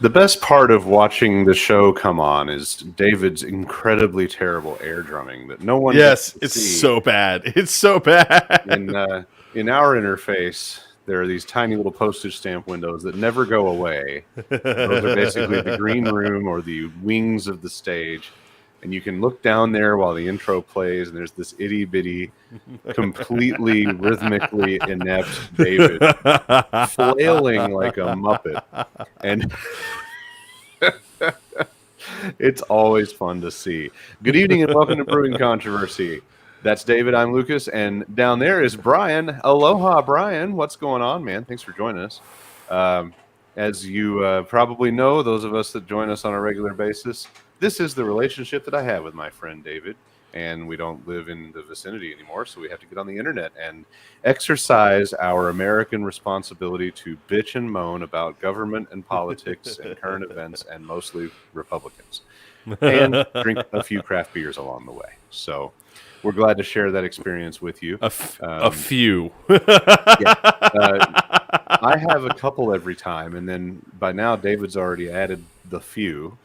The best part of watching the show come on is David's incredibly terrible air drumming that no one gets Yes, to it's see. so bad. It's so bad. In our interface, there are these tiny little postage stamp windows that never go away. Those are basically the green room or the wings of the stage. And you can look down there while the intro plays, and there's this itty bitty, completely rhythmically inept David flailing like a Muppet. And it's always fun to see. Good evening and welcome to Brewing Controversy. That's David, I'm Lucas, and down there is Brian. Aloha, Brian. What's going on, man? Thanks for joining us. As you probably know, those of us that join us on a regular basis, this is the relationship that I have with my friend David, and we don't live in the vicinity anymore, so we have to get on the internet and exercise our American responsibility to bitch and moan about government and politics and current events and mostly Republicans, and drink a few craft beers along the way. So we're glad to share that experience with you. A few. Yeah. I have a couple every time, and then by now David's already added the few,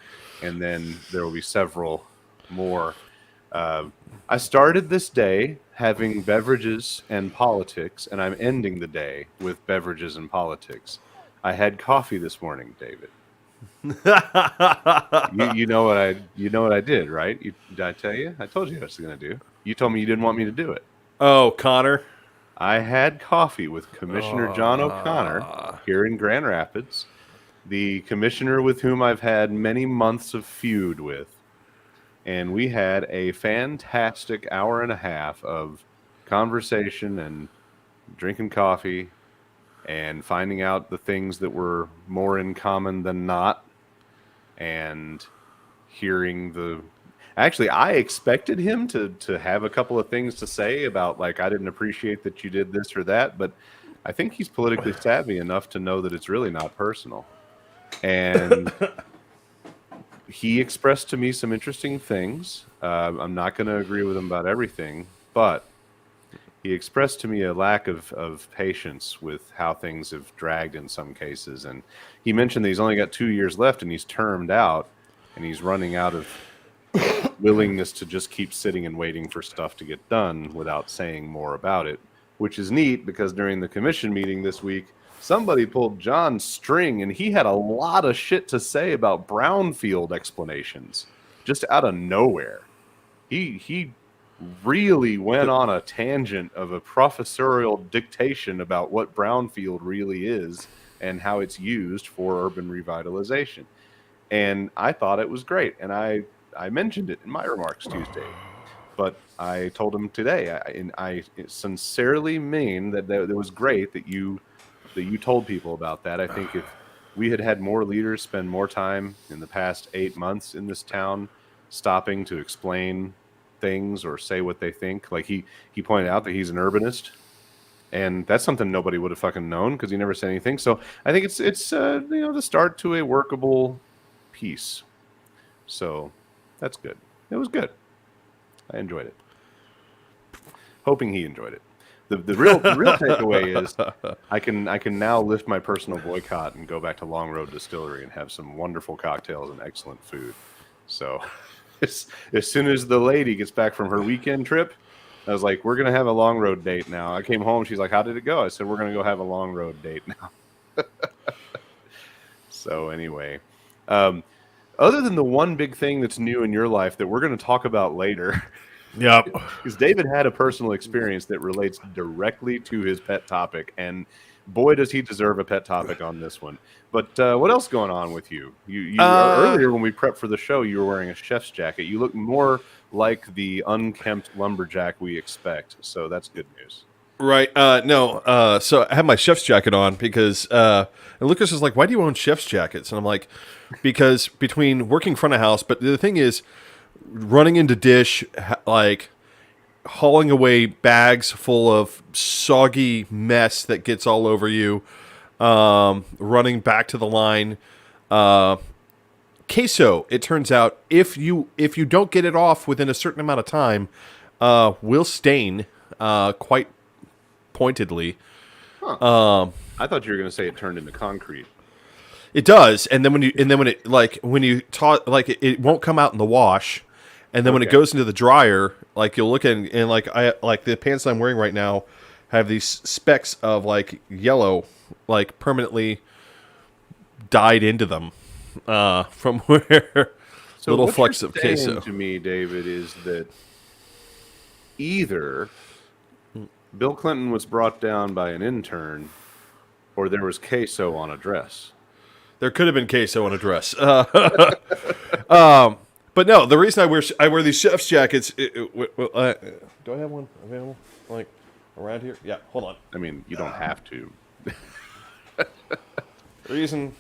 and then there will be several more. I started this day having beverages and politics, and I'm ending the day with beverages and politics. I had coffee this morning, David. You know what I did, right? Did I tell you? I told you what I was going to do. You told me you didn't want me to do it. Oh, Connor. I had coffee with Commissioner John O'Connor here in Grand Rapids, the commissioner with whom I've had many months of feud with. And we had a fantastic hour and a half of conversation and drinking coffee and finding out the things that were more in common than not, and hearing the... Actually, I expected him to have a couple of things to say about, like, I didn't appreciate that you did this or that, but I think he's politically savvy enough to know that it's really not personal. And he expressed to me some interesting things. I'm not going to agree with him about everything, but he expressed to me a lack of patience with how things have dragged in some cases. And he mentioned that he's only got 2 years left and he's termed out and he's running out of willingness to just keep sitting and waiting for stuff to get done without saying more about it, which is neat because during the commission meeting this week, somebody pulled John's string and he had a lot of shit to say about brownfield explanations just out of nowhere. He really went on a tangent of a professorial dictation about what brownfield really is and how it's used for urban revitalization. And I thought it was great. And I mentioned it in my remarks Tuesday, but I told him today, I sincerely mean that it was great that you told people about that. I think if we had more leaders spend more time in the past 8 months in this town stopping to explain things or say what they think, like he pointed out that he's an urbanist, and that's something nobody would have fucking known because he never said anything. So I think it's the start to a workable piece. So that's good. It was good. I enjoyed it. Hoping he enjoyed it. The real takeaway is I can now lift my personal boycott and go back to Long Road Distillery and have some wonderful cocktails and excellent food. So as soon as the lady gets back from her weekend trip, I was like, we're going to have a Long Road date now. I came home. She's like, how did it go? I said, we're going to go have a Long Road date now. So anyway, other than the one big thing that's new in your life that we're going to talk about later. Yep. Because David had a personal experience that relates directly to his pet topic, and boy, does he deserve a pet topic on this one. But what else going on with you? You earlier when we prepped for the show, you were wearing a chef's jacket. You look more like the unkempt lumberjack we expect, so that's good news. Right. No. So I have my chef's jacket on because and Lucas is like, why do you own chef's jackets? And I'm like, because between working front of house, but the thing is, running into dish, like hauling away bags full of soggy mess that gets all over you, running back to the line. Queso, it turns out, if you don't get it off within a certain amount of time, will stain quite pointedly. Huh. I thought you were going to say it turned into concrete. It does, and then when you taught it won't come out in the wash, and then when it Okay. goes into the dryer, like you'll look at and like the pants I'm wearing right now have these specks of like yellow, like permanently dyed into them from where So little what flecks you're of saying queso. to me, David, is that either Bill Clinton was brought down by an intern, or there was queso on a dress. There could have been queso on a dress. But no, the reason I wear these chef's jackets. Do I have one available like around here? Yeah, hold on. I mean, you don't have to. The reason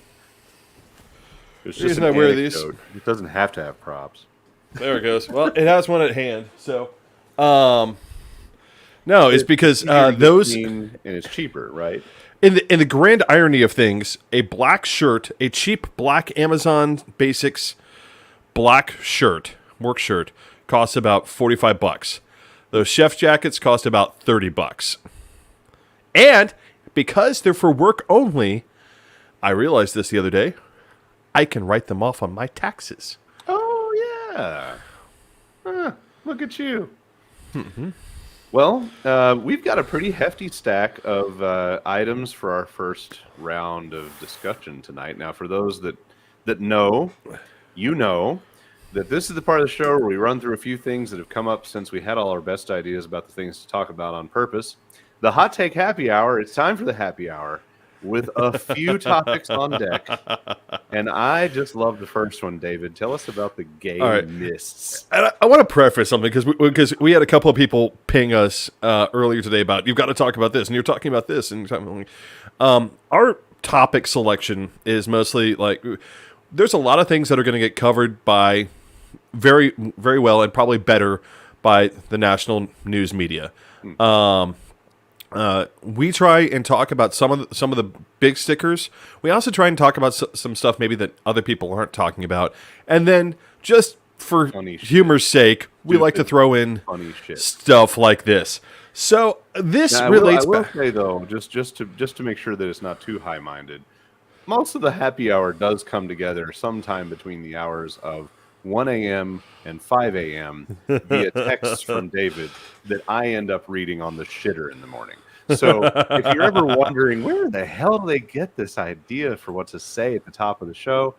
It's The just reason an I wear these- anecdote. It doesn't have to have props. there it goes. Well, it has one at hand. So, no, it's because Easier to get those clean, and it's cheaper, right? in the grand irony of things, a black shirt, a cheap black Amazon Basics black shirt, work shirt, costs about $45. Those chef jackets cost about $30. And because they're for work only, I realized this the other day, I can write them off on my taxes. Oh yeah. Look at you. Well, we've got a pretty hefty stack of items for our first round of discussion tonight. Now, for those that know, you know that this is the part of the show where we run through a few things that have come up since we had all our best ideas about the things to talk about on purpose. The Hot Take Happy Hour, it's time for the happy hour with a few topics on deck. And I just love the first one, David. Tell us about the gay All right. mists. And I want to preface something because we had a couple of people ping us earlier today about you've got to talk about this and you're talking about this and you're talking our topic selection is mostly like there's a lot of things that are going to get covered by very very well and probably better by the national news media. We try and talk about some of the big stickers. We also try and talk about some stuff maybe that other people aren't talking about, and then just for Funny shit. humor's sake, we like to throw in Funny shit. stuff like this. So this Now, relates I will back. say though, just to make sure that it's not too high-minded, most of the happy hour does come together sometime between the hours of 1 a.m. and 5 a.m. via texts from David that I end up reading on the shitter in the morning. So if you're ever wondering where the hell do they get this idea for what to say at the top of the show,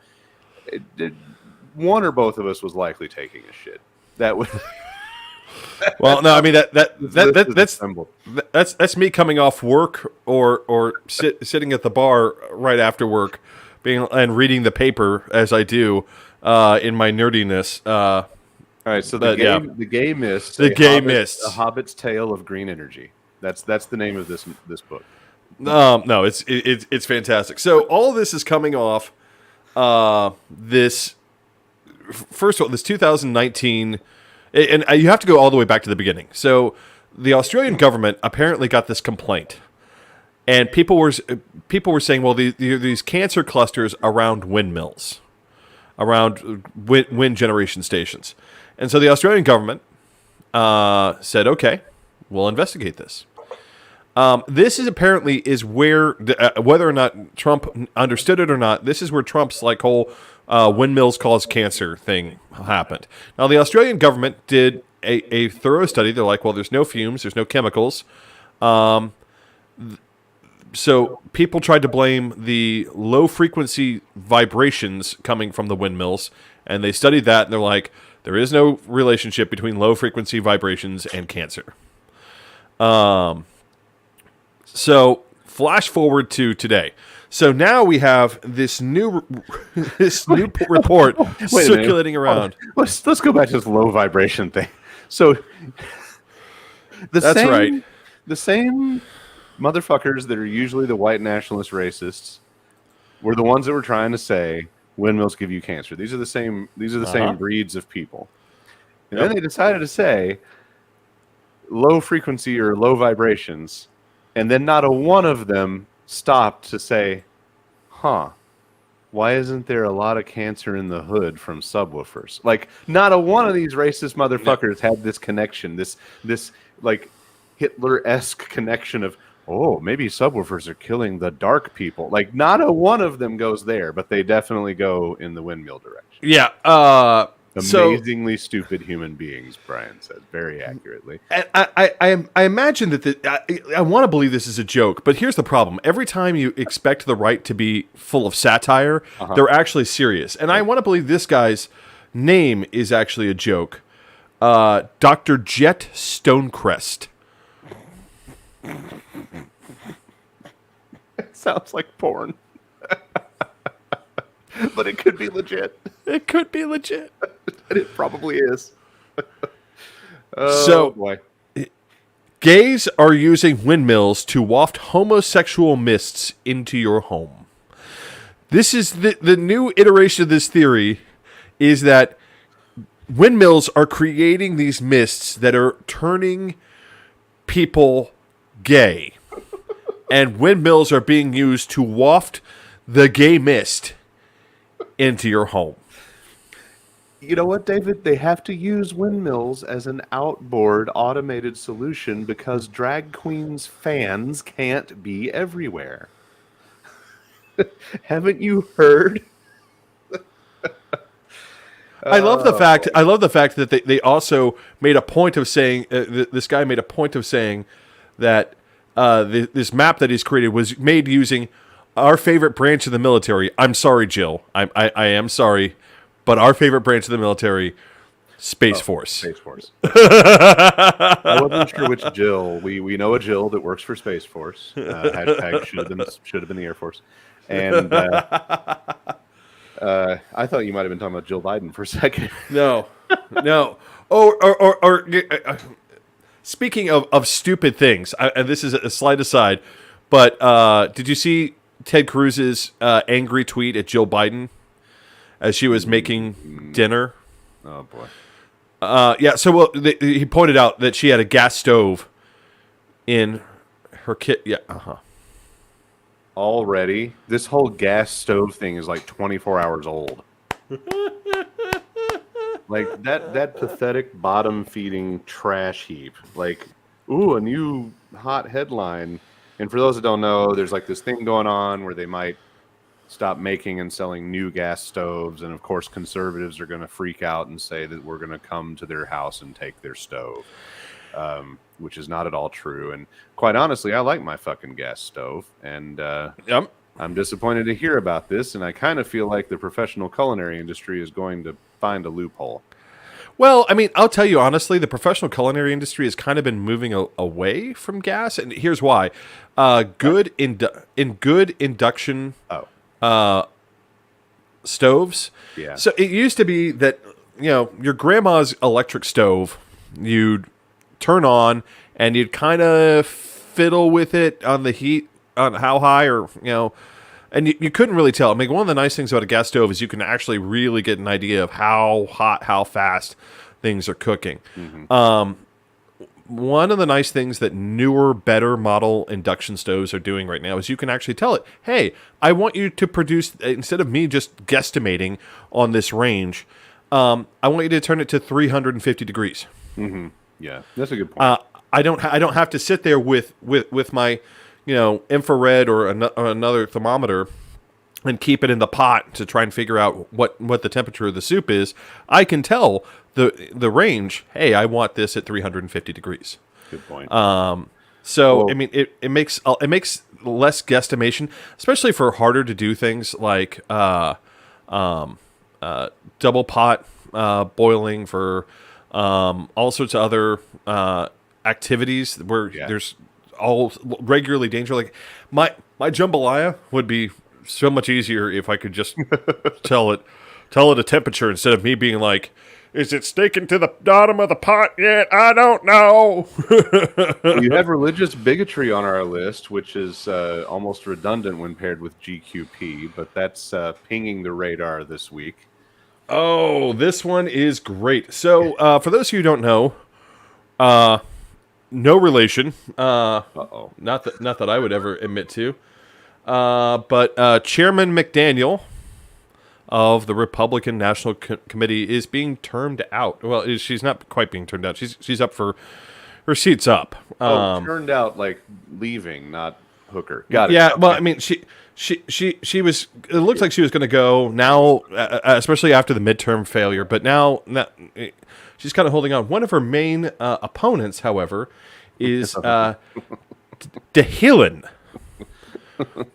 one or both of us was likely taking a shit. That would. Well, no, I mean that's assembled. that's me coming off work or sitting at the bar right after work, and reading the paper as I do in my nerdiness. All right, so the gay mist, The Gay Mist. A Hobbit's Tale of Green Energy. That's the name of this book. No, it's fantastic. So all of this is coming off this. First of all, this 2019, and you have to go all the way back to the beginning. So the Australian government apparently got this complaint, and people were saying, well, these cancer clusters around windmills, around wind generation stations, and so the Australian government said, okay, we'll investigate this. This is apparently is where whether or not Trump understood it or not, this is where Trump's like whole windmills cause cancer thing happened. Now the Australian government did a thorough study. They're like, well, there's no fumes, there's no chemicals. So people tried to blame the low frequency vibrations coming from the windmills, and they studied that, and they're like, there is no relationship between low frequency vibrations and cancer. So flash forward to today. So now we have this new report circulating around. Let's go back to this low vibration thing. So That's right. The same motherfuckers that are usually the white nationalist racists were the ones that were trying to say windmills give you cancer. These are the same same breeds of people. And then they decided to say low frequency or low vibrations, and then not a one of them stopped to say, why isn't there a lot of cancer in the hood from subwoofers? Like, not a one of these racist motherfuckers had this connection, this like Hitler-esque connection of, oh, maybe subwoofers are killing the dark people. Like, not a one of them goes there, but they definitely go in the windmill direction. Yeah. Amazingly stupid human beings, Brian says, very accurately. And I imagine that I want to believe this is a joke, but here's the problem. Every time you expect the right to be full of satire, they're actually serious. And I want to believe this guy's name is actually a joke. Dr. Jet Stonecrest. It sounds like porn. But it could be legit. It could be legit. And it probably is. So, boy. Gays are using windmills to waft homosexual mists into your home. This is the new iteration of this theory is that windmills are creating these mists that are turning people gay. And windmills are being used to waft the gay mist into your home. You know what, David? They have to use windmills as an outboard automated solution because drag queens fans can't be everywhere. Haven't you heard? I love the fact that they also made a point of saying this guy made a point of saying that this map that he's created was made using our favorite branch of the military. I'm sorry, Jill. I am sorry, but our favorite branch of the military, Space Force. Space Force. I wasn't sure which Jill. We know a Jill that works for Space Force. Hashtag should have been the Air Force. And I thought you might have been talking about Jill Biden for a second. No. Or speaking of stupid things, and this is a slight aside, but did you see Ted Cruz's angry tweet at Jill Biden as she was making dinner? Oh boy. Yeah. So he pointed out that she had a gas stove in her kit. Yeah. Already, this whole gas stove thing is like 24 hours old. Like that pathetic bottom feeding trash heap. Like, ooh, a new hot headline. And for those that don't know, there's like this thing going on where they might stop making and selling new gas stoves, and of course conservatives are going to freak out and say that we're going to come to their house and take their stove, which is not at all true. And quite honestly, I like my fucking gas stove, and Yep. I'm disappointed to hear about this, and I kind of feel like the professional culinary industry is going to find a loophole. Well, I mean, I'll tell you honestly, the professional culinary industry has kind of been moving away from gas, and here's why: good induction stoves. Yeah. So it used to be that your grandma's electric stove, you'd turn on and you'd kind of fiddle with it on the heat, on how high, or and you couldn't really tell. I mean, one of the nice things about a gas stove is you can actually really get an idea of how hot, how fast things are cooking. Mm-hmm. One of the nice things that newer, better model induction stoves are doing right now is you can actually tell it, hey, I want you to produce, instead of me just guesstimating on this range, I want you to turn it to 350 degrees. Mm-hmm. Yeah, that's a good point. I don't have to sit there with my infrared or another thermometer and keep it in the pot to try and figure out what the temperature of the soup is. I can tell the range. Hey, I want this at 350 degrees. Good point. So I mean, it makes less guesstimation, especially for harder to do things like double pot boiling for all sorts of other activities where there's all regularly danger. Like my jambalaya would be so much easier if I could just tell it a temperature instead of me being like, is it sticking to the bottom of the pot yet? I don't know. You have religious bigotry on our list, which is almost redundant when paired with GQP, but that's pinging the radar this week. Oh, this one is great. So, for those of you who don't know, no relation. Not that I would ever admit to. But Chairman McDaniel of the Republican National Committee is being termed out. Well, she's not quite being termed out. She's up for her seat's up. Turned out like leaving, not hooker. Got it. Yeah, Okay. well, I mean, she was. It looked like she was going to go now, especially after the midterm failure. But now she's kind of holding on. One of her main opponents, however, is De Hillen.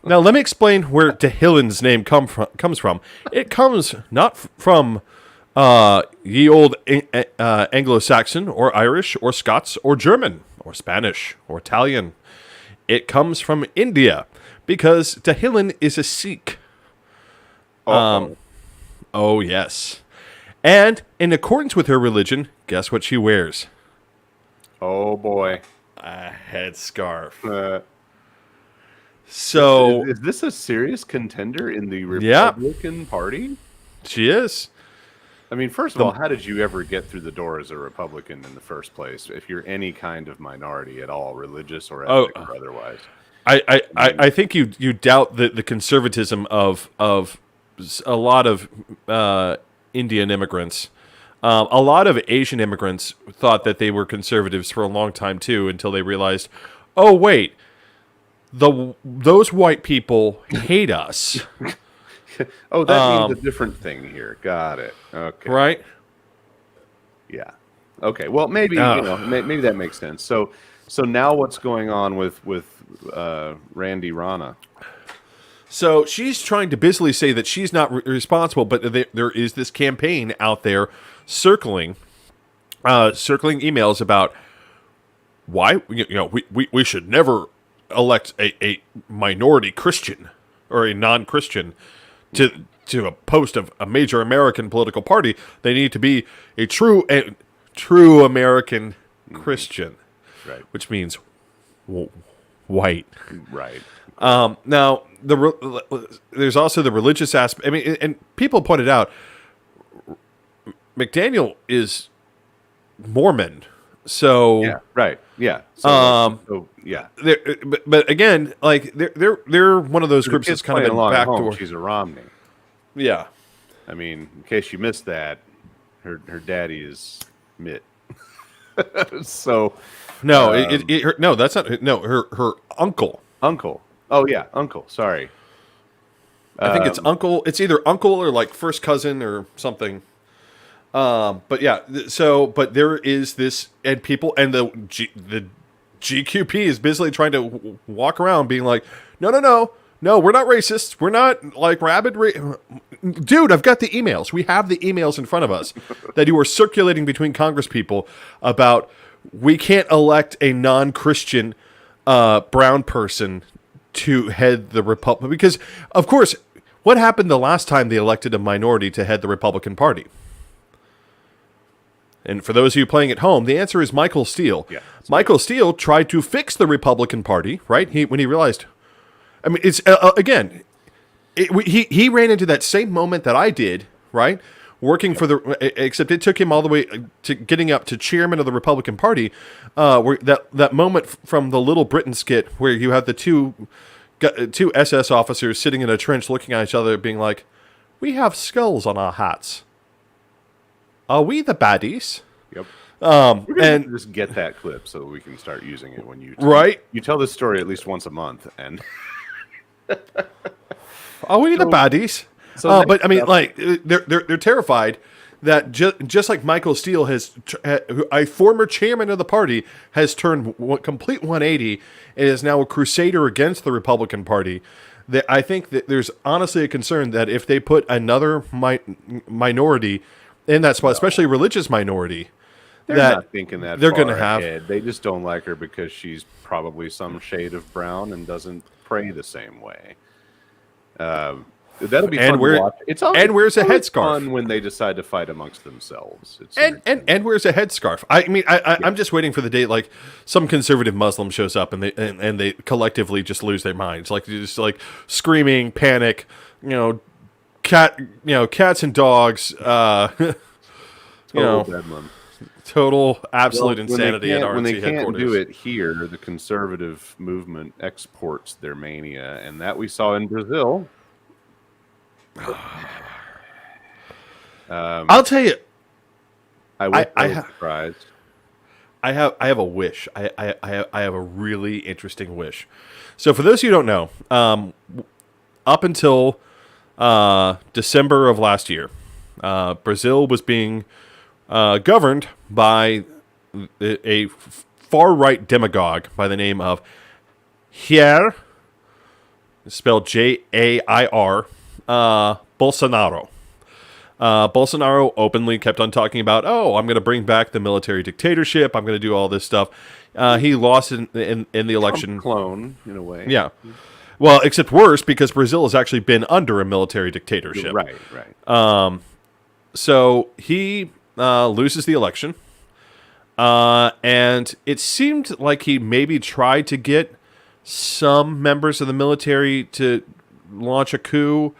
Now, let me explain where De Hillen's name comes from. It comes not from ye old Anglo-Saxon or Irish or Scots or German or Spanish or Italian. It comes from India because De Hillen is a Sikh. Oh, yes. And in accordance with her religion, guess what she wears? Oh, boy. A headscarf. Uh, So is this a serious contender in the Republican Party? she is. I mean, first of all, how did you ever get through the door as a Republican in the first place? If you're any kind of minority at all, religious or ethnic or otherwise, I think you doubt the conservatism of a lot of Indian immigrants. A lot of Asian immigrants thought that they were conservatives for a long time too, until they realized, oh wait, those white people hate us. Oh, that means a different thing here. Got it. Okay. Right? Yeah. Okay. Well, maybe maybe that makes sense. So now what's going on with Randy Rana? So she's trying to busily say that she's not responsible, but there is this campaign out there circling emails about why we should never elect a minority Christian or a non-Christian to a post of a major American political party. They need to be a true American Christian, Right. which means white. Right. Now, there's also the religious aspect. I mean, and people pointed out McDaniel is Mormon, so Yeah. Right. Yeah. So yeah. but again, like they're one of those groups that's kind of been along at home. backdoor. She's a Romney. Yeah. I mean, in case you missed that, her daddy is Mitt. So No, no, that's not. No, her uncle. uncle. Oh yeah, uncle. Sorry. I think it's uncle. It's either uncle or like first cousin or something. But yeah, but there is this, and people, and the GQP is busily trying to walk around being like, no, we're not racist. We're not like rabid. Dude, I've got the emails. We have the emails in front of us that you are circulating between Congress people about we can't elect a non-Christian brown person to head the Republic. Because, of course, what happened the last time they elected a minority to head the Republican Party? And for those of you playing at home, the answer is Michael Steele. Yeah, Michael Steele tried to fix the Republican Party, right? When he realized, I mean, it's again, he ran into that same moment that I did, right? Working for except it took him all the way to getting up to chairman of the Republican Party. Where that moment from the Little Britain skit where you have the two SS officers sitting in a trench looking at each other, being like, "We have skulls on our hats. Are we the baddies?" Yep. We're gonna And just get that clip so we can start using it when you right? You tell this story at least once a month, and Are we the baddies? But I mean, like they're terrified that just like Michael Steele a former chairman of the party, has turned complete 180 and is now a crusader against the Republican Party. That I think that there's honestly a concern that if they put another minority in that spot, especially a religious minority, they're not thinking that they're going to to have. They just don't like her because she's probably some shade of brown and doesn't pray the same way. That'll be fun to watch. Wears a headscarf. Fun when they decide to fight amongst themselves. And wears a headscarf. I mean, I'm just waiting for the day like some conservative Muslim shows up and they collectively just lose their minds, like just like screaming, panic, cats and dogs, Bedlam. total absolute insanity at RNC when they can't headquarters. do it here, the conservative movement exports their mania, and that we saw in Brazil. I'll tell you, I was surprised. I have a wish. I have a really interesting wish. So for those of you who don't know, up until December of last year, Brazil was being governed by a far-right demagogue by the name of Jair, spelled Jair, Bolsonaro. Bolsonaro openly kept on talking about, I'm going to bring back the military dictatorship. I'm going to do all this stuff. He lost in the election. Trump clone, in a way. Yeah. Well, except worse, because Brazil has actually been under a military dictatorship. Right. So he loses the election. And it seemed like he maybe tried to get some members of the military to launch a coup,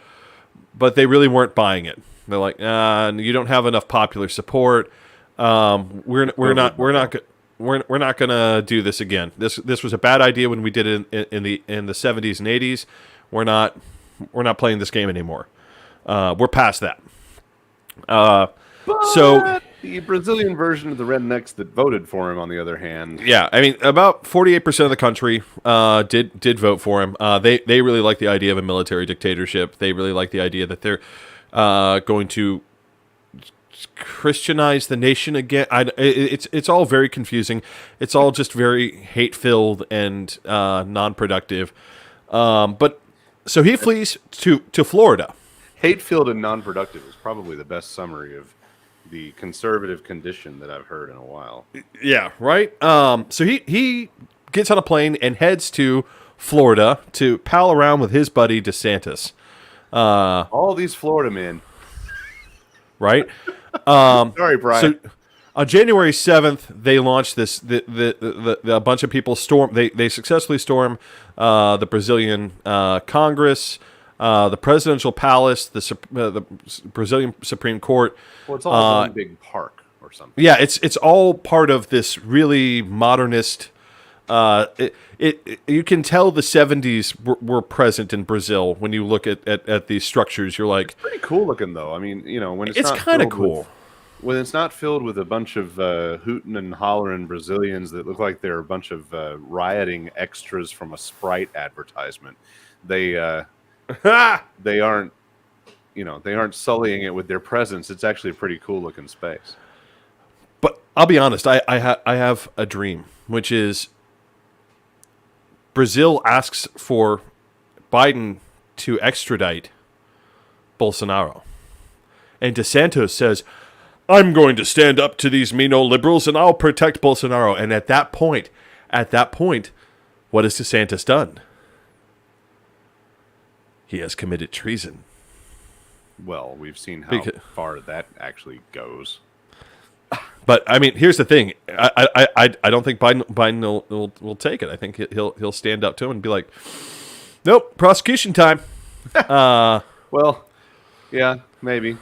but they really weren't buying it. They're like, you don't have enough popular support. We're not gonna do this again. This was a bad idea when we did it in the 70s and 80s. We're not playing this game anymore. We're past that. So the Brazilian version of the rednecks that voted for him, on the other hand, yeah, I mean, about 48% of the country did vote for him. They really like the idea of a military dictatorship. They really like the idea that they're going to Christianize the nation again. It's all very confusing. It's all just very hate-filled and non-productive. But so he flees to Florida. hate-filled and non-productive is probably the best summary of the conservative condition that I've heard in a while. Yeah, right? So he gets on a plane and heads to Florida to pal around with his buddy DeSantis. All these Florida men. Right? Sorry, Brian. So on January 7th, they launched this. A bunch of people storm. They successfully storm the Brazilian Congress, the presidential palace, the Brazilian Supreme Court. Well, it's all one big park or something. Yeah, it's all part of this really modernist. You can tell the 70s were present in Brazil when you look at these structures. You're like, It's pretty cool looking, though. I mean, when it's kind of cool. When it's not filled with a bunch of hooting and hollering Brazilians that look like they're a bunch of rioting extras from a Sprite advertisement. They aren't, they aren't sullying it with their presence. It's actually a pretty cool looking space. But I'll be honest, I have a dream, which is Brazil asks for Biden to extradite Bolsonaro. And DeSantis says, I'm going to stand up to these mean old liberals and I'll protect Bolsonaro. And at that point, what has DeSantis done? He has committed treason. Well, we've seen how far that actually goes. But I mean, here's the thing: I don't think Biden will take it. I think he'll stand up to him and be like, "Nope, prosecution time." Well, yeah, maybe.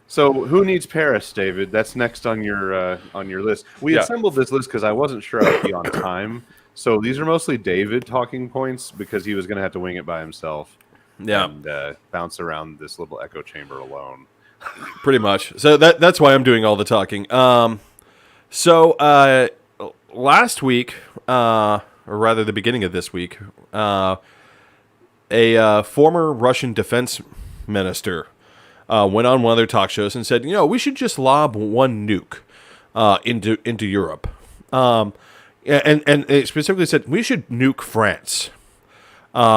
So, who needs Paris, David? That's next on your list. We assembled this list because I wasn't sure I'd be on time. So these are mostly David talking points because he was going to have to wing it by himself. Yeah, and bounce around this little echo chamber alone. Pretty much. So that's why I'm doing all the talking. So last week, or rather the beginning of this week, a former Russian defense minister went on one of their talk shows and said, we should just lob one nuke into Europe. And it specifically said we should nuke France.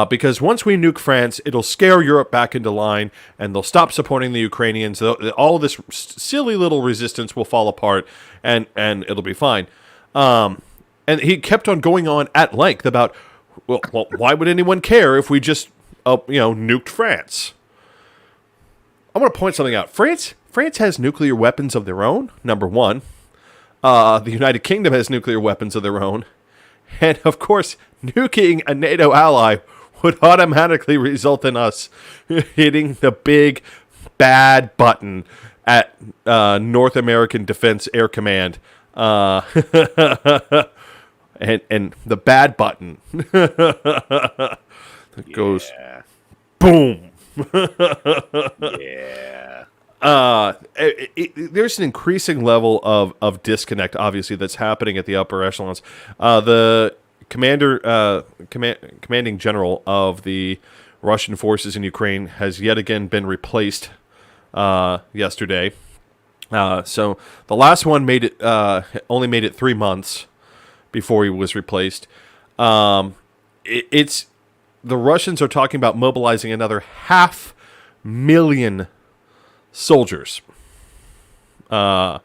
Because once we nuke France, it'll scare Europe back into line, and they'll stop supporting the Ukrainians. All this silly little resistance will fall apart, and it'll be fine. And he kept on going on at length about, well, why would anyone care if we just, nuked France? I want to point something out. France has nuclear weapons of their own, number one. The United Kingdom has nuclear weapons of their own. And, of course, nuking a NATO ally would automatically result in us hitting the big, bad button at North American Defense Air Command. And the bad button goes boom. Yeah. there's an increasing level of disconnect, obviously, that's happening at the upper echelons. The commanding general of the Russian forces in Ukraine has yet again been replaced yesterday. So the last one only made it 3 months before he was replaced. It's the Russians are talking about mobilizing another 500,000 soldiers. And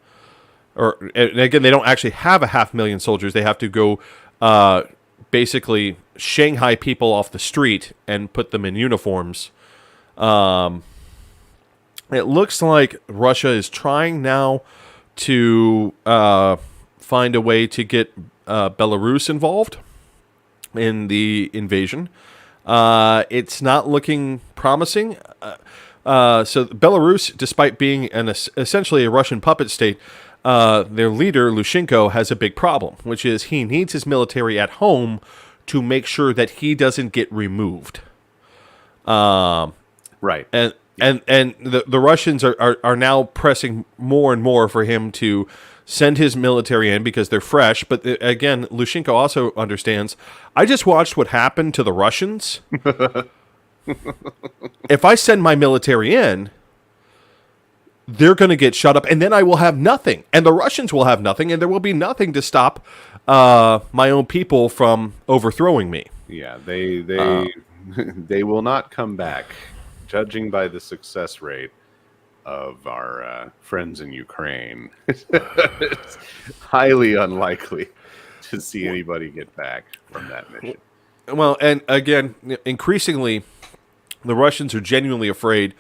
again, they don't actually have 500,000 soldiers. They have to go basically Shanghai people off the street and put them in uniforms. It looks like Russia is trying now to find a way to get Belarus involved in the invasion. It's not looking promising. So Belarus, despite being essentially a Russian puppet state, their leader, Lushenko, has a big problem, which is he needs his military at home to make sure that he doesn't get removed. Right. And the Russians are now pressing more and more for him to send his military in because they're fresh. But again, Lushenko also understands, I just watched what happened to the Russians. If I send my military in, they're going to get shut up, and then I will have nothing. And the Russians will have nothing, and there will be nothing to stop my own people from overthrowing me. Yeah, they they will not come back. Judging by the success rate of our friends in Ukraine, it's highly unlikely to see anybody get back from that mission. Well, and again, increasingly, the Russians are genuinely afraid.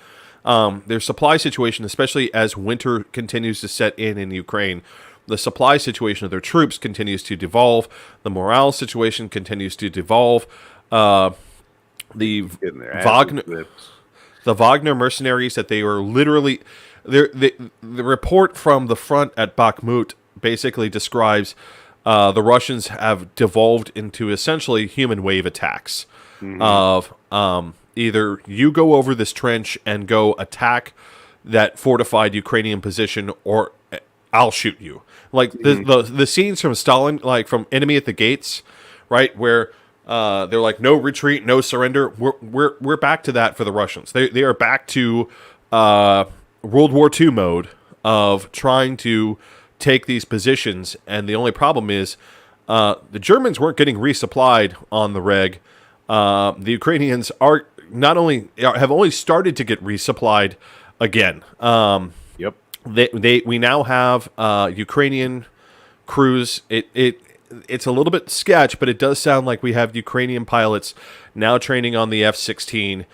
Their supply situation, especially as winter continues to set in Ukraine, the supply situation of their troops continues to devolve. The morale situation continues to devolve. The Wagner mercenaries that they were literally... The report from the front at Bakhmut basically describes the Russians have devolved into essentially human wave attacks of either you go over this trench and go attack that fortified Ukrainian position, or I'll shoot you. Like the scenes from Stalin, like from Enemy at the Gates, right, where they're like, no retreat, no surrender. We're back to that for the Russians. They are back to World War II mode of trying to take these positions, and the only problem is the Germans weren't getting resupplied on the reg. The Ukrainians are have only started to get resupplied again. Yep. We now have Ukrainian crews. It's a little bit sketch, but it does sound like we have Ukrainian pilots now training on the F-16,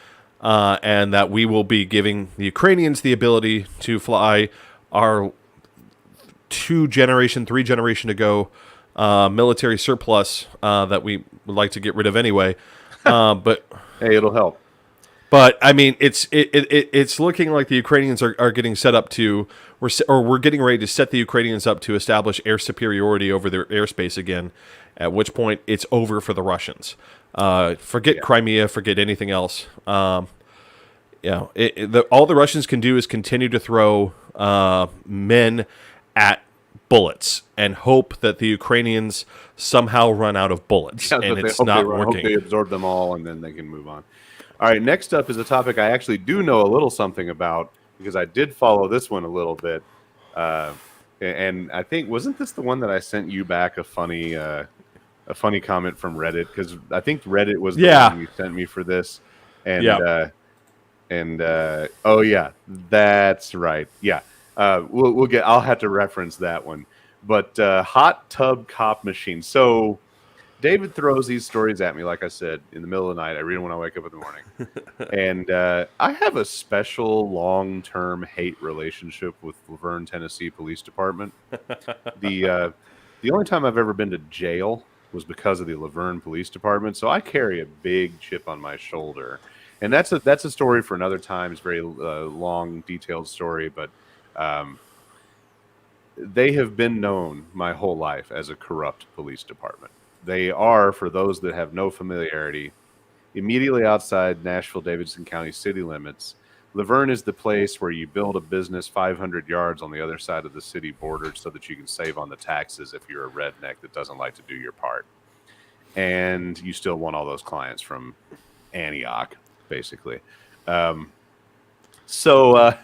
and that we will be giving the Ukrainians the ability to fly our 3 generation ago military surplus that we would like to get rid of anyway. But hey, it'll help. But I mean, it's looking like the Ukrainians are getting set up to, we're getting ready to set the Ukrainians up to establish air superiority over their airspace again. At which point, it's over for the Russians. Forget Crimea, forget anything else. All the Russians can do is continue to throw men at bullets and hope that the Ukrainians somehow run out of bullets, and it's not working. Hope they absorb them all, and then they can move on. All right, next up is a topic I actually do know a little something about, because I did follow this one a little bit. And I think, wasn't this the one that I sent you back a funny comment from Reddit? Because I think Reddit was the one you sent me for this. And oh yeah, that's right. Yeah, we'll get. I'll have to reference that one. But hot tub cop machine. So David throws these stories at me, like I said, in the middle of the night. I read them when I wake up in the morning. And I have a special long-term hate relationship with Laverne, Tennessee Police Department. The only time I've ever been to jail was because of the Laverne Police Department, so I carry a big chip on my shoulder. And that's a story for another time. It's a very long, detailed story, but they have been known my whole life as a corrupt police department. They are, for those that have no familiarity, immediately outside Nashville-Davidson County city limits. Laverne is the place where you build a business 500 yards on the other side of the city border so that you can save on the taxes if you're a redneck that doesn't like to do your part. And you still want all those clients from Antioch, basically. So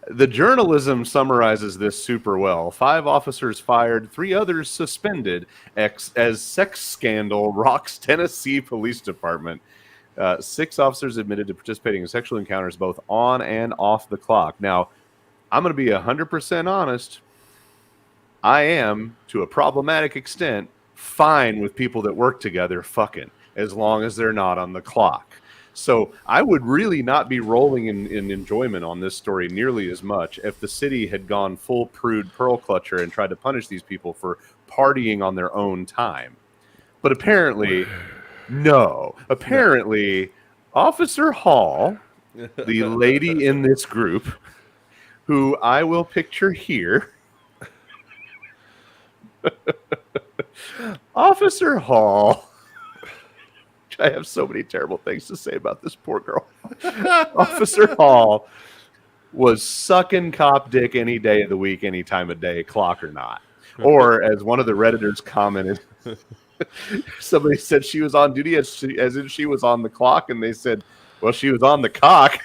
the journalism summarizes this super well. 5 officers fired, 3 others suspended as sex scandal rocks Tennessee Police Department. 6 officers admitted to participating in sexual encounters both on and off the clock. Now, I'm going to be 100% honest. I am, to a problematic extent, fine with people that work together fucking, as long as they're not on the clock. So I would really not be rolling in enjoyment on this story nearly as much if the city had gone full prude pearl clutcher and tried to punish these people for partying on their own time. But apparently, no. Apparently, Officer Hall, the lady in this group, who I will picture here, Officer Hall. I have so many terrible things to say about this poor girl. Officer Hall was sucking cop dick any day of the week, any time of day, clock or not. Or as one of the Redditors commented, somebody said she was on duty as if she was on the clock, and they said, well, she was on the cock.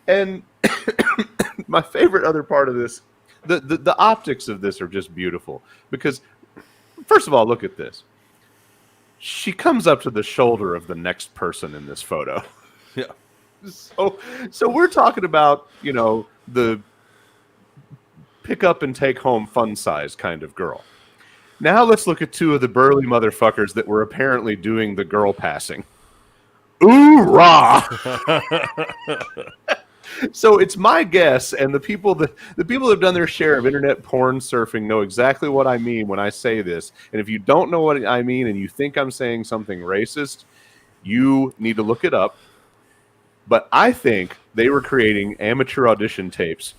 And my favorite other part of this, the optics of this are just beautiful because, first of all, look at this. She comes up to the shoulder of the next person in this photo. Yeah. So we're talking about, the pick up and take home fun size kind of girl. Now let's look at 2 of the burly motherfuckers that were apparently doing the girl passing. Ooh rah! So it's my guess, and the people that have done their share of internet porn surfing know exactly what I mean when I say this. And if you don't know what I mean and you think I'm saying something racist, you need to look it up. But I think they were creating amateur audition tapes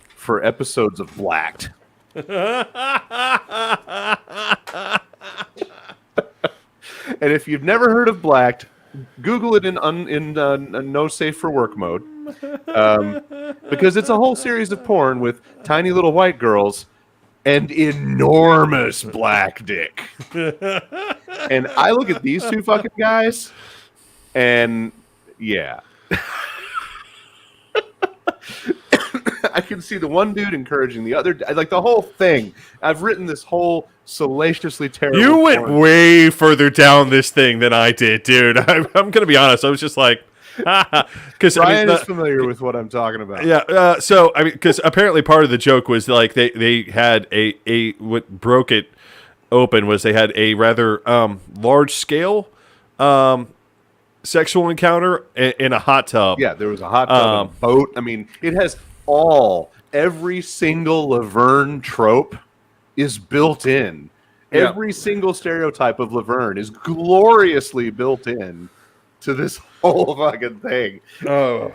for episodes of Blacked. And if you've never heard of Blacked, Google it in no safe for work mode, because it's a whole series of porn with tiny little white girls and enormous black dick. And I look at these 2 fucking guys, and yeah. I can see the one dude encouraging the other, like the whole thing. I've written this whole salaciously terrible. You went way further down this thing than I did, dude. I'm going to be honest. I was just like, because Brian is familiar with what I'm talking about. Yeah. So I mean, because apparently part of the joke was like they had a what broke it open was they had a rather large scale sexual encounter in a hot tub. Yeah, there was a hot tub, and a boat. I mean, it has every single Laverne trope is built in. Yeah. Every single stereotype of Laverne is gloriously built in to this whole fucking thing. Oh.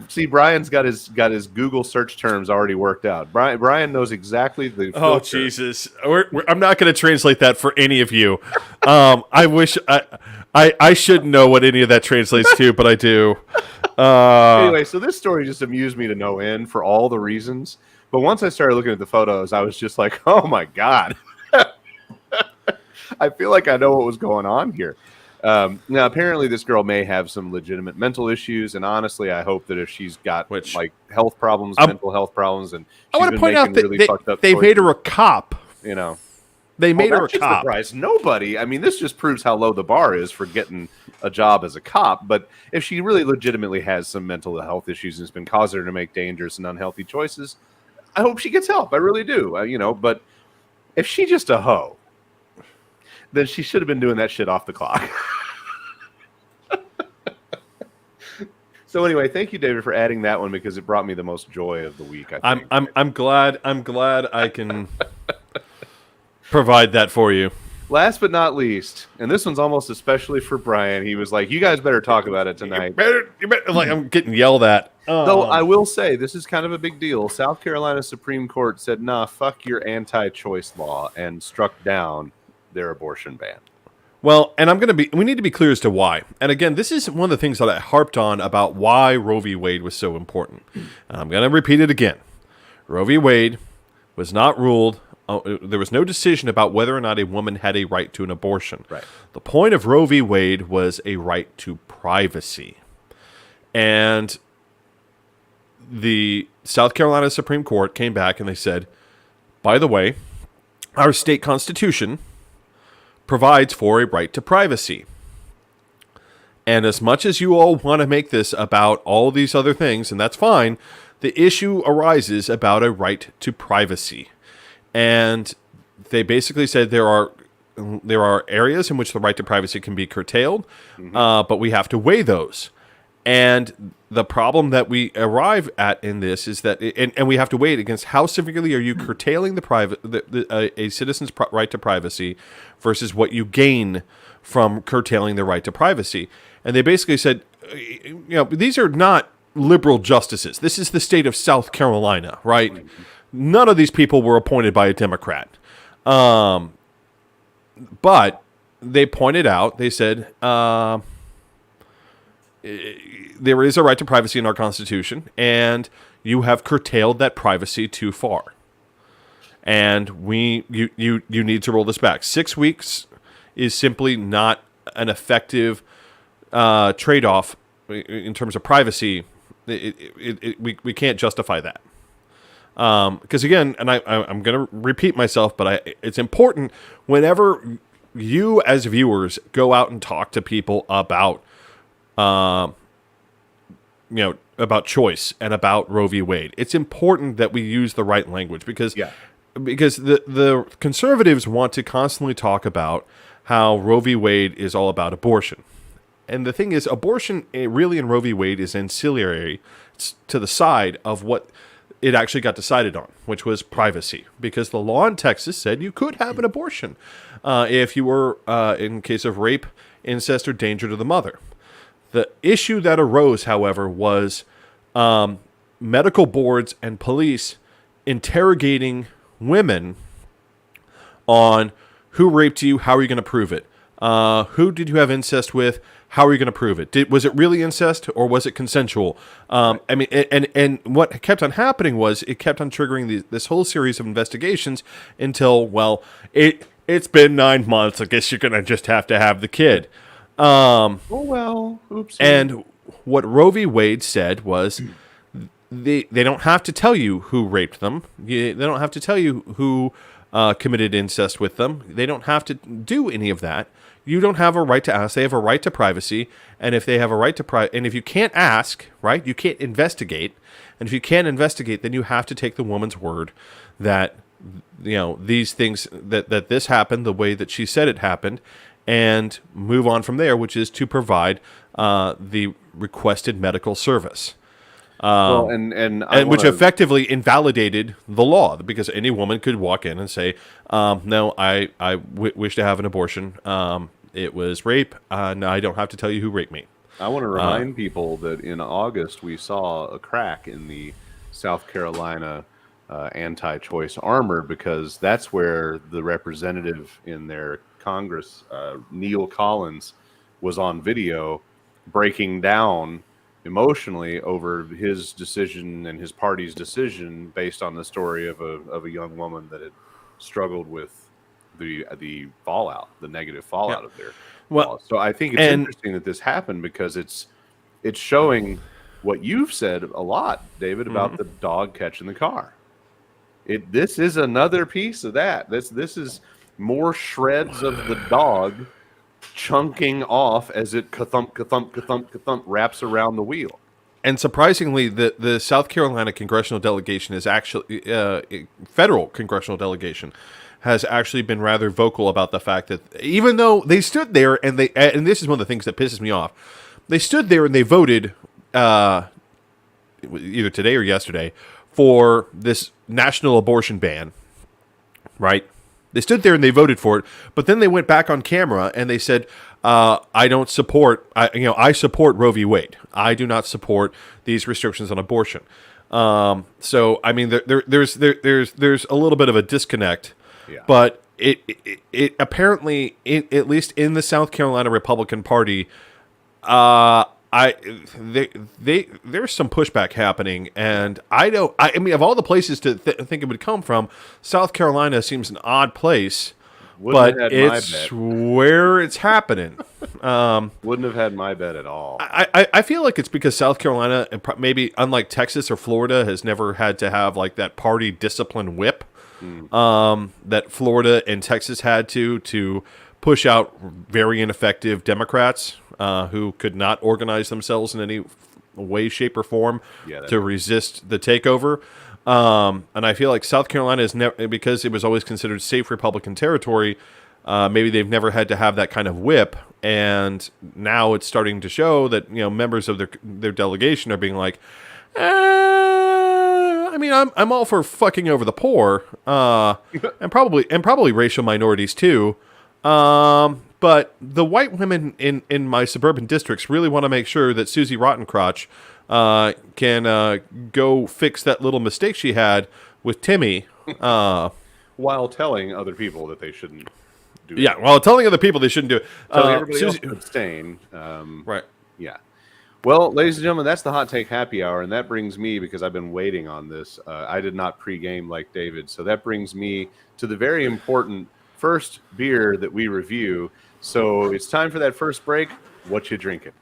See, Brian's got his Google search terms already worked out. Brian knows exactly the filter. Oh, Jesus. I'm not going to translate that for any of you. I wish I shouldn't know what any of that translates to, but I do. Anyway, so this story just amused me to no end for all the reasons. But once I started looking at the photos, I was just like, oh, my God. I feel like I know what was going on here. Now, apparently, this girl may have some legitimate mental issues, and honestly, I hope that if she's got like health problems, mental health problems, and I want to point out that they made her a cop. They made her a cop. Surprise nobody. I mean, this just proves how low the bar is for getting a job as a cop. But if she really legitimately has some mental health issues and it's been causing her to make dangerous and unhealthy choices, I hope she gets help. I really do. But if she's just a hoe, then she should have been doing that shit off the clock. So anyway, thank you, David, for adding that one because it brought me the most joy of the week. I think. I'm glad I can provide that for you. Last but not least, and this one's almost especially for Brian. He was like, "You guys better talk about it tonight." You better, like I'm getting yelled at. Though I will say this is kind of a big deal. South Carolina Supreme Court said, "Nah, fuck your anti-choice law," and struck down their abortion ban. Well, and we need to be clear as to why. And again, this is one of the things that I harped on about why Roe v. Wade was so important. And I'm going to repeat it again. Roe v. Wade was not ruled, there was no decision about whether or not a woman had a right to an abortion. Right. The point of Roe v. Wade was a right to privacy. And the South Carolina Supreme Court came back and they said, by the way, our state constitution provides for a right to privacy. And as much as you all want to make this about all these other things, and that's fine, the issue arises about a right to privacy. And they basically said there are areas in which the right to privacy can be curtailed, but we have to weigh those. And the problem that we arrive at in this is that, and we have to weigh it against how severely are you curtailing a citizen's right to privacy versus what you gain from curtailing the right to privacy. And they basically said, these are not liberal justices. This is the state of South Carolina, right? None of these people were appointed by a Democrat. But they pointed out, they said, there is a right to privacy in our Constitution, and you have curtailed that privacy too far. And you need to roll this back. 6 weeks is simply not an effective trade-off in terms of privacy. We can't justify that. Because again, and I'm going to repeat myself, but it's important whenever you as viewers go out and talk to people about about choice and about Roe v. Wade. It's important that we use the right language because the conservatives want to constantly talk about how Roe v. Wade is all about abortion. And the thing is, abortion really in Roe v. Wade is ancillary to the side of what it actually got decided on, which was privacy. Because the law in Texas said you could have an abortion if you were in case of rape, incest, or danger to the mother. The issue that arose, however, was medical boards and police interrogating women on who raped you, how are you going to prove it? Who did you have incest with? How are you going to prove it? Was it really incest or was it consensual? And what kept on happening was it kept on triggering this whole series of investigations until, well, it's been 9 months. I guess you're going to just have to have the kid. Oops. And what Roe v. Wade said was they don't have to tell you who raped them. They don't have to tell you who committed incest with them. They don't have to do any of that. You don't have a right to ask. They have a right to privacy. And if they have a right to and if you can't ask, right, you can't investigate. And if you can't investigate, then you have to take the woman's word that these things that this happened the way that she said it happened, and move on from there, which is to provide the requested medical service. Which effectively invalidated the law, because any woman could walk in and say, no, I wish to have an abortion. It was rape. No, I don't have to tell you who raped me. I want to remind people that in August we saw a crack in the South Carolina anti-choice armor, because that's where the representative in their Congress, Neil Collins, was on video breaking down emotionally over his decision and his party's decision based on the story of a young woman that had struggled with the fallout, the negative fallout of their laws. So I think it's interesting that this happened, because it's showing what you've said a lot, David, about the dog catching the car. This is another piece of that. This is more shreds of the dog chunking off as it ka-thump, ka-thump, ka-thump, ka-thump wraps around the wheel. And surprisingly, the South Carolina congressional delegation is actually federal congressional delegation has actually been rather vocal about the fact that even though they stood there and this is one of the things that pisses me off, they stood there and they voted either today or yesterday for this national abortion ban, right? They stood there and they voted for it, but then they went back on camera and they said, "I don't support. I support Roe v. Wade. I do not support these restrictions on abortion." So I mean, there's a little bit of a disconnect, but it apparently, at least in the South Carolina Republican Party, there's some pushback happening, and I mean, of all the places to think it would come from, South Carolina seems an odd place, Wouldn't but have had my it's bet. where it's happening. Wouldn't have had my bet at all. I feel like it's because South Carolina, maybe unlike Texas or Florida, has never had to have like that party discipline whip that Florida and Texas had to push out very ineffective Democrats who could not organize themselves in any way, shape, or form to resist the takeover. And I feel like South Carolina is never, because it was always considered safe Republican territory. Maybe they've never had to have that kind of whip, and now it's starting to show that members of their delegation are being like, I mean, I'm all for fucking over the poor, and probably racial minorities too. But the white women in my suburban districts really want to make sure that Susie Rottencrotch can go fix that little mistake she had with Timmy. While telling other people that they shouldn't do it. Yeah, while telling other people they shouldn't do it. Telling everybody else to abstain. Right. Yeah. Well, ladies and gentlemen, that's the Hot Take Happy Hour, and that brings me, because I've been waiting on this, I did not pregame like David, so that brings me to the very important first beer that we review. So it's time for that first break. What you drinking?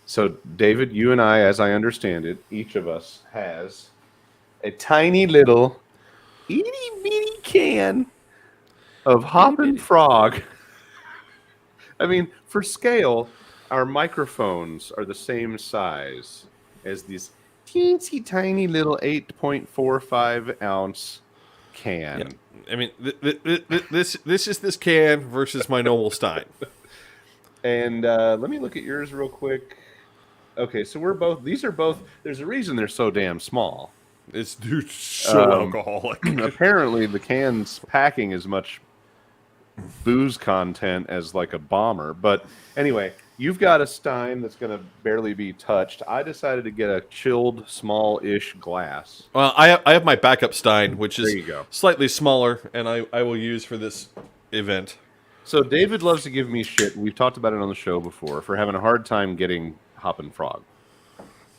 So, David, you and I, as I understand it, each of us has a tiny little itty bitty can of Hoppin' Frog. I mean, for scale, our microphones are the same size as this teensy tiny little 8.45 ounce can. Yeah. I mean, this is this can versus my normal Stein. And let me look at yours real quick. Okay, so these are both, there's a reason they're so damn small. It's so alcoholic. Apparently, the can's packing as much booze content as like a bomber. But anyway, you've got a Stein that's going to barely be touched. I decided to get a chilled, small-ish glass. Well, I have my backup Stein, which is There you go. slightly smaller, and I will use for this event. So David loves to give me shit. We've talked about it on the show before for having a hard time getting Hoppin' Frog.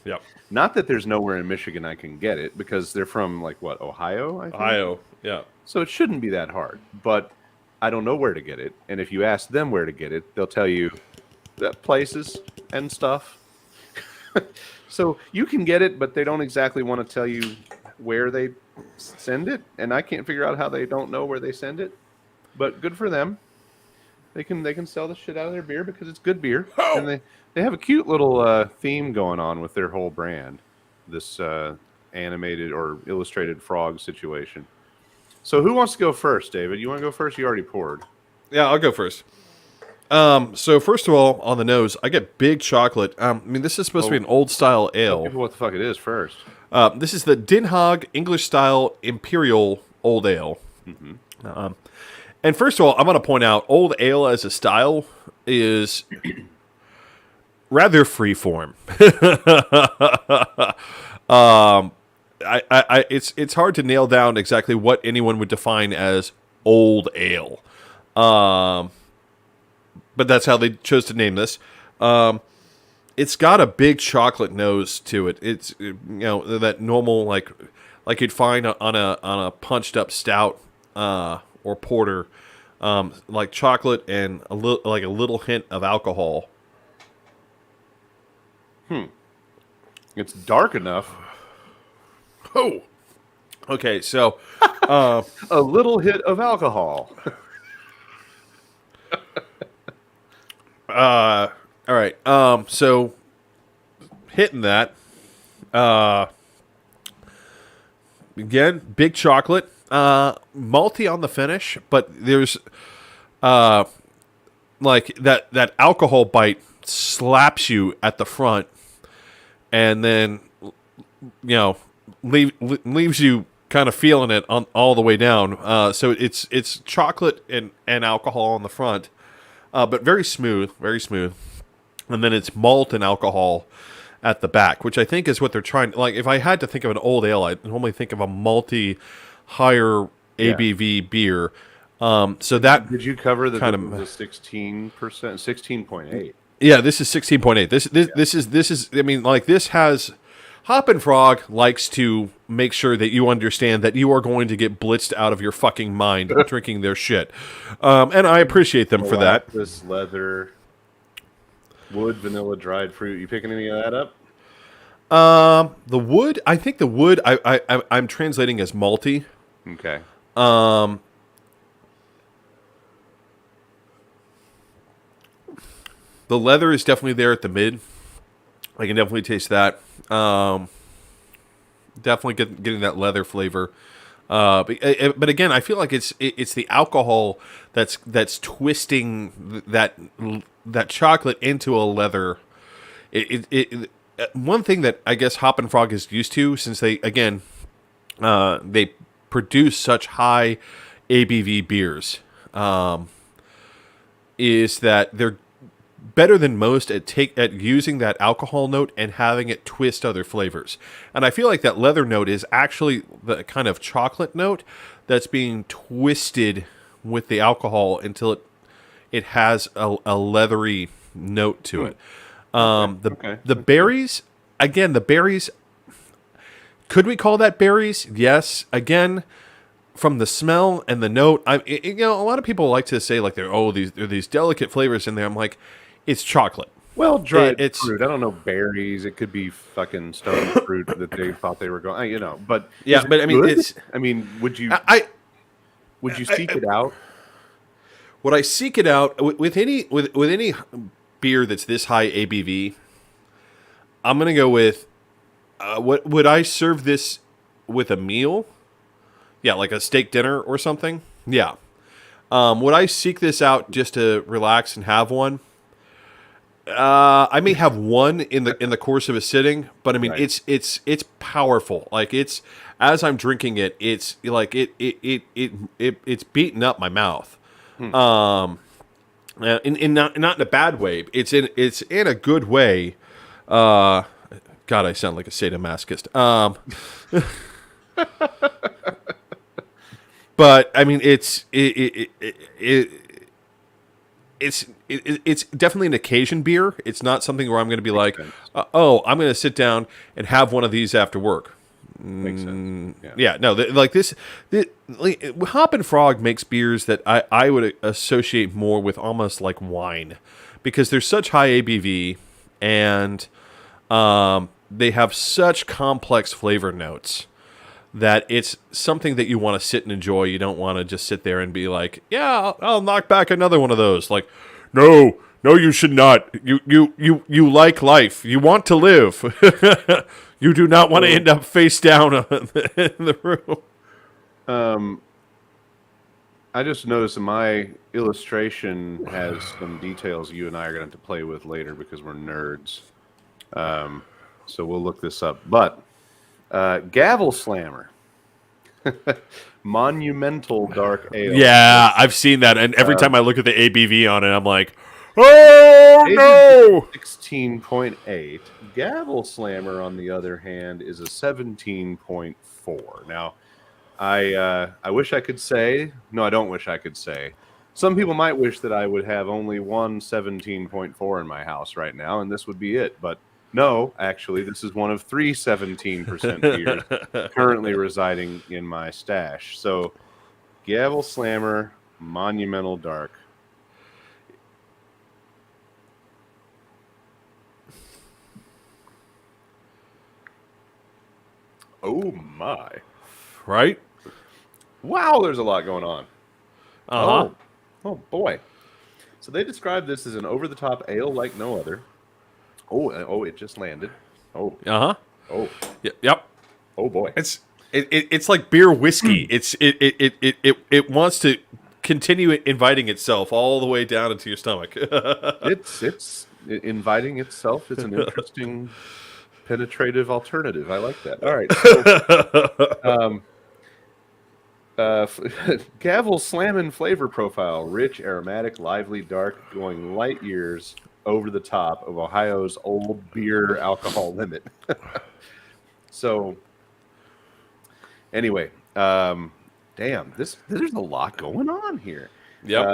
Yep. Not that there's nowhere in Michigan I can get it, because they're from, like, what, Ohio, I think? Ohio, yeah. So it shouldn't be that hard. But I don't know where to get it. And if you ask them where to get it, they'll tell you places and stuff. So you can get it, but they don't exactly want to tell you where they send it. And I can't figure out how they don't know where they send it. But good for them. They can sell the shit out of their beer because it's good beer. Oh! And they have a cute little theme going on with their whole brand. This animated or illustrated frog situation. So who wants to go first, David? You want to go first? You already poured. Yeah, I'll go first. So first of all, on the nose, I get big chocolate. I mean, this is supposed to be an old style ale. Tell what the fuck it is first. This is the Den Haag English style Imperial Old Ale. Mm-hmm. And first of all, I'm going to point out, old ale as a style is rather freeform. It's hard to nail down exactly what anyone would define as old ale. But that's how they chose to name this. It's got a big chocolate nose to it. It's that normal like you'd find on a punched up stout or porter, like chocolate and a little hint of alcohol. It's dark enough. Oh, okay. So a little hit of alcohol. All right. So hitting that. Again, big chocolate. Malty on the finish, but there's like that alcohol bite slaps you at the front, and then leaves you kind of feeling it on all the way down. So it's chocolate and alcohol on the front, but very smooth, and then it's malt and alcohol, at the back, which I think is what they're trying. Like, if I had to think of an old ale, I'd normally think of a malty, higher ABV beer. So that Did you cover the kind the of 16%, 16.8? yeah. This is 16.8. This is. I mean, like this has. Hop and Frog likes to make sure that you understand that you are going to get blitzed out of your fucking mind drinking their shit, and I appreciate them for that. This leather, wood, vanilla, dried fruit. You picking any of that up? The wood. I think the wood. I'm translating as malty. Okay. The leather is definitely there at the mid. I can definitely taste that. Definitely getting that leather flavor. But again, I feel like it's the alcohol that's twisting that chocolate into a leather. One thing that I guess Hop and Frog is used to, since they produce such high ABV beers, is that they're better than most at using that alcohol note and having it twist other flavors. And I feel like that leather note is actually the kind of chocolate note that's being twisted with the alcohol until it has a leathery note to it. The berries, again, the berries, could we call that berries? Yes. Again, from the smell and the note, a lot of people like to say like there are these delicate flavors in there. I'm like, it's chocolate. Well, dried fruit. I don't know, berries. It could be fucking stone fruit that they thought they were going. But yeah. But I mean, good? it's. I mean, would you seek it out? Would I seek it out with any beer that's this high ABV? I'm gonna go with. What would I serve this with a meal? Yeah, like a steak dinner or something. Yeah. Would I seek this out just to relax and have one? I may have one in the course of a sitting, but I mean Right. it's powerful. Like it's as I'm drinking it, it's like it's beating up my mouth. In not in a bad way. It's in a good way. God, I sound like a sadomasochist. But I mean, it's definitely an occasion beer. It's not something where I'm going to be like, I'm going to sit down and have one of these after work. Makes sense. Yeah, no, Hop and Frog makes beers that I would associate more with almost like wine, because they're such high ABV and they have such complex flavor notes that it's something that you want to sit and enjoy. You don't want to just sit there and be like, yeah, I'll knock back another one of those. Like, no, you should not. You like life. You want to live. You do not want to end up face down in the room. I just noticed that my illustration has some details you and I are going to have to play with later because we're nerds. So we'll look this up. But Gavel Slammer. Monumental Dark Ale. Yeah, I've seen that. And every time I look at the ABV on it, I'm like, oh, no! 16.8. Gavel Slammer, on the other hand, is a 17.4. Now, I wish I could say, no, I don't wish I could say. Some people might wish that I would have only one 17.4 in my house right now, and this would be it. But no, actually, this is one of 3 17% beers currently residing in my stash. So, Gavel Slammer, Monumental Dark. Oh my! Right? Wow, there's a lot going on. Uh-huh. Oh boy! So they describe this as an over-the-top ale like no other. Oh, it just landed. Oh, Uh-huh. oh, Yep. oh boy! It's like beer whiskey. It wants to continue inviting itself all the way down into your stomach. It's inviting itself. It's an interesting, penetrative alternative. I like that. All right. Gavel Slammin' flavor profile: rich, aromatic, lively, dark, going light years over the top of Ohio's old beer alcohol limit. So, anyway, damn, there's a lot going on here. Yep.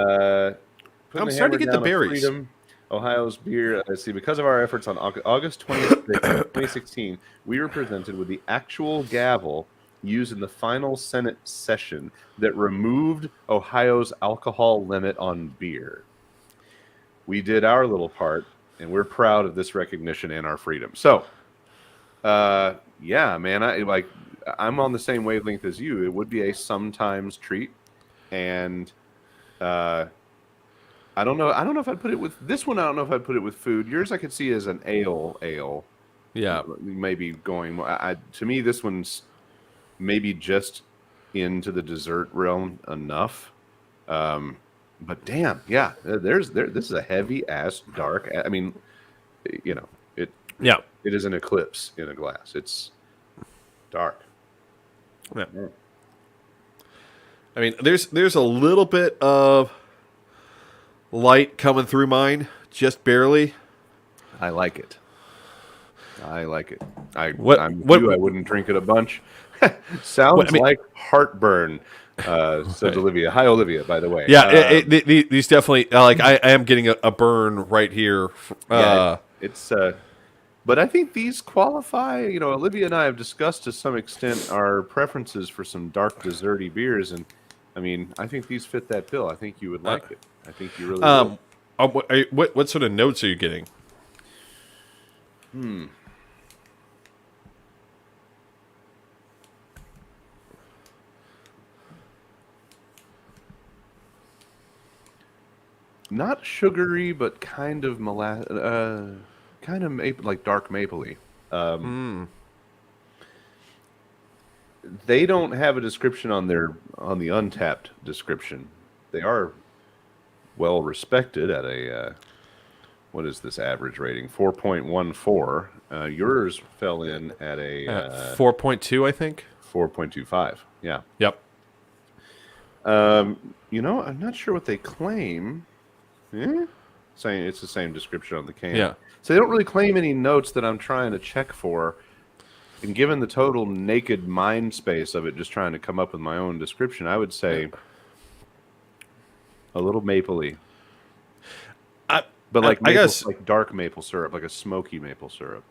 Putting I'm the starting to hammer get the down on berries. freedom, Ohio's beer. Let's see, because of our efforts on August 26th, 2016, we were presented with the actual gavel used in the final Senate session that removed Ohio's alcohol limit on beer. We did our little part, and we're proud of this recognition and our freedom. So, yeah, man, I'm on the same wavelength as you. It would be a sometimes treat, and I don't know. I don't know if I'd put it with this one. I don't know if I'd put it with food. Yours, I could see as an ale. Yeah. Maybe going. To me, this one's maybe just into the dessert realm enough. But damn, yeah, this is a heavy ass dark. I mean, you know, it is an eclipse in a glass. It's dark. Yeah. I mean, there's a little bit of light coming through mine, just barely. I like it. I'm I wouldn't drink it a bunch. Sounds like heartburn. Says Olivia. Hi, Olivia. By the way. Yeah, these definitely I am getting a burn right here. It's. But I think these qualify. You know, Olivia and I have discussed to some extent our preferences for some dark desserty beers, and I mean, I think these fit that bill. I think you would like it. I think you really would. What sort of notes are you getting? Not sugary, but kind of kind of like dark mapley. They don't have a description on the Untapped description. They are well respected at a what is this average rating? 4.14. Yours fell in at a 4.2, I think. 4.25. Yeah. Yep. You know, I'm not sure what they claim. Saying it's the same description on the can. Yeah. So they don't really claim any notes that I'm trying to check for. And given the total naked mind space of it, just trying to come up with my own description, I would say a little mapley. But like I guess, like dark maple syrup, like a smoky maple syrup.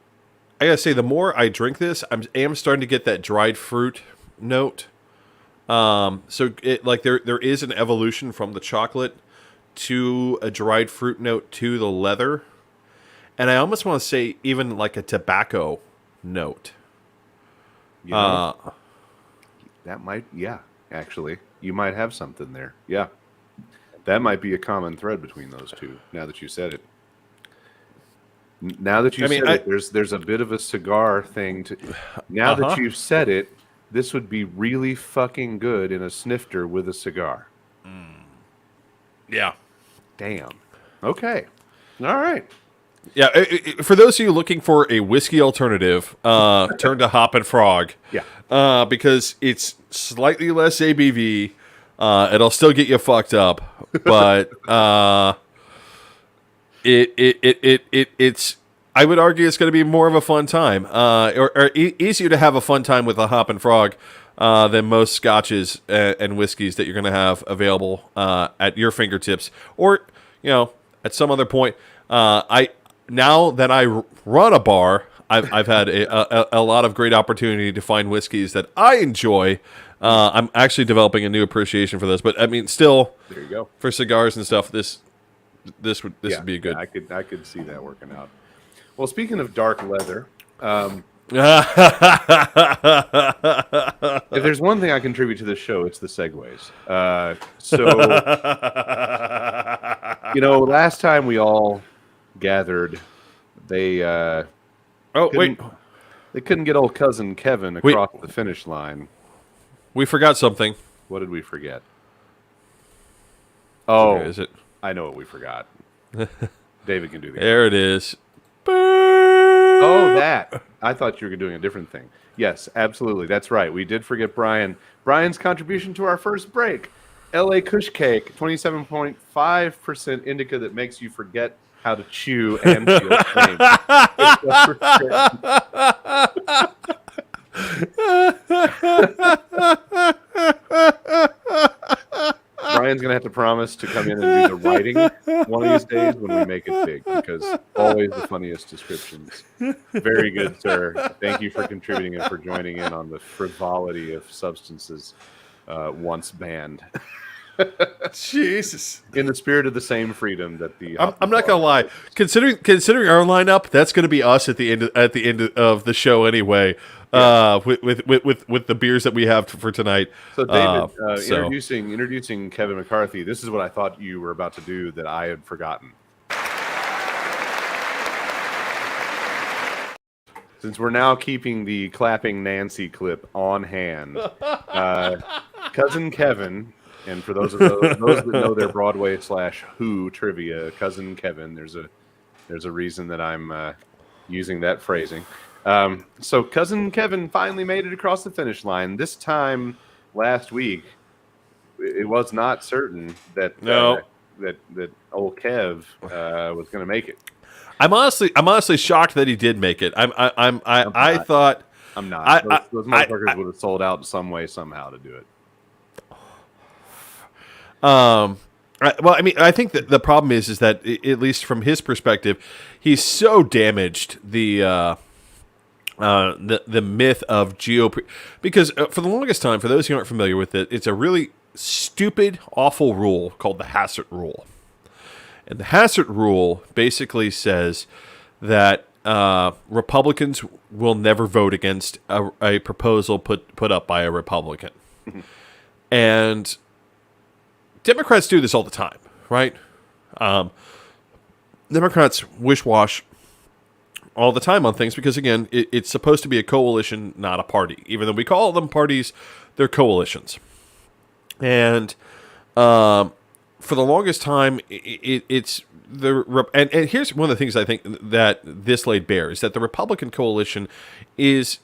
I gotta say, the more I drink this, I am starting to get that dried fruit note. So it like there is an evolution from the chocolate to a dried fruit note to the leather, and I almost want to say even like a tobacco note. You know, that might, actually, you might have something there. Yeah, that might be a common thread between those two. Now that you said it, there's a bit of a cigar thing to. Now that you've said it, this would be really fucking good in a snifter with a cigar. Yeah. Damn. Okay. All right. Yeah. For those of you looking for a whiskey alternative, turn to Hop and Frog. Yeah. Because it's slightly less ABV. It'll still get you fucked up, but it's. I would argue it's going to be more of a fun time, or easier to have a fun time with a Hop and Frog than most scotches and whiskeys that you're going to have available at your fingertips, or at some other point. Now that I run a bar, I've had a lot of great opportunity to find whiskeys that I enjoy. I'm actually developing a new appreciation for this, but I mean, still, there you go. For cigars and stuff, this would be a good. I could see that working out. Well, speaking of dark leather, if there's one thing I contribute to this show, it's the segues. Last time we all gathered, they couldn't get old cousin Kevin across the finish line. We forgot something. What did we forget? Oh, where is it? I know what we forgot. David can do the. There it is. Oh, that. I thought you were doing a different thing. Yes, absolutely. That's right. We did forget Brian. Brian's contribution to our first break. LA Kush Cake, 27.5% indica that makes you forget how to chew and feel shame. Brian's going to have to promise to come in and do the writing one of these days when we make it big, because always the funniest descriptions. Very good, sir. Thank you for contributing and for joining in on the frivolity of substances once banned. Jesus. In the spirit of the same freedom that the I'm not gonna lie. Considering our lineup, that's gonna be us at the end of the show anyway. Yeah. With the beers that we have for tonight. So David, introducing Kevin McCarthy. This is what I thought you were about to do that I had forgotten. Since we're now keeping the clapping Nancy clip on hand, cousin Kevin. And for those that know their Broadway / Who trivia, cousin Kevin, there's a reason that I'm using that phrasing. So cousin Kevin finally made it across the finish line. This time last week, it was not certain that that old Kev was going to make it. I'm honestly shocked that he did make it. I thought I'm not. Those motherfuckers would have sold out some way somehow to do it. Well, I mean, I think that the problem is that at least from his perspective, he's so damaged the myth of GOP, because for the longest time, for those who aren't familiar with it, it's a really stupid, awful rule called the Hassett Rule, and the Hassett Rule basically says that Republicans will never vote against a proposal put up by a Republican, and Democrats do this all the time, right? Democrats wish-wash all the time on things because, again, it's supposed to be a coalition, not a party. Even though we call them parties, they're coalitions. And for the longest time, it's the and here's one of the things I think that this laid bare is that the Republican coalition is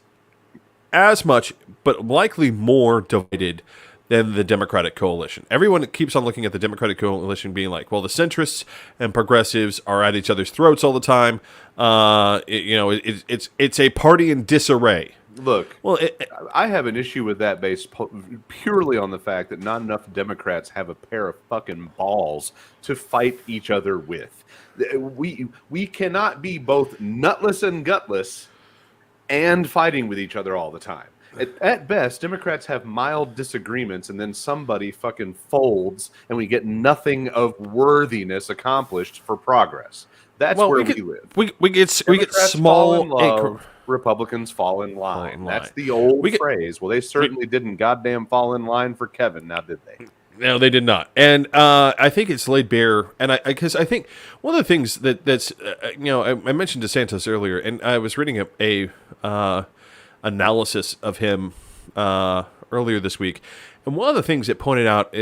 as much, but likely more divided than the Democratic coalition. Everyone keeps on looking at the Democratic coalition being like, well, the centrists and progressives are at each other's throats all the time. It's a party in disarray. Look, I have an issue with that based purely on the fact that not enough Democrats have a pair of fucking balls to fight each other with. We cannot be both nutless and gutless and fighting with each other all the time. At best, Democrats have mild disagreements, and then somebody fucking folds, and we get nothing of worthiness accomplished for progress. That's where we live. We get small. Love, Republicans fall in line. That's the old phrase. Well, they certainly didn't goddamn fall in line for Kevin, now did they? No, they did not. And I think it's laid bare. And because I think one of the things that's I mentioned DeSantis earlier, and I was reading a analysis of him earlier this week, and one of the things it pointed out,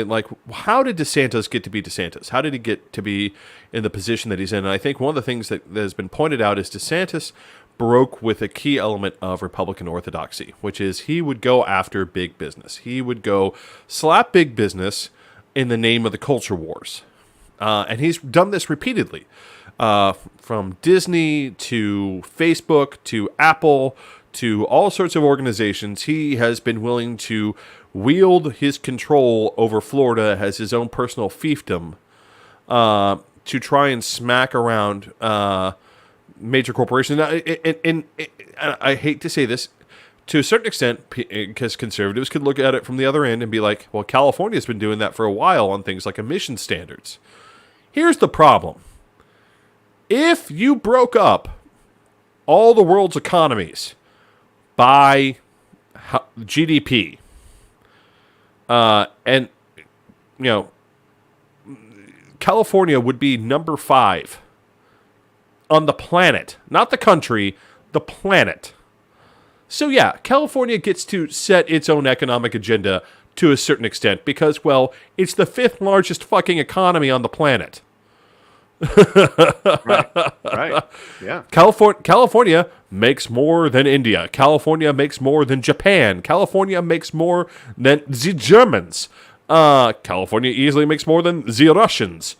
how did DeSantis get to be DeSantis? How did he get to be in the position that he's in? And I think one of the things that has been pointed out is DeSantis broke with a key element of Republican orthodoxy, which is he would go after big business. He would go slap big business in the name of the culture wars. And he's done this repeatedly, from Disney to Facebook to Apple to all sorts of organizations. He has been willing to wield his control over Florida as his own personal fiefdom to try and smack around major corporations. Now, and I hate to say this, to a certain extent, because conservatives could look at it from the other end and be like, well, California's been doing that for a while on things like emission standards. Here's the problem. If you broke up all the world's economies by GDP, and California would be number 5 on the planet, not the country, the planet. So yeah, California gets to set its own economic agenda to a certain extent because, well, it's the 5th largest fucking economy on the planet. Right. Yeah. California makes more than India. California makes more than Japan. California makes more than the Germans. California easily makes more than the Russians.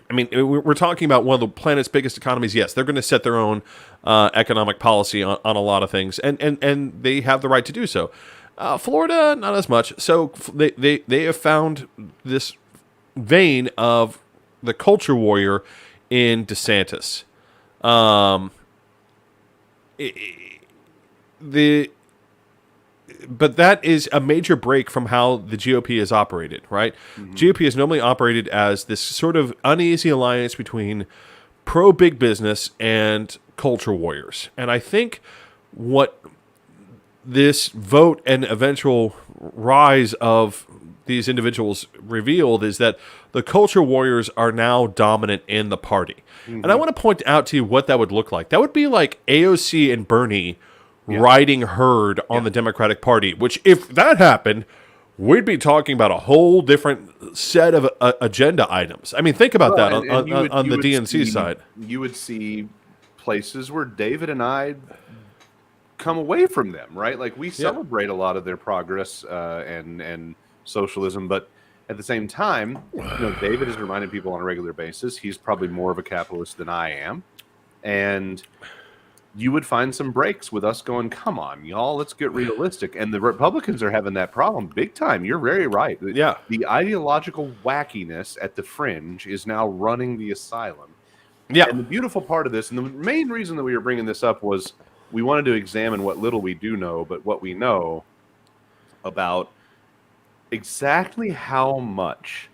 I mean, we're talking about one of the planet's biggest economies. Yes, they're going to set their own economic policy on a lot of things, and they have the right to do so. Florida, not as much. So they have found this vein of the culture warrior in DeSantis. But that is a major break from how the GOP is operated, right? Mm-hmm. GOP is normally operated as this sort of uneasy alliance between pro-big business and culture warriors. And I think what this vote and eventual rise of these individuals revealed is that the culture warriors are now dominant in the party. Mm-hmm. And I want to point out to you what that would look like. That would be like AOC and Bernie riding herd on the Democratic Party, which if that happened, we'd be talking about a whole different set of agenda items. I mean, think about that on the DNC side. You would see places where David and I come away from them, right? Like we celebrate a lot of their progress and socialism, but at the same time, David has reminded people on a regular basis he's probably more of a capitalist than I am, and you would find some breaks with us going, come on, y'all, let's get realistic. And the Republicans are having that problem big time. You're very right. Yeah. The ideological wackiness at the fringe is now running the asylum. Yeah. And the beautiful part of this, and the main reason that we were bringing this up was we wanted to examine what little we do know, but what we know about exactly how much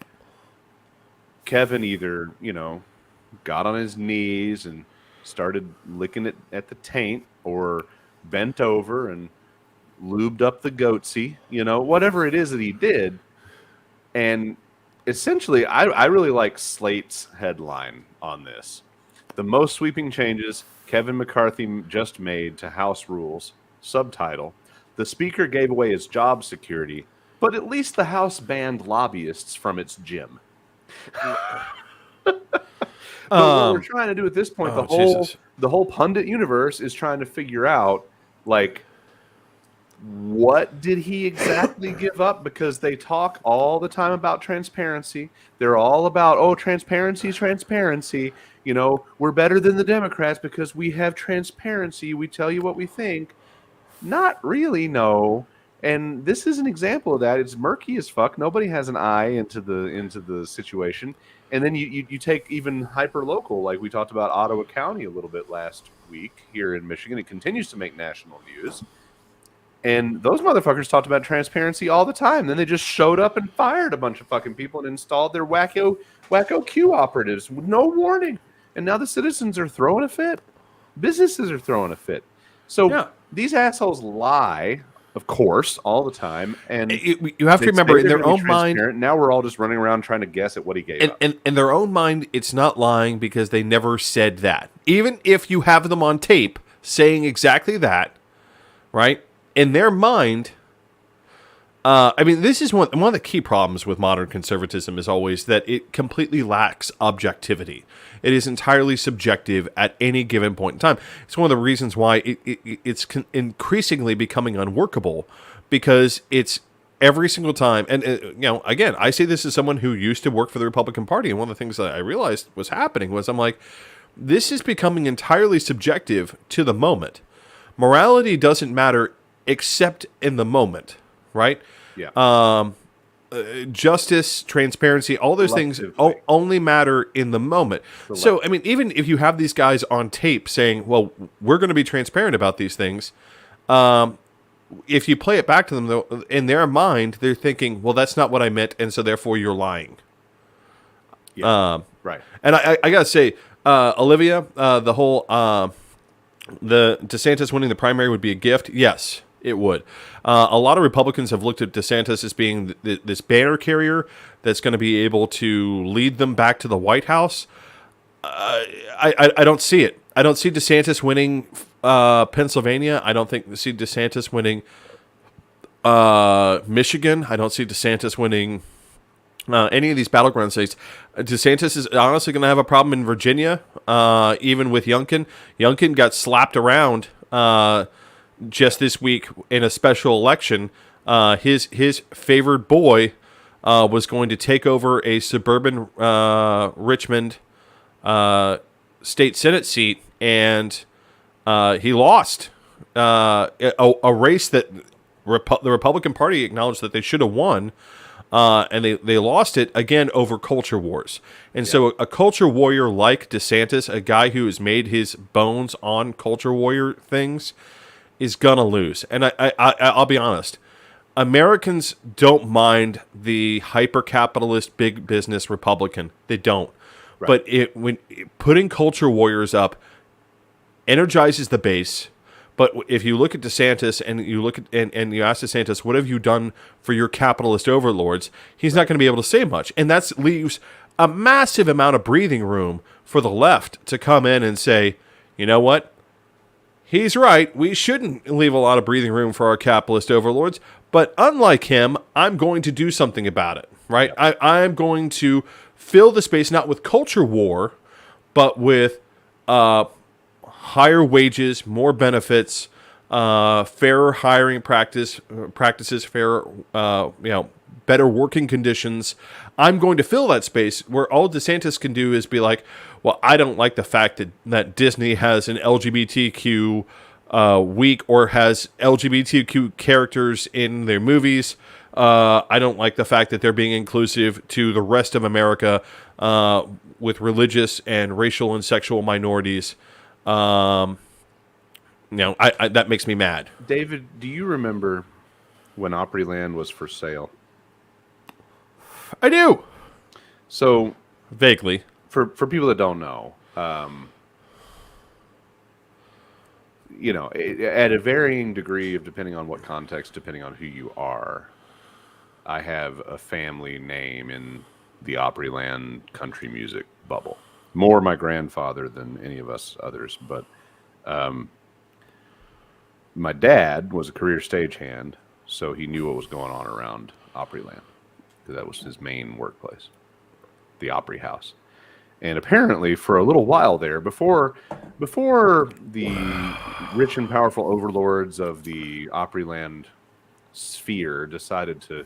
Kevin either, got on his knees and started licking it at the taint or bent over and lubed up the goatsy, whatever it is that he did. And essentially, I really like Slate's headline on this. The most sweeping changes Kevin McCarthy just made to House rules. Subtitle: the Speaker gave away his job security, but at least the House banned lobbyists from its gym. But what we're trying to do at this point, the whole pundit universe is trying to figure out, like, what did he exactly give up? Because they talk all the time about transparency. They're all about, transparency. We're better than the Democrats because we have transparency. We tell you what we think. Not really, no. And this is an example of that. It's murky as fuck. Nobody has an eye into the situation. And then you take even hyper local, like we talked about Ottawa County a little bit last week here in Michigan. It continues to make national news. And those motherfuckers talked about transparency all the time. Then they just showed up and fired a bunch of fucking people and installed their wacko Q operatives with no warning. And now the citizens are throwing a fit. Businesses are throwing a fit. So these assholes lie, of course, all the time. And you have to remember, in their own mind, now we're all just running around trying to guess at what he gave up. And in their own mind, it's not lying because they never said that. Even if you have them on tape saying exactly that, right? In their mind, this is one of the key problems with modern conservatism is always that it completely lacks objectivity. It is entirely subjective at any given point in time. It's one of the reasons why it's increasingly becoming unworkable, because it's every single time. And, again, I say this as someone who used to work for the Republican Party. And one of the things that I realized was happening was I'm like, this is becoming entirely subjective to the moment. Morality doesn't matter except in the moment, right? Yeah. Justice, transparency, all those things only matter in the moment. So, even if you have these guys on tape saying, well, we're going to be transparent about these things, if you play it back to them, though, in their mind, they're thinking, well, that's not what I meant, and so therefore you're lying. Yeah. Right. And I got to say, Olivia, the whole the DeSantis winning the primary would be a gift. Yes, it would. A lot of Republicans have looked at DeSantis as being this banner carrier that's going to be able to lead them back to the White House. I don't see it. I don't see DeSantis winning Pennsylvania. I don't see DeSantis winning Michigan. I don't see DeSantis winning any of these battleground states. DeSantis is honestly going to have a problem in Virginia, even with Youngkin. Youngkin got slapped around just this week in a special election. His favored boy was going to take over a suburban Richmond state Senate seat, and he lost a race that the Republican Party acknowledged that they should have won, and they lost it again over culture wars. And so a culture warrior like DeSantis, a guy who has made his bones on culture warrior things, is gonna lose. And I'll be honest, Americans don't mind the hyper-capitalist big business Republican. They don't. Right. But when putting culture warriors up energizes the base. But if you look at DeSantis and you look at and you ask DeSantis, what have you done for your capitalist overlords? He's not going to be able to say much, and that leaves a massive amount of breathing room for the left to come in and say, you know what? He's right. We shouldn't leave a lot of breathing room for our capitalist overlords. But unlike him, I'm going to do something about it. Right? I'm going to fill the space not with culture war, but with higher wages, more benefits, fairer hiring practices, fairer, better working conditions. I'm going to fill that space where all DeSantis can do is be like, well, I don't like the fact that Disney has an LGBTQ week or has LGBTQ characters in their movies. I don't like the fact that they're being inclusive to the rest of America with religious and racial and sexual minorities. That makes me mad. David, do you remember when Opryland was for sale? I do. So vaguely, for people that don't know, at a varying degree of depending on what context, depending on who you are, I have a family name in the Opryland country music bubble. More my grandfather than any of us others, but my dad was a career stagehand, so he knew what was going on around Opryland, because that was his main workplace, the Opry House. And apparently, for a little while there, before the rich and powerful overlords of the Opryland sphere decided to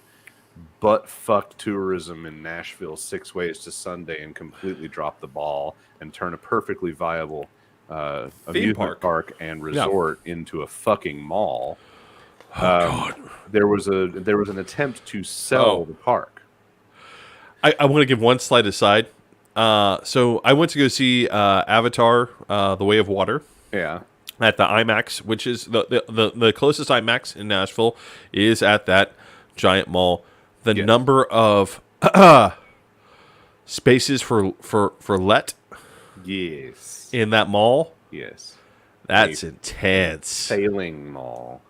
butt-fuck tourism in Nashville 6 ways to Sunday and completely drop the ball and turn a perfectly viable amusement park and resort into a fucking mall. God. There was an attempt to sell the park. I want to give one slight aside. So I went to go see Avatar: The Way of Water. Yeah. At the IMAX, which is the closest IMAX in Nashville, is at that giant mall. The number of spaces for let in that mall, that's intense. Sailing mall.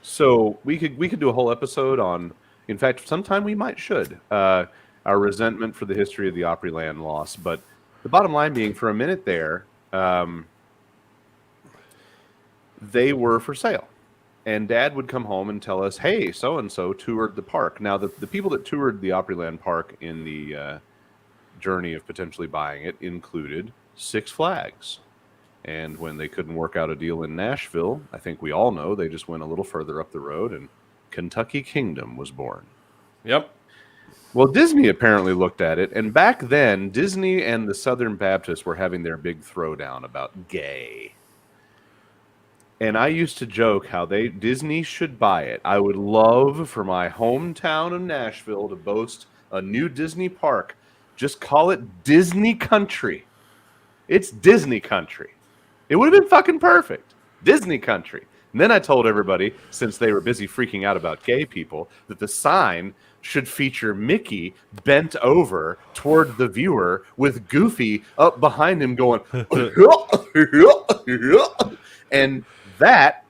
So we could do a whole episode on. In fact, sometime we should our resentment for the history of the Opryland loss. But the bottom line being, for a minute there, they were for sale. And Dad would come home and tell us, hey, so-and-so toured the park. Now, the people that toured the Opryland Park in the journey of potentially buying it included Six Flags. And when they couldn't work out a deal in Nashville, I think we all know, they just went a little further up the road, and Kentucky Kingdom was born. Yep. Well, Disney apparently looked at it, and back then, Disney and the Southern Baptists were having their big throwdown about gay. And I used to joke how Disney should buy it. I would love for my hometown of Nashville to boast a new Disney park. Just call it Disney Country. It's Disney Country. It would have been fucking perfect. Disney Country. And then I told everybody, since they were busy freaking out about gay people, that the sign should feature Mickey bent over toward the viewer with Goofy up behind him going, and that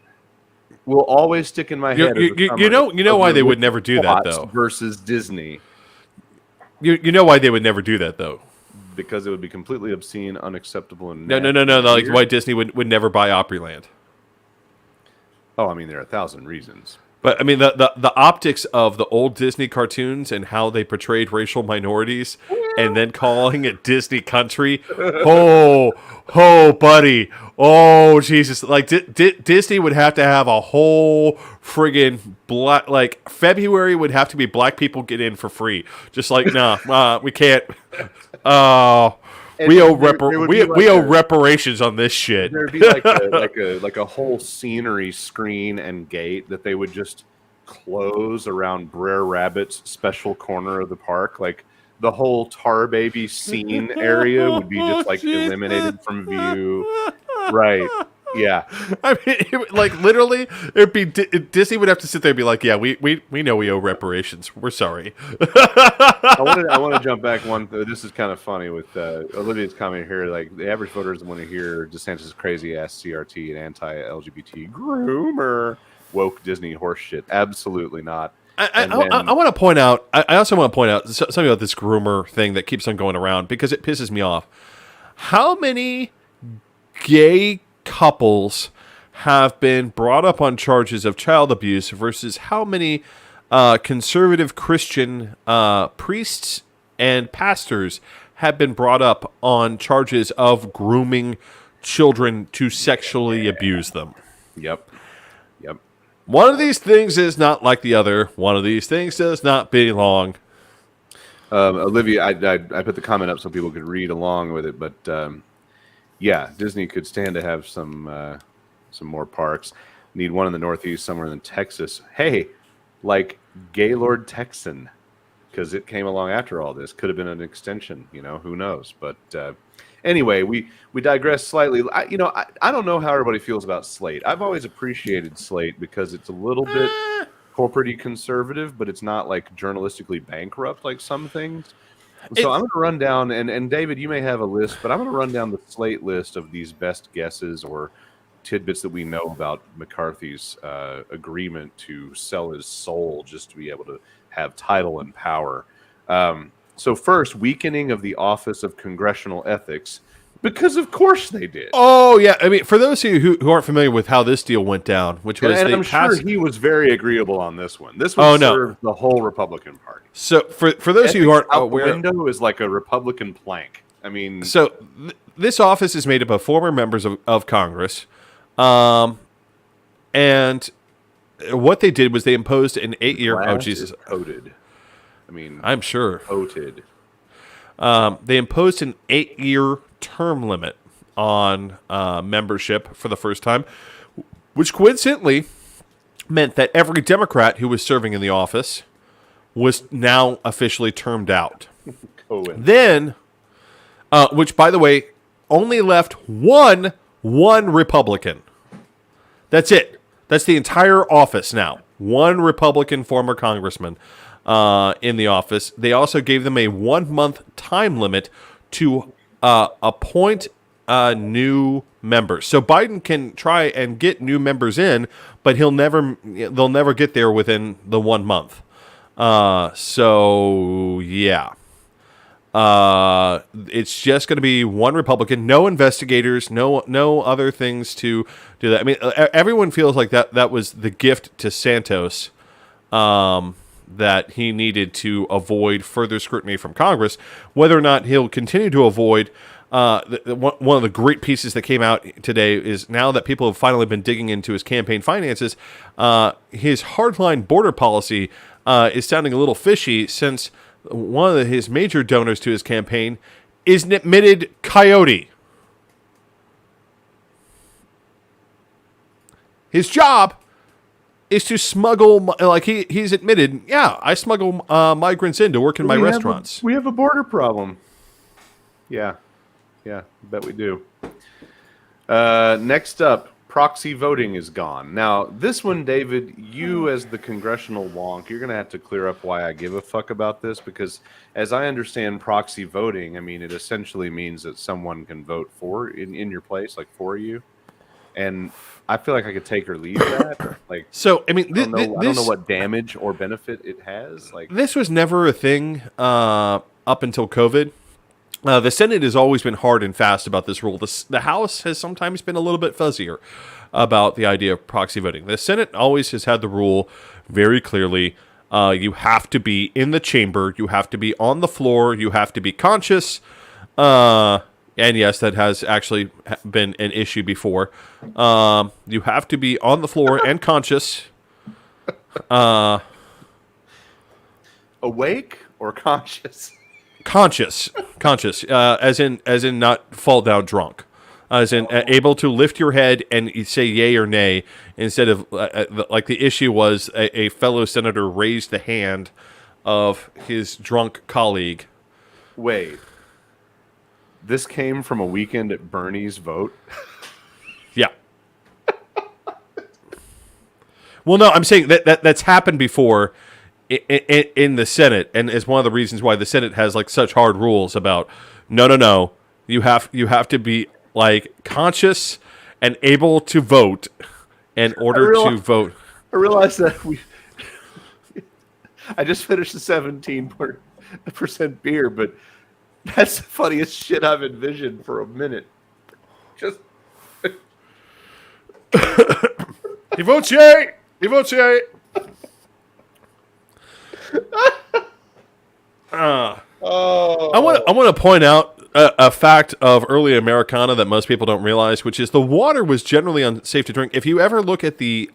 will always stick in my head. You know why they would never do that, though. Versus Disney. You know why they would never do that, though. Because it would be completely obscene, unacceptable, and no. Like why Disney would never buy Opryland. Oh, I mean, there are 1,000 reasons. But I mean, the optics of the old Disney cartoons and how they portrayed racial minorities and then calling it Disney Country. Oh, buddy. Oh, Jesus. Like, Disney would have to have a whole friggin' black, like, February would have to be black people get in for free. Just like, nah, we can't. We owe we owe reparations on this shit. There'd be like a whole scenery screen and gate that they would just close around Brer Rabbit's special corner of the park. Like the whole Tar Baby scene area would be just like eliminated from view. Right. Yeah. I mean, like literally, it'd be Disney would have to sit there and be like, "Yeah, we know we owe reparations. We're sorry." I want to jump back one. This is kind of funny with Olivia's comment here. Like the average voter doesn't want to hear DeSantis' crazy ass CRT and anti-LGBT groomer woke Disney horse shit. Absolutely not. I want to point out. I also want to point out something about this groomer thing that keeps on going around because it pisses me off. How many gay couples have been brought up on charges of child abuse versus how many conservative Christian priests and pastors have been brought up on charges of grooming children to sexually abuse them? Yep. One of these things is not like the other. One of these things does not belong. Olivia, I put the comment up so people could read along with it, but yeah, Disney could stand to have some more parks. Need one in the Northeast, somewhere in Texas. Hey, like Gaylord Texan, because it came along after all this. Could have been an extension, who knows? But anyway, we digress slightly. I don't know how everybody feels about Slate. I've always appreciated Slate because it's a little bit corporate-y conservative, but it's not like journalistically bankrupt like some things. So I'm going to run down, and David, you may have a list, but I'm going to run down the Slate list of these best guesses or tidbits that we know about McCarthy's agreement to sell his soul just to be able to have title and power. So first, weakening of the Office of Congressional Ethics, because of course they did. Oh, yeah. I mean, for those of you who aren't familiar with how this deal went down, which was and I'm sure he was very agreeable on this one. This one served the whole Republican Party. So for those of you who aren't aware, the window is like a Republican plank. I mean, so this office is made up of former members of Congress, and what they did was they imposed an 8-year. Oh Jesus! Coated. I mean, I'm sure coated. They imposed an 8-year term limit on membership for the first time, which coincidentally meant that every Democrat who was serving in the office was now officially termed out. Then, which by the way, only left one Republican. That's it. That's the entire office now. One Republican former congressman in the office. They also gave them a 1-month time limit to appoint new members. So Biden can try and get new members in, but they'll never get there within the 1 month. So yeah. It's just going to be one Republican, no investigators, no other things to do that. I mean, everyone feels like that was the gift to Santos, that he needed to avoid further scrutiny from Congress. Whether or not he'll continue to avoid, one of the great pieces that came out today is now that people have finally been digging into his campaign finances, his hardline border policy is sounding a little fishy since one of his major donors to his campaign is an admitted coyote. His job is to smuggle, like he's admitted, yeah, I smuggle migrants in to work in my restaurants. We have a border problem. Yeah, bet we do. Next up, proxy voting is gone. Now, this one, David, you as the congressional wonk, you're going to have to clear up why I give a fuck about this, because as I understand proxy voting, I mean, it essentially means that someone can vote in your place, like for you. And I feel like I could take or leave that. Like, so I mean, I don't know what damage or benefit it has. Like, this was never a thing up until COVID. The Senate has always been hard and fast about this rule. The House has sometimes been a little bit fuzzier about the idea of proxy voting. The Senate always has had the rule very clearly. You have to be in the chamber. You have to be on the floor. You have to be conscious. And yes, that has actually been an issue before. You have to be on the floor and conscious. Awake or conscious? Conscious, as in not fall down drunk, as in able to lift your head and say yay or nay instead of like the issue was a fellow senator raised the hand of his drunk colleague. Wait, this came from a weekend at Bernie's vote? Yeah. Well, no, I'm saying that's happened before in the Senate, and is one of the reasons why the Senate has like such hard rules about no, you have to be like conscious and able to vote in order to vote. I realized that I just finished the 17% beer, but that's the funniest shit I've envisioned for a minute. Just He votes yay. He votes yay. I want to point out a fact of early Americana that most people don't realize, which is the water was generally unsafe to drink. If you ever look at the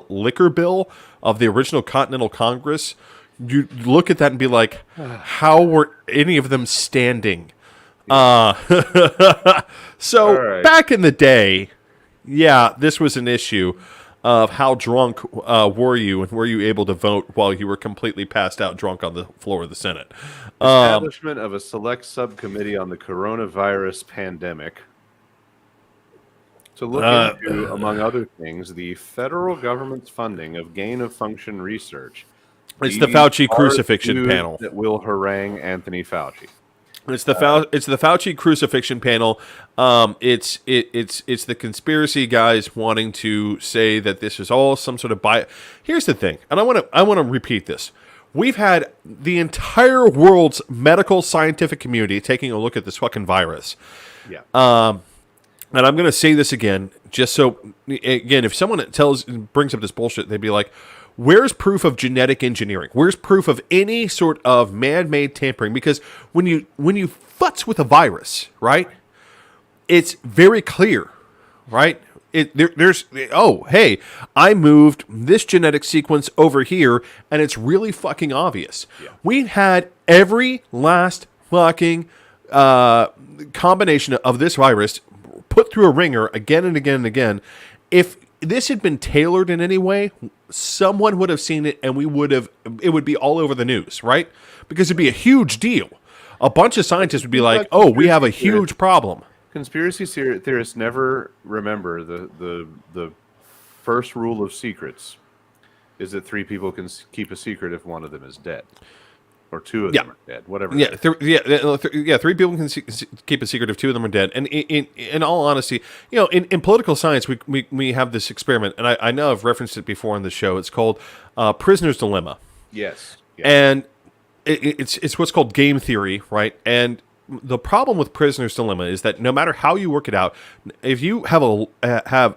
liquor bill of the original Continental Congress, you look at that and be like, how were any of them standing? So right. Back in the day, yeah, this was an issue of how drunk were you, and were you able to vote while you were completely passed out drunk on the floor of the Senate. Establishment of a select subcommittee on the coronavirus pandemic to look into, among other things, the federal government's funding of gain-of-function research. It's the Fauci crucifixion panel that will harangue Anthony Fauci. It's the Fauci crucifixion panel. It's the conspiracy guys wanting to say that this is all some sort of bias. Here's the thing, and I want to repeat this. We've had the entire world's medical scientific community taking a look at this fucking virus. Yeah. And I'm going to say this again, just so again, if someone brings up this bullshit, they'd be like, where's proof of genetic engineering? Where's proof of any sort of man-made tampering? Because when you futz with a virus, right, it's very clear, right? Hey, I moved this genetic sequence over here, and it's really fucking obvious. Yeah. We've had every last fucking combination of this virus put through a ringer again and again and again. If this had been tailored in any way, someone would have seen it, and it would be all over the news, right? Because it'd be a huge deal. A bunch of scientists would be like, "Oh, we have a huge problem." Conspiracy theorists never remember the first rule of secrets is that 3 people can keep a secret if one of them is dead, or 2 of them are dead, whatever. Yeah, 3 people can keep a secret if 2 of them are dead. And in all honesty, in political science, we have this experiment, and I know I've referenced it before on the show. It's called Prisoner's Dilemma. Yes. And it's what's called game theory, right? And the problem with Prisoner's Dilemma is that no matter how you work it out, if you have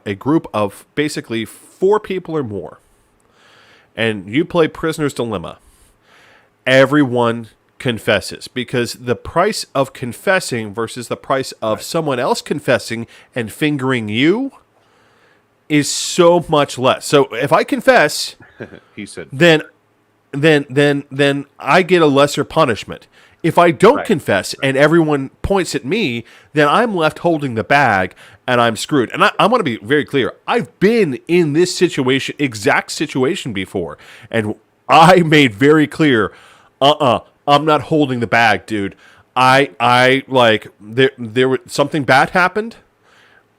a group of basically 4 people or more, and you play Prisoner's Dilemma, everyone confesses, because the price of confessing versus the price of someone else confessing and fingering you is so much less. So if I confess, he said, then I get a lesser punishment. If I don't confess and everyone points at me, then I'm left holding the bag and I'm screwed. And I want to be very clear. I've been in this exact situation before. And I made very clear, I'm not holding the bag, dude. There was something bad happened,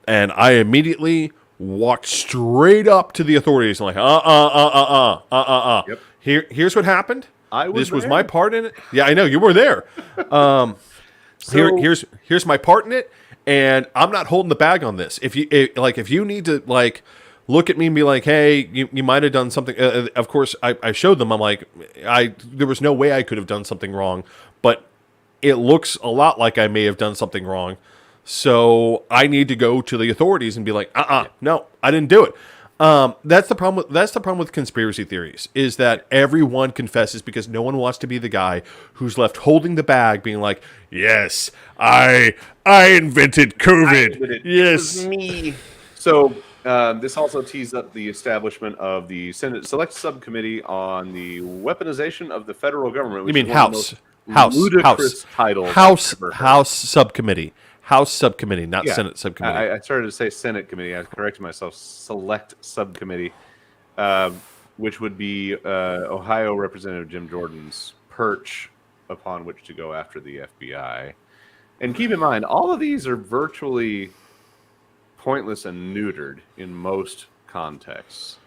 and I immediately walked straight up to the authorities and like, Yep. Here's what happened. This was my part in it. Yeah, I know you were there. Here's my part in it, and I'm not holding the bag on this. If you need to look at me and be like, hey, you might have done something. Of course, I showed them. I'm like, there was no way I could have done something wrong, but it looks a lot like I may have done something wrong. So I need to go to the authorities and be like, no, I didn't do it. That's the problem. That's the problem with conspiracy theories is that everyone confesses because no one wants to be the guy who's left holding the bag, being like, "Yes, I invented COVID. But it was Yes." me. So this also tees up the establishment of the Senate Select Subcommittee on the Weaponization of the Federal Government. You Which mean is one of the House, most House, ludicrous titles House, I've ever heard. House subcommittee, House subcommittee, not Yeah, Senate subcommittee. I started to say Senate Committee. I corrected myself. Select Subcommittee, which would be Ohio Representative Jim Jordan's perch upon which to go after the FBI. And keep in mind, all of these are virtually pointless and neutered in most contexts.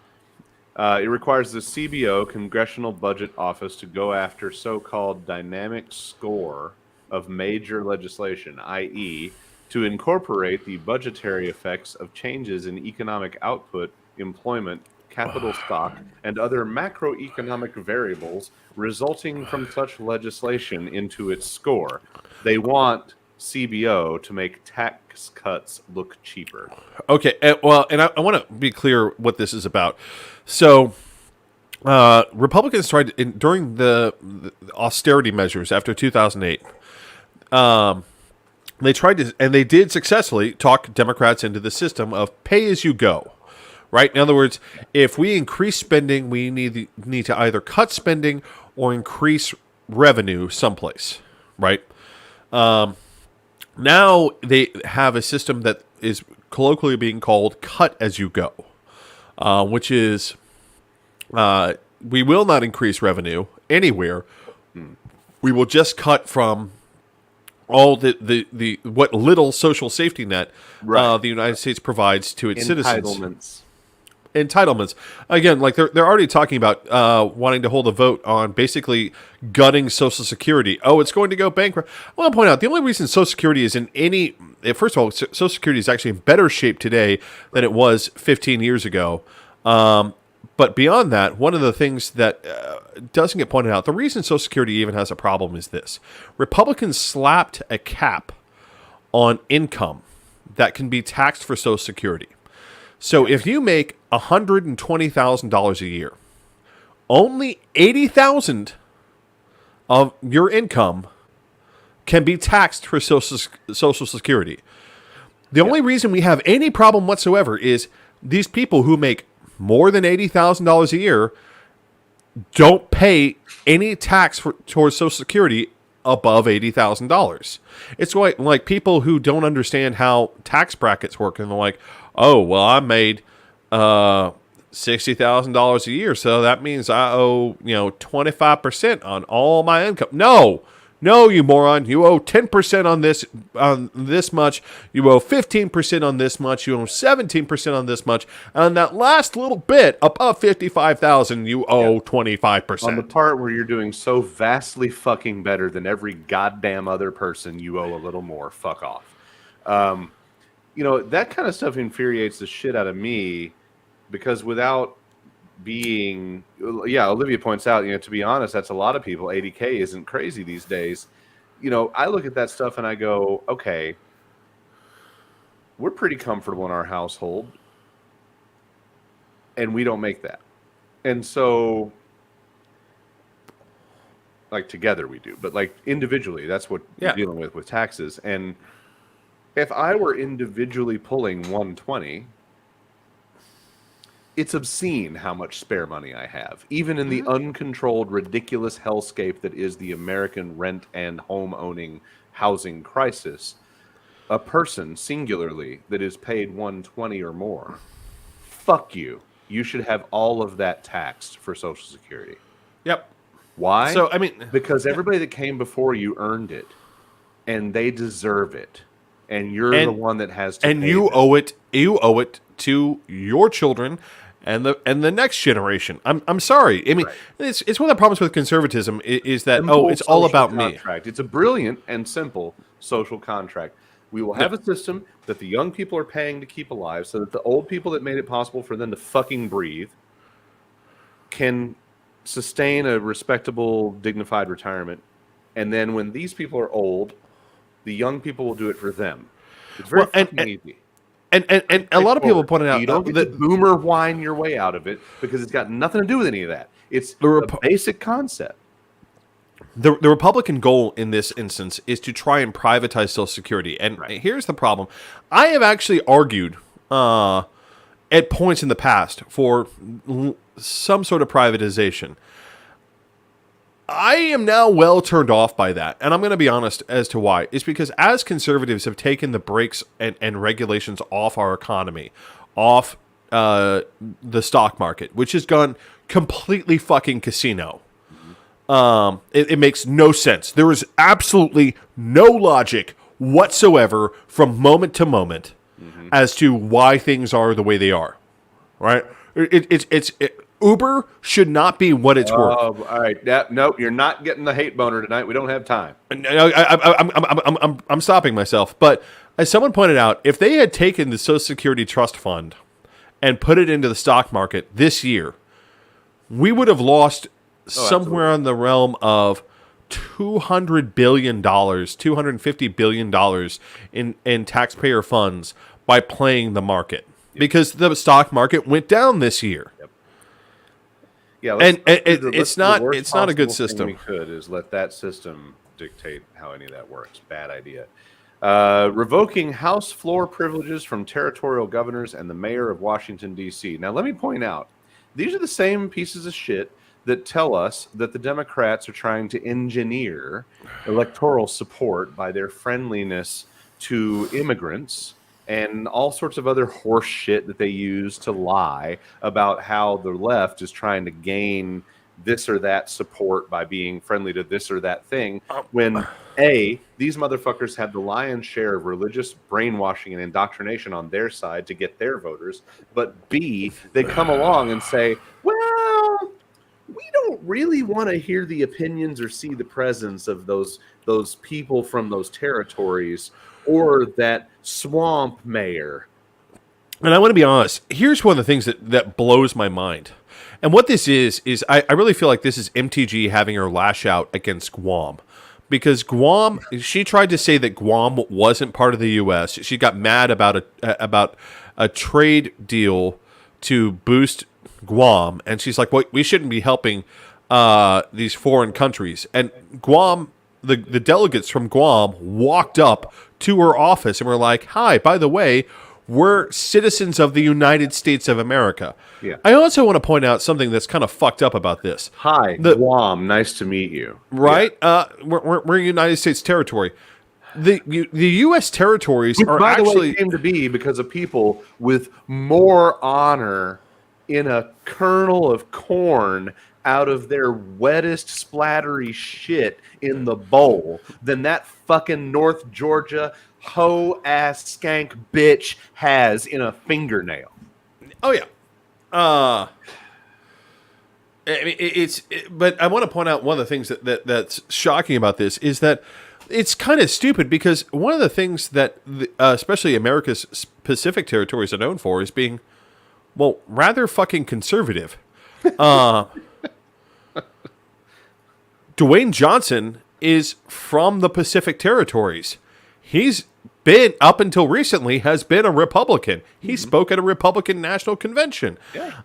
It requires the CBO, Congressional Budget Office, to go after so-called dynamic score of major legislation, i.e., to incorporate the budgetary effects of changes in economic output, employment, capital stock, and other macroeconomic variables resulting from such legislation into its score. They want CBO to make tax cuts look cheaper. Okay, well, and I want to be clear what this is about. So, Republicans tried during the austerity measures after 2008. They tried to, and they did successfully talk Democrats into the system of pay as you go. Right. In other words, if we increase spending, we need to either cut spending or increase revenue someplace. Right. Now they have a system that is colloquially being called cut as you go, which is we will not increase revenue anywhere. We will just cut from all the what little social safety net the United States provides to its citizens. Entitlements. Again, like they're already talking about wanting to hold a vote on basically gutting Social Security. Oh, it's going to go bankrupt. I want to point out the only reason Social Security is in any. First of all, Social Security is actually in better shape today than it was 15 years ago. But beyond that, one of the things that doesn't get pointed out, the reason Social Security even has a problem is this: Republicans slapped a cap on income that can be taxed for Social Security. So if you make $120,000 a year, only $80,000 of your income can be taxed for Social Security. The only reason we have any problem whatsoever is these people who make more than $80,000 a year don't pay any tax towards Social Security above $80,000. It's like people who don't understand how tax brackets work, and they're like, "Oh, well, I made $60,000 a year, so that means I owe 25% on all my income." No, you moron! You owe 10% on this much. You owe 15% on this much. You owe 17% on this much, and on that last little bit above 55,000, you owe 25%. On the part where you're doing so vastly fucking better than every goddamn other person, you owe a little more. Fuck off. That kind of stuff infuriates the shit out of me because without being, Olivia points out, to be honest, that's a lot of people. 80K isn't crazy these days. I look at that stuff and I go, okay, we're pretty comfortable in our household and we don't make that. And so, like, together we do, but like individually, that's what you're dealing with taxes. And if I were individually pulling 120, it's obscene how much spare money I have, even in the uncontrolled, ridiculous hellscape that is the American rent and home-owning housing crisis. A person, singularly, that is paid 120 or more, fuck you. You should have all of that taxed for Social Security. Yep. Why? So, because everybody that came before you earned it, and they deserve it. And you're the one that has to. And you owe it. You owe it to your children and the next generation. I'm sorry. It's one of the problems with conservatism is that it's all about contract. Me. It's a brilliant and simple social contract. We will have a system that the young people are paying to keep alive, so that the old people that made it possible for them to fucking breathe can sustain a respectable, dignified retirement. And then when these people are old, the young people will do it for them. It's very easy. And a lot of people pointed out you don't get that to boomer whine your way out of it because it's got nothing to do with any of that. It's The the basic concept. the Republican goal in this instance is to try and privatize Social Security. And here's the problem. I have actually argued at points in the past for some sort of privatization. I am now well turned off by that. And I'm going to be honest as to why. It's because as conservatives have taken the brakes and regulations off our economy, off the stock market, which has gone completely fucking casino. It makes no sense. There is absolutely no logic whatsoever from moment to moment as to why things are the way they are. Right? Uber should not be what it's worth. All right. Nope, you're not getting the hate boner tonight. We don't have time. I'm stopping myself. But as someone pointed out, if they had taken the Social Security Trust Fund and put it into the stock market this year, we would have lost somewhere in the realm of $200 billion, $250 billion in taxpayer funds by playing the market. Because the stock market went down this year. Yep. Yeah, it's not a good system. We could is let that system dictate how any of that works. Bad idea. Revoking House floor privileges from territorial governors and the mayor of Washington, D.C. Now, let me point out, these are the same pieces of shit that tell us that the Democrats are trying to engineer electoral support by their friendliness to immigrants and all sorts of other horse shit that they use to lie about how the left is trying to gain this or that support by being friendly to this or that thing, when A, these motherfuckers have the lion's share of religious brainwashing and indoctrination on their side to get their voters, but B, they come along and say, well, we don't really want to hear the opinions or see the presence of those people from those territories or that swamp mayor. And I want to be honest, here's one of the things that blows my mind. And what this is I really feel like this is MTG having her lash out against Guam. Because Guam, she tried to say that Guam wasn't part of the U.S. She got mad about a trade deal to boost Guam. And she's like, well, we shouldn't be helping these foreign countries. And Guam, the delegates from Guam walked up to her office and were like, hi, by the way, we're citizens of the United States of America. Yeah. I also want to point out something that's kind of fucked up about this. Hi, Guam, nice to meet you. Right? Yeah. We're United States territory. The U.S. territories Which, are by the actually way, came to be because of people with more honor in a kernel of corn out of their wettest splattery shit in the bowl than that fucking North Georgia hoe-ass skank bitch has in a fingernail. Oh, yeah. I mean, but I want to point out one of the things that's shocking about this is that it's kind of stupid because one of the things that especially America's Pacific territories are known for is being, well, rather fucking conservative. Dwayne Johnson is from the Pacific territories. He's been, up until recently, has been a Republican. He spoke at a Republican National Convention. Yeah.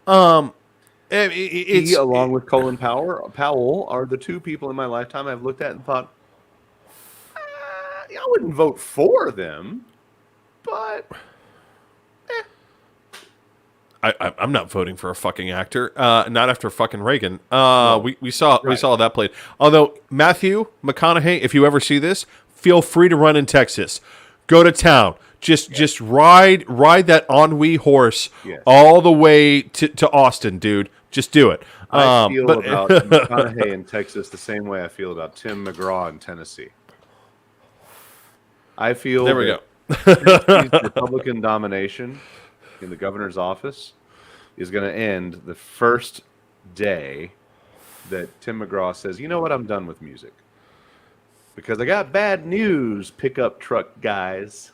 He, along with Colin Powell, are the two people in my lifetime I've looked at and thought, I wouldn't vote for them, but I'm not voting for a fucking actor. Not after fucking Reagan. We saw that played. Although Matthew McConaughey, if you ever see this, feel free to run in Texas. Go to town. Just ride that ennui horse all the way to Austin, dude. Just do it. I feel about McConaughey in Texas the same way I feel about Tim McGraw in Tennessee. I feel there we go. Republican domination in the governor's office is going to end the first day that Tim McGraw says, you know what, I'm done with music. Because I got bad news, pickup truck guys.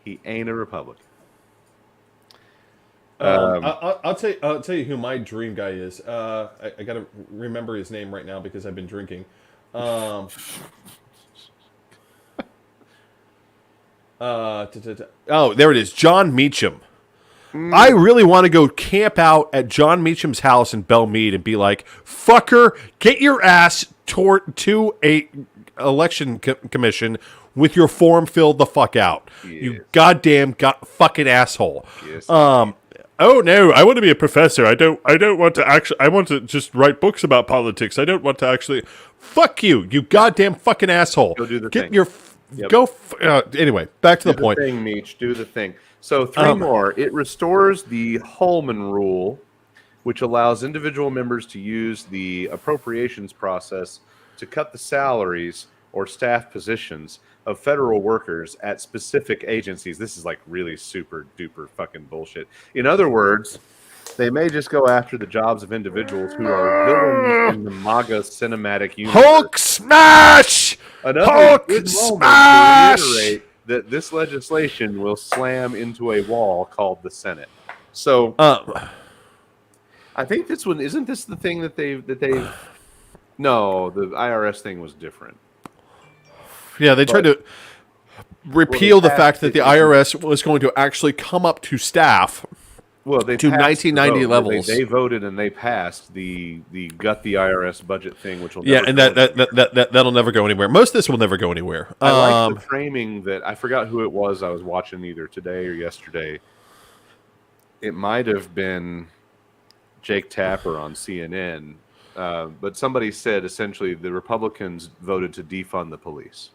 He ain't a Republican. I'll tell you who my dream guy is. I got to remember his name right now because I've been drinking. Oh, there it is. John Meacham. I really want to go camp out at John Meacham's house in Belle Meade and be like, fucker, get your ass to a election commission with your form filled the fuck out. Yes. You goddamn fucking asshole. Yes. Oh no, I want to be a professor. I don't want to actually. I want to just write books about politics. I don't want to actually. Fuck you, you goddamn fucking asshole. Go do the Get thing. your go. Anyway, back to the point. Do the thing, Meech. Do the thing. So three more. It restores the Holman rule, which allows individual members to use the appropriations process to cut the salaries or staff positions of federal workers at specific agencies. This is like really super duper fucking bullshit. In other words, they may just go after the jobs of individuals who are villains in the MAGA cinematic universe. Hulk smash! Hulk smash! To reiterate that this legislation will slam into a wall called the Senate. So I think this one isn't this the thing that they've no, the IRS thing was different. Yeah, they tried to repeal the fact that the IRS was going to actually come up to staff. Well, they to 1990 levels. They voted and they passed the gut the IRS budget thing, which will and that'll never go anywhere. Most of this will never go anywhere. I like the framing that I forgot who it was. I was watching either today or yesterday. It might have been Jake Tapper on CNN, but somebody said essentially the Republicans voted to defund the police.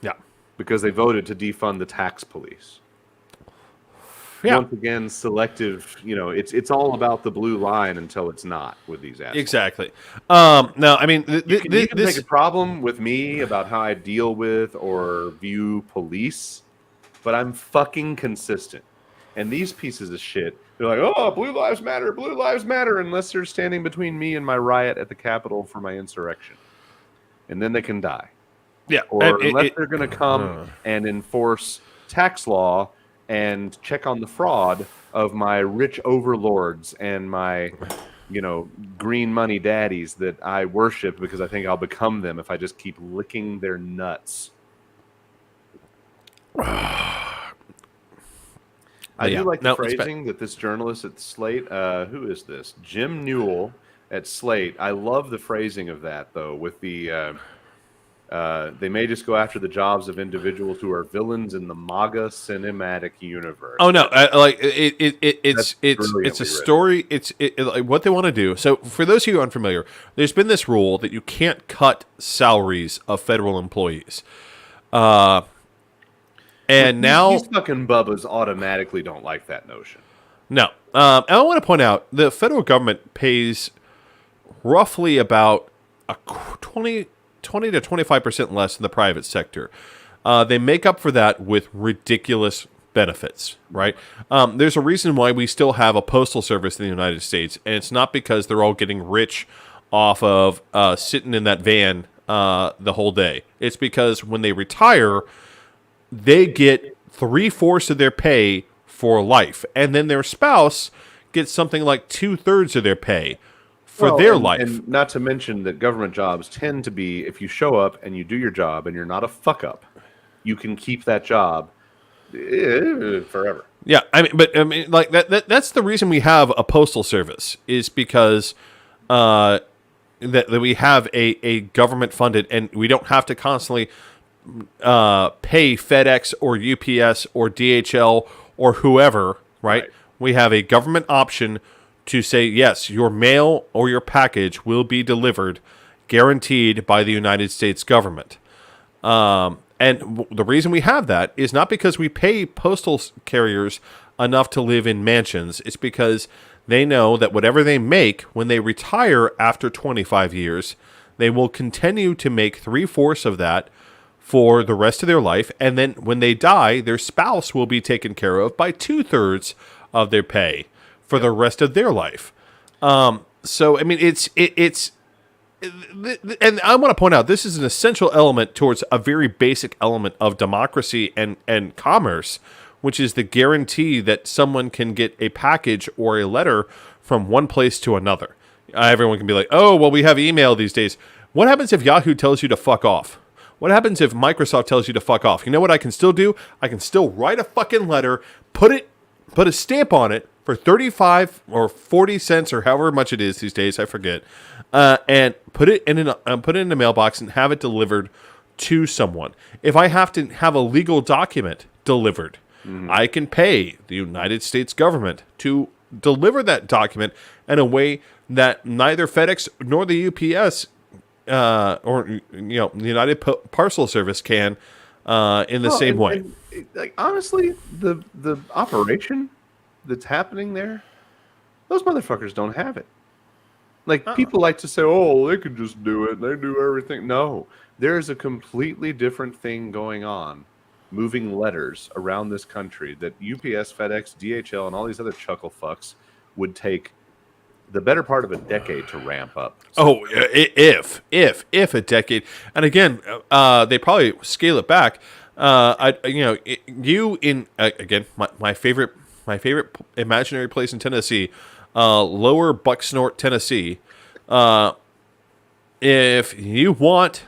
Yeah, because they voted to defund the tax police. Yeah. Once again, selective. You know, it's all about the blue line until it's not with these assholes. Exactly. Now, I mean, you can make a problem with me about how I deal with or view police, but I'm fucking consistent. And these pieces of shit, they're like, oh, blue lives matter, unless they're standing between me and my riot at the Capitol for my insurrection, and then they can die. Yeah, or unless they're going to come and enforce tax law and check on the fraud of my rich overlords and my, green money daddies that I worship because I think I'll become them if I just keep licking their nuts. I do like the phrasing that this journalist at Slate, who is this? Jim Newell at Slate. I love the phrasing of that, though, with the... they may just go after the jobs of individuals who are villains in the MAGA cinematic universe. Oh no! It's a story. It's what they want to do. So, for those of you unfamiliar, there's been this rule that you can't cut salaries of federal employees. And now these fucking bubbas automatically don't like that notion. No, and I want to point out the federal government pays roughly about a 20 to 25% less than the private sector. They make up for that with ridiculous benefits, right? There's a reason why we still have a postal service in the United States, and it's not because they're all getting rich off of sitting in that van the whole day. It's because when they retire, they get 3/4 of their pay for life, and then their spouse gets something like 2/3 of their pay for their life. And not to mention that government jobs tend to be, if you show up and you do your job and you're not a fuck up, you can keep that job forever. Yeah, like that's the reason we have a postal service, is because that we have a government funded, and we don't have to constantly pay FedEx or UPS or DHL or whoever, right? We have a government option to say, yes, your mail or your package will be delivered, guaranteed by the United States government. And the reason we have that is not because we pay postal carriers enough to live in mansions. It's because they know that whatever they make when they retire after 25 years, they will continue to make 3/4 of that for the rest of their life. And then when they die, their spouse will be taken care of by 2/3 of their pay for the rest of their life. So, I mean, it's and I want to point out, this is an essential element towards a very basic element of democracy and commerce, which is the guarantee that someone can get a package or a letter from one place to another. Everyone can be like, oh, well, we have email these days. What happens if Yahoo tells you to fuck off? What happens if Microsoft tells you to fuck off? You know what I can still do? I can still write a fucking letter, put a stamp on it for 35 or 40 cents or however much it is these days, I forget, and put it in a mailbox and have it delivered to someone. If I have to have a legal document delivered, I can pay the United States government to deliver that document in a way that neither FedEx nor the UPS or the United Parcel Service can in the same way. Like honestly, the operation that's happening there, those motherfuckers don't have it. Like people like to say, "Oh, they can just do it. They do everything." No, there's a completely different thing going on, moving letters around this country that UPS, FedEx, DHL, and all these other chuckle fucks would take the better part of a decade to ramp up. So, if a decade, and again, they probably scale it back. Again, my favorite imaginary place in Tennessee, Lower Bucksnort, Tennessee. If you want.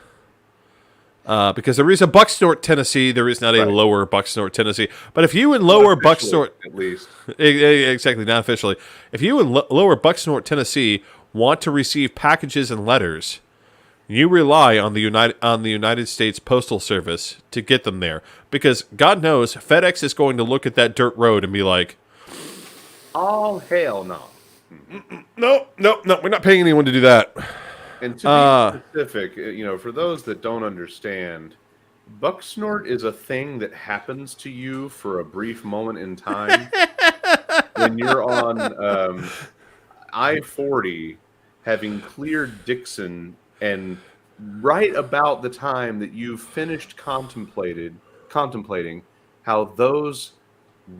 Because there is a Bucksnort, Tennessee, there is not a Lower Bucksnort, Tennessee. But if you in Lower Bucksnort, at least exactly, not officially, if you in Lower Bucksnort, Tennessee, want to receive packages and letters, you rely on the United States Postal Service to get them there. Because God knows FedEx is going to look at that dirt road and be like, "Oh hell no, no, we're not paying anyone to do that." And to be specific, for those that don't understand, Bucksnort is a thing that happens to you for a brief moment in time when you're on I-40 having cleared Dixon, and right about the time that you've finished contemplating how those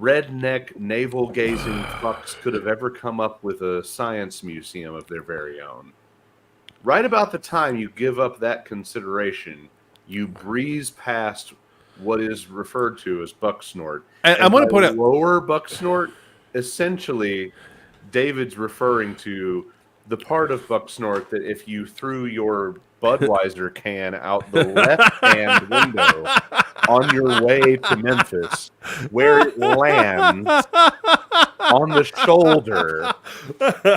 redneck navel-gazing fucks could have ever come up with a science museum of their very own. Right about the time you give up that consideration, you breeze past what is referred to as Bucksnort. And I'm going to put it Lower Bucksnort. Essentially, David's referring to the part of Bucksnort that if you threw your Budweiser can out the left-hand window on your way to Memphis, where it lands on the shoulder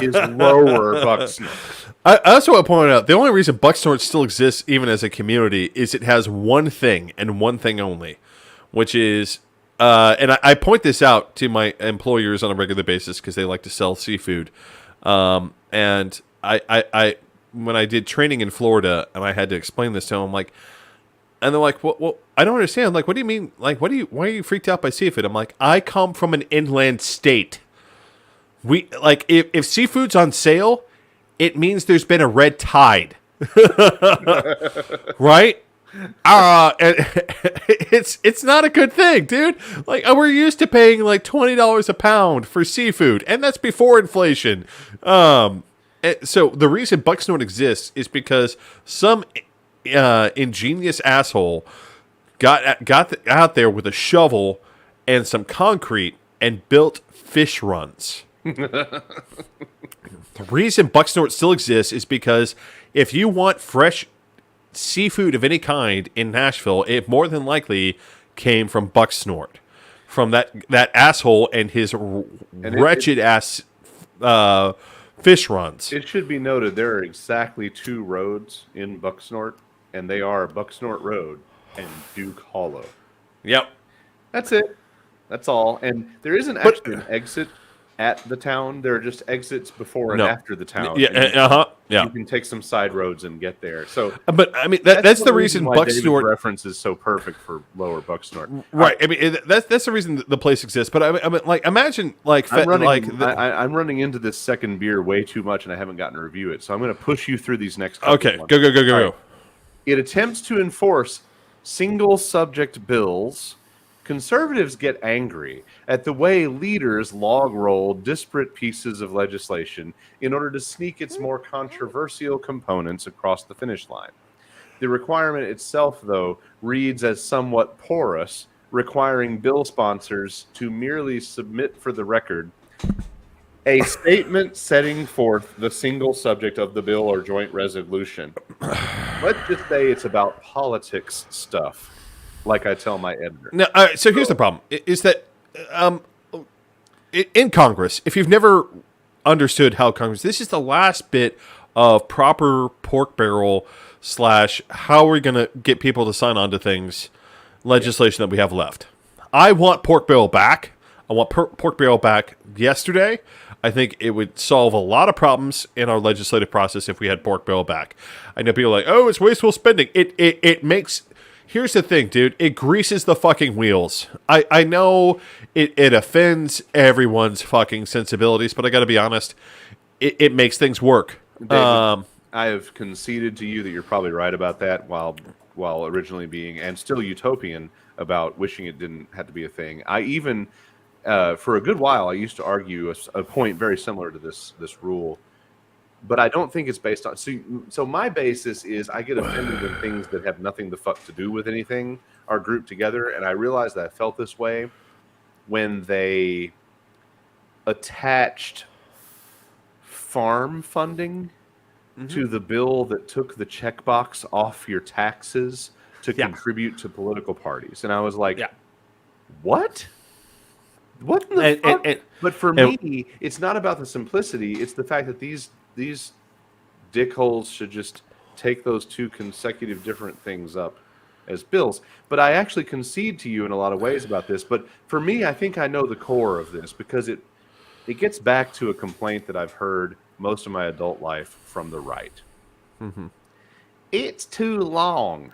is Lower Bucksnort. I also want to point out, the only reason Bucksnort still exists, even as a community, is it has one thing, and one thing only, which is, and I point this out to my employers on a regular basis because they like to sell seafood. And I when I did training in Florida, and I had to explain this to them, I'm like, and they're like, well, I don't understand. I'm like, what do you mean? Like, why are you freaked out by seafood? I'm like, I come from an inland state. If seafood's on sale, it means there's been a red tide, right? And it's not a good thing, dude. Like, we're used to paying like $20 a pound for seafood, and that's before inflation. So the reason Bucksnort exists is because some ingenious asshole got out there with a shovel and some concrete and built fish runs. The reason Bucksnort still exists is because if you want fresh seafood of any kind in Nashville, it more than likely came from Bucksnort, from that asshole and his wretched ass fish runs. It should be noted there are exactly two roads in Bucksnort, and they are Bucksnort Road and Duke Hollow. Yep. That's it. That's all. And there isn't actually an exit at the town. There are just exits before and after the town. Yeah, You can take some side roads and get there. So, but I mean, that's the reason why Bucksnort reference is so perfect for Lower Bucksnort. Right. I mean, that's the reason the place exists. But I mean, like, imagine like I'm running into this second beer way too much, and I haven't gotten to review it. So I'm going to push you through these next couple. Okay, ones. go. Right. It attempts to enforce single subject bills. Conservatives get angry at the way leaders log roll disparate pieces of legislation in order to sneak its more controversial components across the finish line. The requirement itself, though, reads as somewhat porous, requiring bill sponsors to merely submit for the record a statement setting forth the single subject of the bill or joint resolution. let's just say it's about politics stuff, like I tell my editor. Now, so here's the problem: is that in Congress, if you've never understood how Congress, this is the last bit of proper pork barrel / how we're going to get people to sign on to things legislation that we have left. I want pork barrel back. I want pork barrel back yesterday. I think it would solve a lot of problems in our legislative process if we had pork barrel back. I know people are like, oh, it's wasteful spending. It makes... Here's the thing, dude. It greases the fucking wheels. I know it offends everyone's fucking sensibilities, but I got to be honest, it makes things work. David, I have conceded to you that you're probably right about that, while originally being, and still utopian, about wishing it didn't have to be a thing. I even, for a good while, I used to argue a point very similar to this rule, but I don't think it's based on... So my basis is I get offended when things that have nothing the fuck to do with anything are grouped together, and I realized that I felt this way when they attached farm funding to the bill that took the checkbox off your taxes to contribute to political parties. And I was like, what? What in the fuck? But for me, it's not about the simplicity. It's the fact that these dickholes should just take those two consecutive different things up as bills. But I actually concede to you in a lot of ways about this. But for me, I think I know the core of this, because it gets back to a complaint that I've heard most of my adult life from the right. Mm-hmm. It's too long.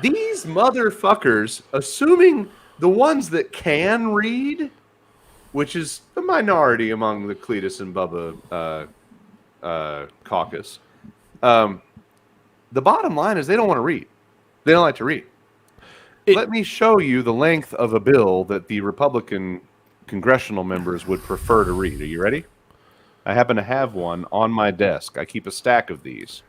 These motherfuckers, assuming the ones that can read, which is the minority among the Cletus and Bubba caucus, the bottom line is they don't want to read. They don't like to read. Let me show you the length of a bill that the Republican congressional members would prefer to read. Are you ready? I happen to have one on my desk. I keep a stack of these.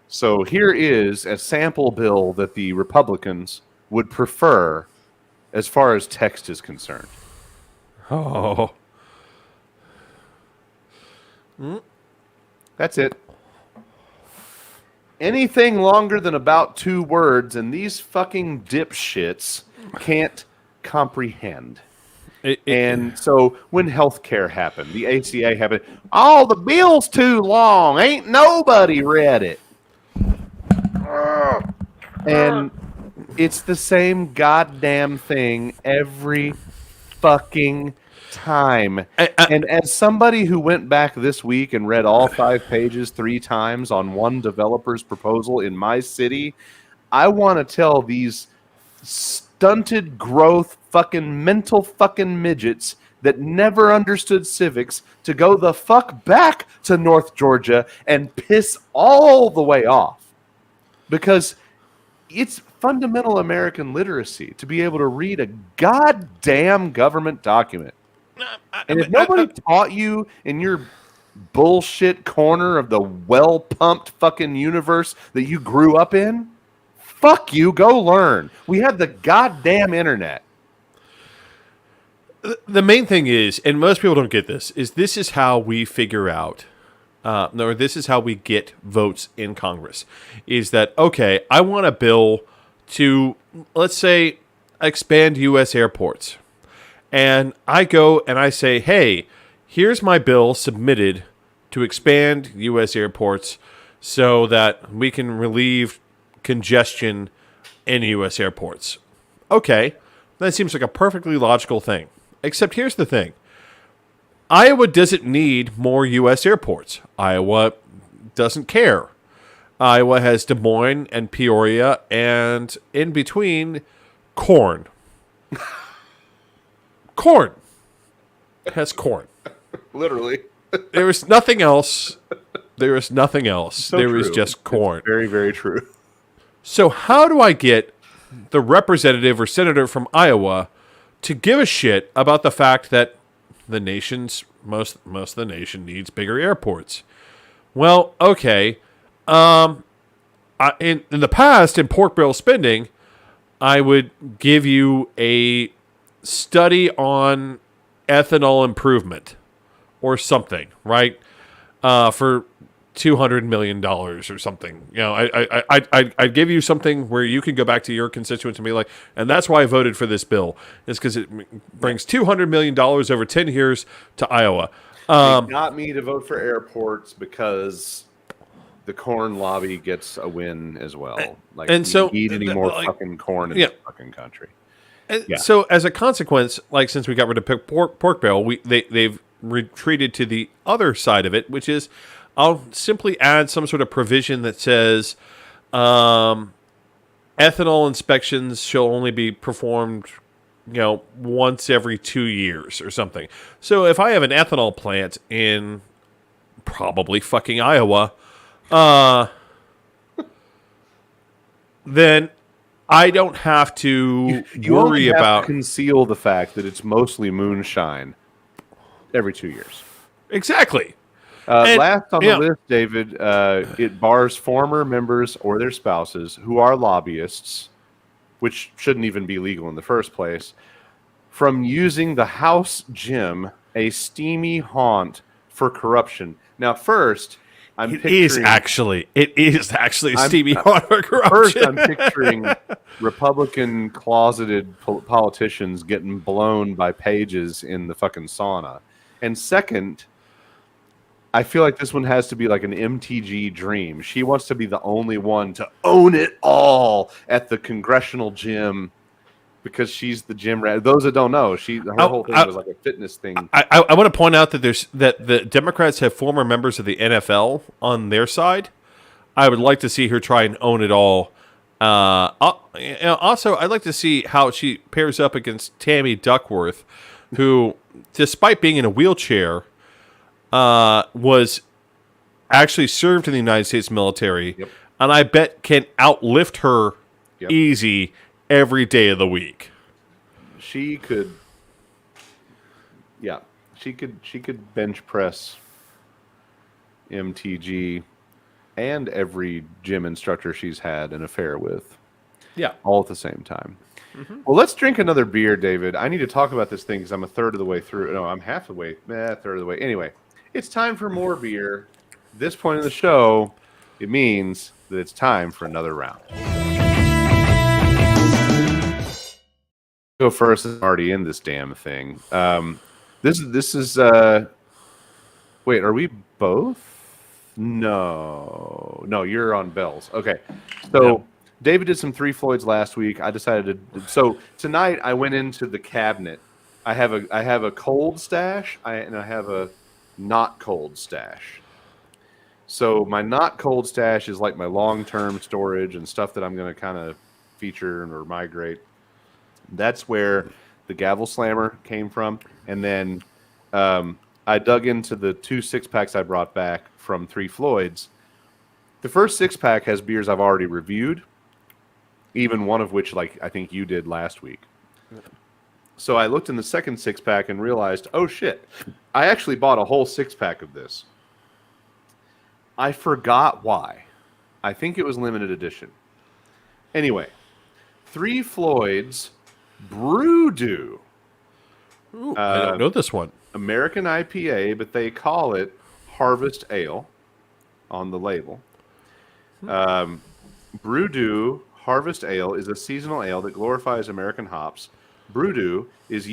So here is a sample bill that the Republicans would prefer as far as text is concerned. Oh. That's it. Anything longer than about 2 words, and these fucking dipshits can't comprehend. And so when healthcare happened, the ACA happened, oh, the bill's too long. Ain't nobody read it. And it's the same goddamn thing every fucking time. And as somebody who went back this week and read all 5 pages 3 times on one developer's proposal in my city, I want to tell these stunted growth fucking mental fucking midgets that never understood civics to go the fuck back to North Georgia and piss all the way off. Because it's fundamental American literacy to be able to read a goddamn government document. And if nobody taught you in your bullshit corner of the well-pumped fucking universe that you grew up in, fuck you, go learn. We have the goddamn internet. The main thing is, and most people don't get this is how we figure out, this is how we get votes in Congress, is that, okay, I want a bill to, let's say, expand U.S. airports. And I go and I say, hey, here's my bill submitted to expand U.S. airports so that we can relieve congestion in U.S. airports. Okay, that seems like a perfectly logical thing. Except here's the thing. Iowa doesn't need more U.S. airports. Iowa doesn't care. Iowa has Des Moines and Peoria, and in between, corn. Corn. It has corn. Literally. There is nothing else. There is nothing else. So there true. is just corn. It's very, very true. So how do I get the representative or senator from Iowa to give a shit about the fact that the nation's most of the nation needs bigger airports? Well, okay. In the past, in pork barrel spending, I would give you a study on ethanol improvement or something, right? For $200 million or something. You know, I'd give you something where you can go back to your constituents and be like, and that's why I voted for this bill, is because it brings $200 million over 10 years to Iowa. They got me to vote for airports because the corn lobby gets a win as well. Like, and so we need any more fucking corn in this fucking country. So as a consequence, like since we got rid of pork barrel, they've retreated to the other side of it, which is I'll simply add some sort of provision that says ethanol inspections shall only be performed, once every 2 years or something. So if I have an ethanol plant in probably fucking Iowa, then I don't have to worry about conceal the fact that it's mostly moonshine every 2 years. Exactly. Last on the list, David, it bars former members or their spouses who are lobbyists, which shouldn't even be legal in the first place, from using the house gym, a steamy haunt for corruption. Now, first, it is actually a steamy haunt for corruption. First, I'm picturing Republican closeted politicians getting blown by pages in the fucking sauna. And second, I feel like this one has to be like an MTG dream. She wants to be the only one to own it all at the congressional gym because she's the gym rat. Those that don't know, her whole thing was like a fitness thing. I want to point out that that the Democrats have former members of the NFL on their side. I would like to see her try and own it all. Also, I'd like to see how she pairs up against Tammy Duckworth, who, despite being in a wheelchair, was actually served in the United States military, and I bet can outlift her easy every day of the week. She could, she could bench press MTG and every gym instructor she's had an affair with, all at the same time. Mm-hmm. Well, let's drink another beer, David. I need to talk about this thing because I'm a third of the way through. No, I'm half the way, third of the way. Anyway. It's time for more beer. This point in the show, it means that it's time for another round. Go first. I'm already in this damn thing. This is. Wait, are we both? No, you're on bells. Okay, so David did some Three Floyds last week. I decided to. So tonight I went into the cabinet. I have a cold stash. And I have a not cold stash. So my not cold stash is like my long-term storage and stuff that I'm going to kind of feature or migrate. That's where the Gavel Slammer came from. And then I dug into the 2 6-packs I brought back from Three Floyds. The first 6-pack has beers I've already reviewed, even one of which, like I think you did last week. So I looked in the second 6-pack and realized, oh shit, I actually bought a whole 6-pack of this. I forgot why. I think it was limited edition. Anyway, Three Floyds Brewdew. Ooh, I don't know this one. American IPA, but they call it Harvest Ale on the label. Brewdew Harvest Ale is a seasonal ale that glorifies American hops. Brewdew is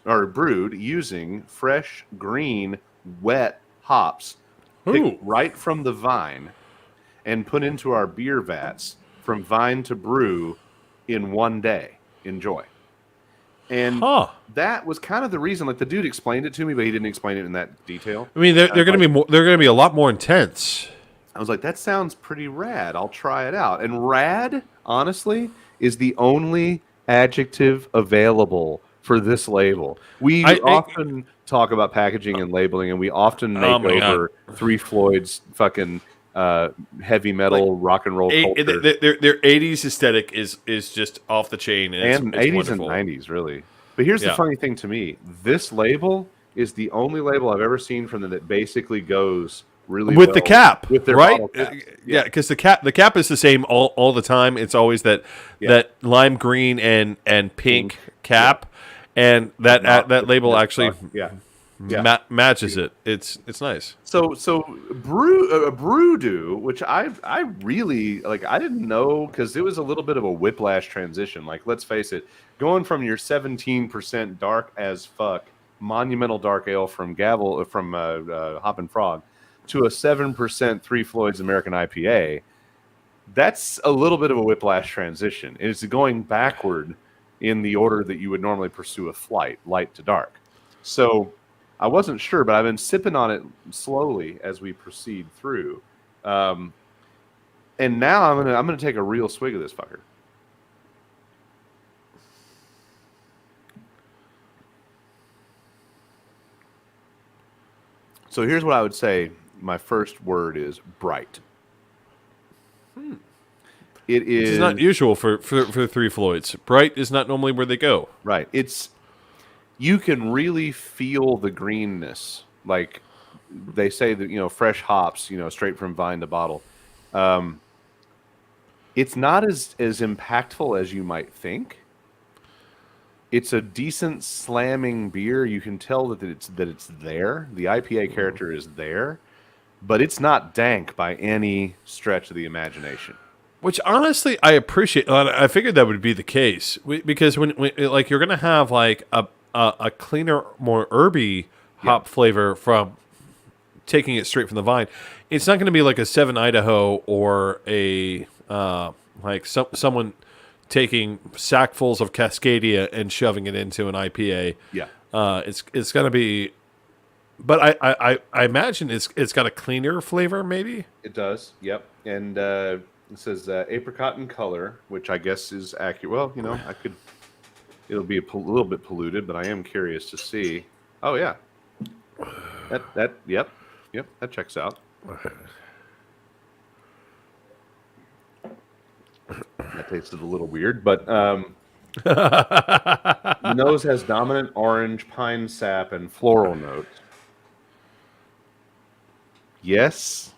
brewed using fresh, green, wet hops picked right from the vine and put into our beer vats from vine to brew in one day. Enjoy. And that was kind of the reason. Like, the dude explained it to me, but he didn't explain it in that detail. I mean, they're going to be they're going to be a lot more intense. I was like, that sounds pretty rad. I'll try it out. And rad, honestly, is the only adjective available for this label. We often talk about packaging and labeling, and we often make over Three Floyds fucking heavy metal rock and roll culture. Their 80s aesthetic is just off the chain. And it's 80s wonderful. and 90s, really. But here's the funny thing to me. This label is the only label I've ever seen from them that basically goes really with well the cap, with their right? Yeah, because the cap is the same all the time. It's always that lime green and pink cap, and that label actually Yeah. matches it. It's nice. So Brewdo, which I really like, I didn't know because it was a little bit of a whiplash transition. Like, let's face it, going from your 17% dark as fuck monumental dark ale from Hop and Frog to a 7% Three Floyds American IPA. That's a little bit of a whiplash transition. It's going backward in the order that you would normally pursue a flight, light to dark. So I wasn't sure, but I've been sipping on it slowly as we proceed through. And now I'm gonna take a real swig of this fucker. So here's what I would say. My first word is bright. It is. It's not usual for Three Floyds. Bright is not normally where they go. Right. You can really feel the greenness. Like they say that, fresh hops, straight from vine to bottle. It's not as impactful as you might think. It's a decent slamming beer. You can tell that it's there. The IPA character is there, but it's not dank by any stretch of the imagination. Which honestly, I appreciate. I figured that would be the case because when like you're gonna have like a cleaner, more herby hop flavor from taking it straight from the vine. It's not going to be like a 7 Idaho or a someone taking sackfuls of Cascadia and shoving it into an IPA. Yeah. It's going to be, but I imagine it's got a cleaner flavor maybe. It does. Yep. And it says apricot in color, which I guess is accurate. Well, it'll be a little bit polluted, but I am curious to see. Oh yeah. Yep, that checks out. That tasted a little weird, but the nose has dominant orange, pine sap, and floral notes. Yes.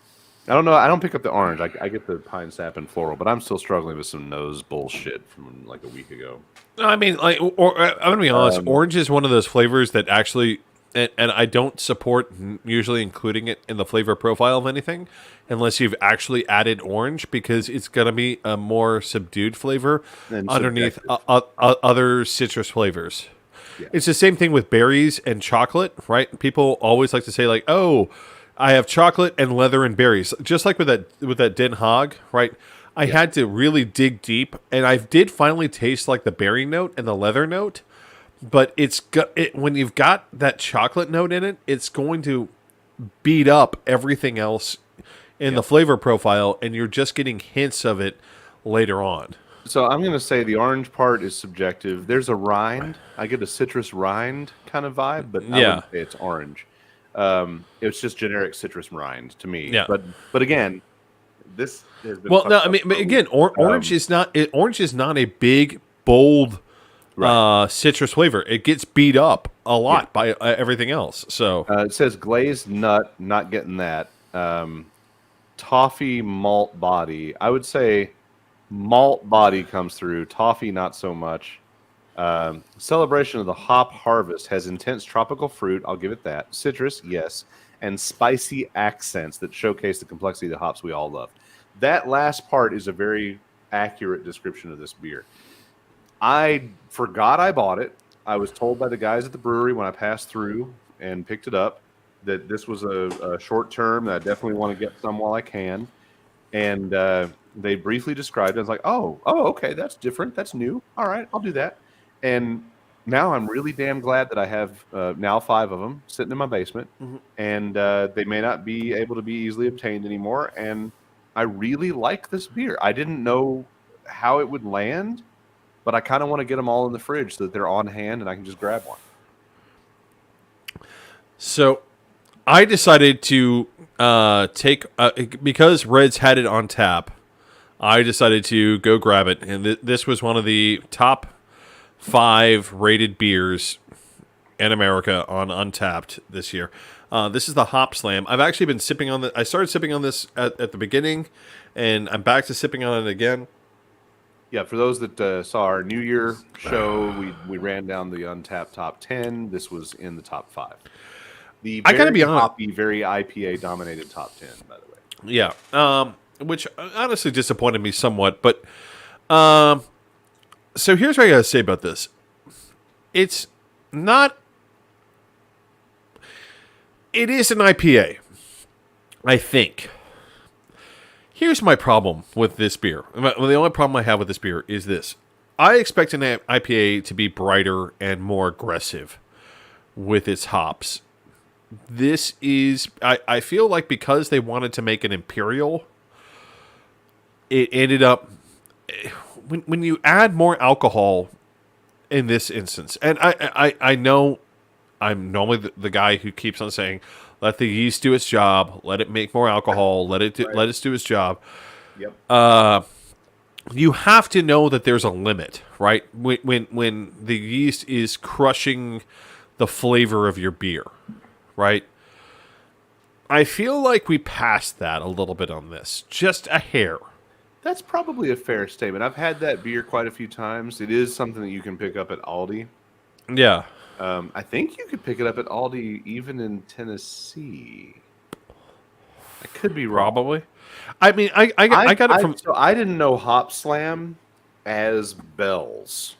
I don't know. I don't pick up the orange. I get the pine sap and floral, but I'm still struggling with some nose bullshit from like a week ago. I mean, I'm gonna be honest. Orange is one of those flavors that actually, and I don't support usually including it in the flavor profile of anything, unless you've actually added orange, because it's gonna be a more subdued flavor And underneath other citrus flavors. Yeah. It's the same thing with berries and chocolate, right? People always like to say like, "Oh, I have chocolate and leather and berries," just like with that Den Haag, right? I had to really dig deep, and I did finally taste like the berry note and the leather note. But when you've got that chocolate note in it, it's going to beat up everything else in the flavor profile, and you're just getting hints of it later on. So I'm going to say the orange part is subjective. There's a rind. I get a citrus rind kind of vibe, but I wouldn't say it's orange. It's just generic citrus rind to me. Yeah. But again, this has been Well, no, I mean, but again, orange is not a big, bold citrus flavor. It gets beat up a lot by everything else. So it says glazed nut. Not getting that. Toffee malt body. I would say malt body comes through. Toffee not so much. Celebration of the hop harvest has intense tropical fruit. I'll give it that. Citrus, yes, and spicy accents that showcase the complexity of the hops we all love. That last part is a very accurate description of this beer. I forgot I bought it. I was told by the guys at the brewery when I passed through and picked it up that this was a short term, that I definitely want to get some while I can. And they briefly described it. I was like, oh, okay, that's different. That's new. All right, I'll do that. And now I'm really damn glad that I have now 5 of them sitting in my basement. Mm-hmm. And they may not be able to be easily obtained anymore. And I really like this beer. I didn't know how it would land, but I kind of want to get them all in the fridge so that they're on hand and I can just grab one. So I decided to take because Reds had it on tap. I decided to go grab it, and this was one of the top 5 rated beers in America on Untappd this year. This is the Hop Slam. I've actually been sipping on I started sipping on this at the beginning, and I'm back to sipping on it again. Yeah, for those that saw our New Year show, we ran down the Untappd top 10. This was in the top 5. The I gotta very be honest. hoppy, very IPA dominated top 10, by the way. Yeah. Which honestly disappointed me somewhat. But um, so here's what I gotta say about this. It's not. It is an IPA, I think. Here's my problem with this beer. The only problem I have with this beer is this. I expect an IPA to be brighter and more aggressive with its hops. This is, I feel like because they wanted to make an imperial, it ended up, when you add more alcohol in this instance, and I know I'm normally the guy who keeps on saying, let the yeast do its job, let it make more alcohol, let it do its job. Yep. You have to know that there's a limit, right? When the yeast is crushing the flavor of your beer, right? I feel like we passed that a little bit on this, just a hair. That's probably a fair statement. I've had that beer quite a few times. It is something that you can pick up at Aldi. Yeah. I think you could pick it up at Aldi even in Tennessee. I could be wrong. Probably. I mean, I got it from. So I didn't know Hop Slam as Bell's.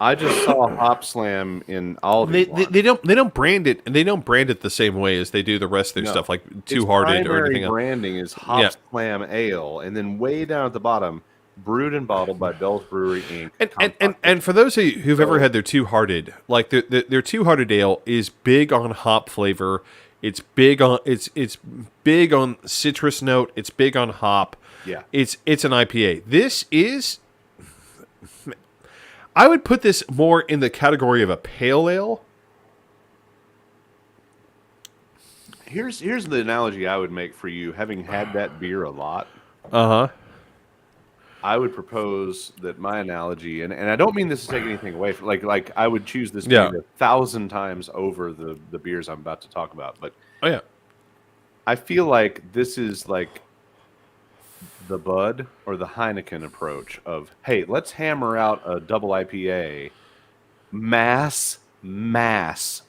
I just saw Hop Slam in Aldi. They don't brand it, and they don't brand it the same way as they do the rest of their stuff, like Two Hearted or anything else. Branding is Hop Slam Ale, and then way down at the bottom, brewed and bottled by Bell's Brewery Inc. And for those of you who've ever had their Two Hearted, like their Two Hearted Ale is big on hop flavor. It's big on it's big on citrus note. It's big on hop. Yeah, it's an IPA. This is. I would put this more in the category of a pale ale. Here's the analogy I would make for you, having had that beer a lot. Uh-huh. I would propose that my analogy, and I don't mean this to take anything away from, like I would choose this beer 1,000 times over the beers I'm about to talk about, but I feel like this is like the Bud or the Heineken approach of, hey, let's hammer out a double IPA, mass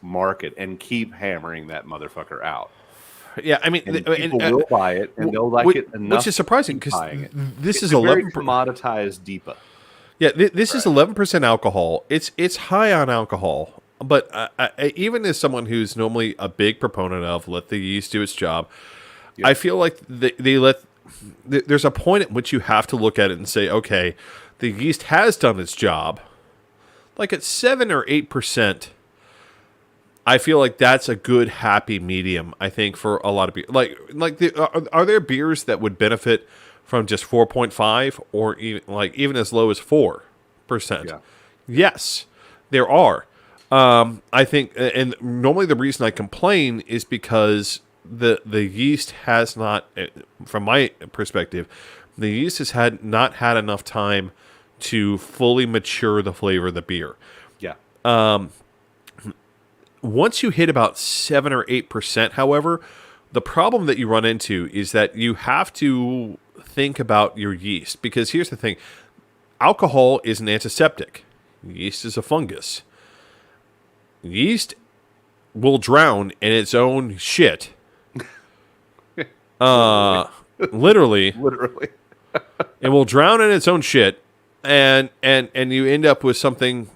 market, and keep hammering that motherfucker out. Yeah, I mean, and people will buy it, and they'll like it enough. Which is surprising because this is 11 commoditized DIPA. Yeah, this is 11% alcohol. It's high on alcohol, but even as someone who's normally a big proponent of let the yeast do its job, I feel like they let. There's a point at which you have to look at it and say, okay, the yeast has done its job. Like at 7 or 8%, I feel like that's a good happy medium. I think for a lot of beer, are there beers that would benefit from just 4.5 or even as low as 4%? Yeah. Yes, there are. I think, and normally the reason I complain is because the yeast has not, from my perspective, the yeast has not had enough time to fully mature the flavor of the beer. Yeah. Once you hit about 7 or 8%, however, the problem that you run into is that you have to think about your yeast. Because here's the thing. Alcohol is an antiseptic. Yeast is a fungus. Yeast will drown in its own shit. Literally. It will drown in its own shit, and you end up with something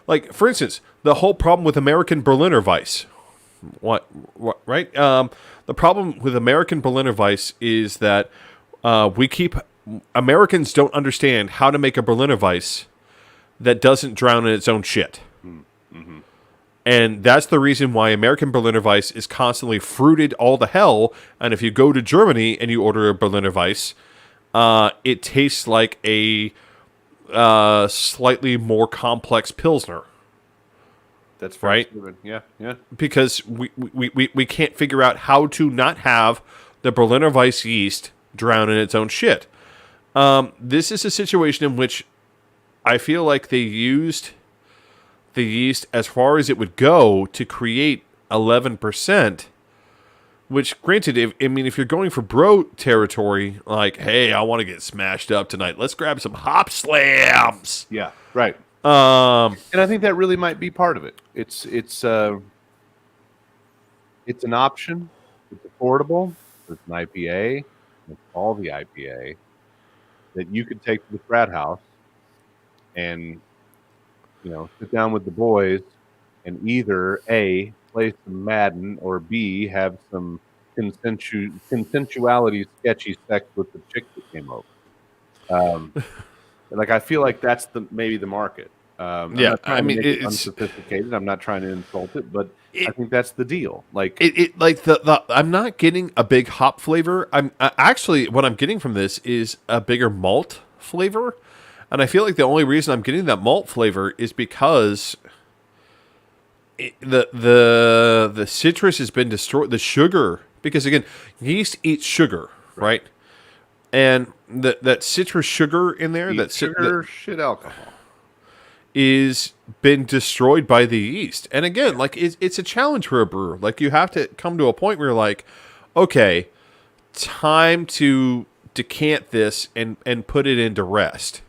like, for instance, the whole problem with American Berliner Weiss. What right? The problem with American Berliner Weiss is that Americans don't understand how to make a Berliner Weiss that doesn't drown in its own shit. Mm-hmm. And that's the reason why American Berliner Weiss is constantly fruited all the hell. And if you go to Germany and you order a Berliner Weiss, it tastes like a slightly more complex Pilsner. That's right. Yeah. Because we can't figure out how to not have the Berliner Weiss yeast drown in its own shit. This is a situation in which I feel like they used the yeast as far as it would go to create 11%, which, granted, if you're going for bro territory, like, hey, I want to get smashed up tonight, let's grab some hop slams. Yeah, right. And I think that really might be part of it. It's It's an option. It's affordable. It's an IPA. It's all the IPA that you could take to the frat house and sit down with the boys and either A, play some Madden, or B, have some consensuality sketchy sex with the chick that came over. Like I feel like that's maybe the market. I'm Yeah, not I trying to mean make it unsophisticated. I'm not trying to insult it, but I think that's the deal. Like like the I'm not getting a big hop flavor. I'm actually what I'm getting from this is a bigger malt flavor, and I feel like the only reason I'm getting that malt flavor is because the citrus has been destroyed. The sugar, because again, yeast eats sugar, right? And that citrus sugar in there, sugar, shit, alcohol. is been destroyed by the yeast. And again, like it's a challenge for a brewer. Like you have to come to a point where you're like, okay, time to decant this and put it into rest.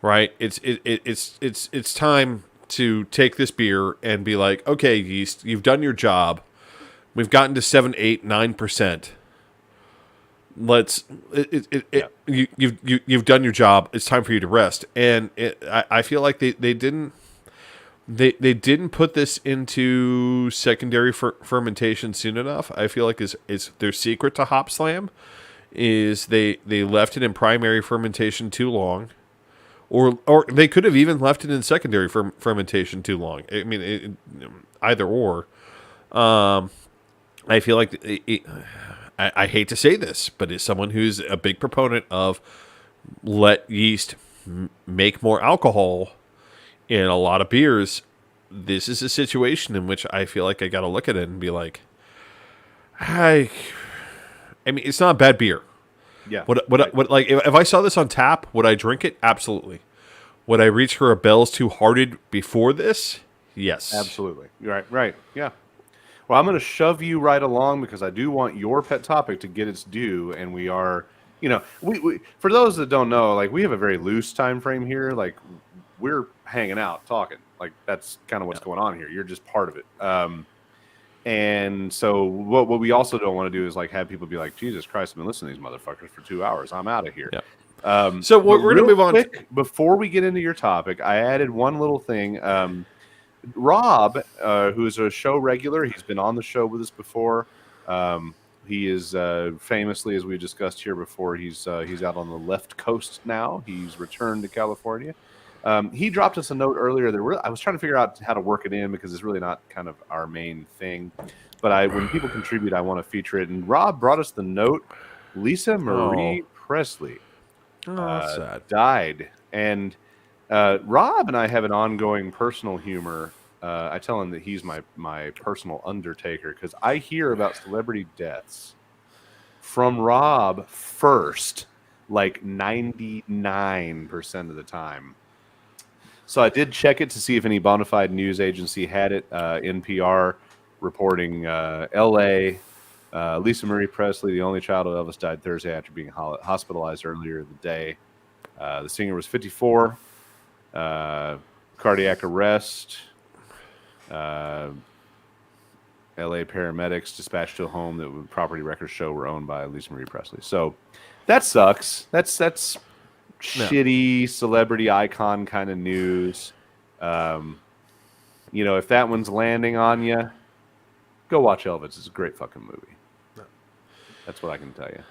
Right? It's time to take this beer and be like, okay, yeast, you've done your job. We've gotten to 7, 8, 9%. You've done your job. It's time for you to rest. And I feel like they didn't put this into secondary fermentation soon enough. I feel like is their secret to Hop Slam is they left it in primary fermentation too long, or they could have even left it in secondary fermentation too long. I mean, either or. I feel like I hate to say this, but as someone who's a big proponent of let yeast make more alcohol in a lot of beers, this is a situation in which I feel like I got to look at it and be like, I mean, it's not a bad beer. Yeah. What like if I saw this on tap, would I drink it? Absolutely. Would I reach for a Bell's Two Hearted before this? Yes. Absolutely. Right. Yeah. Well, I'm going to shove you right along because I do want your pet topic to get its due, and we are, we for those that don't know, like we have a very loose time frame here. Like we're hanging out, talking. Like that's kind of what's going on here. You're just part of it. And so what we also don't want to do is like have people be like, Jesus Christ, I've been listening to these motherfuckers for 2 hours. I'm out of here. Yeah. So we're going to move on. Before we get into your topic, I added one little thing. Rob, who's a show regular, he's been on the show with us before. He is famously, as we discussed here before, he's out on the left coast now. He's returned to California. He dropped us a note earlier that I was trying to figure out how to work it in because it's really not kind of our main thing. But when people contribute, I want to feature it. And Rob brought us the note. Lisa Marie Presley died. And Rob and I have an ongoing personal humor. I tell him that he's my personal undertaker because I hear about celebrity deaths from Rob first, like 99% of the time. So I did check it to see if any bona fide news agency had it. NPR reporting L.A. Lisa Marie Presley, the only child of Elvis, died Thursday after being hospitalized earlier in the day. The singer was 54. Cardiac arrest. LA paramedics dispatched to a home that property records show were owned by Lisa Marie Presley. So that sucks. That's shitty celebrity icon kind of news. If that one's landing on you, go watch Elvis. It's a great fucking movie. That's what I can tell you.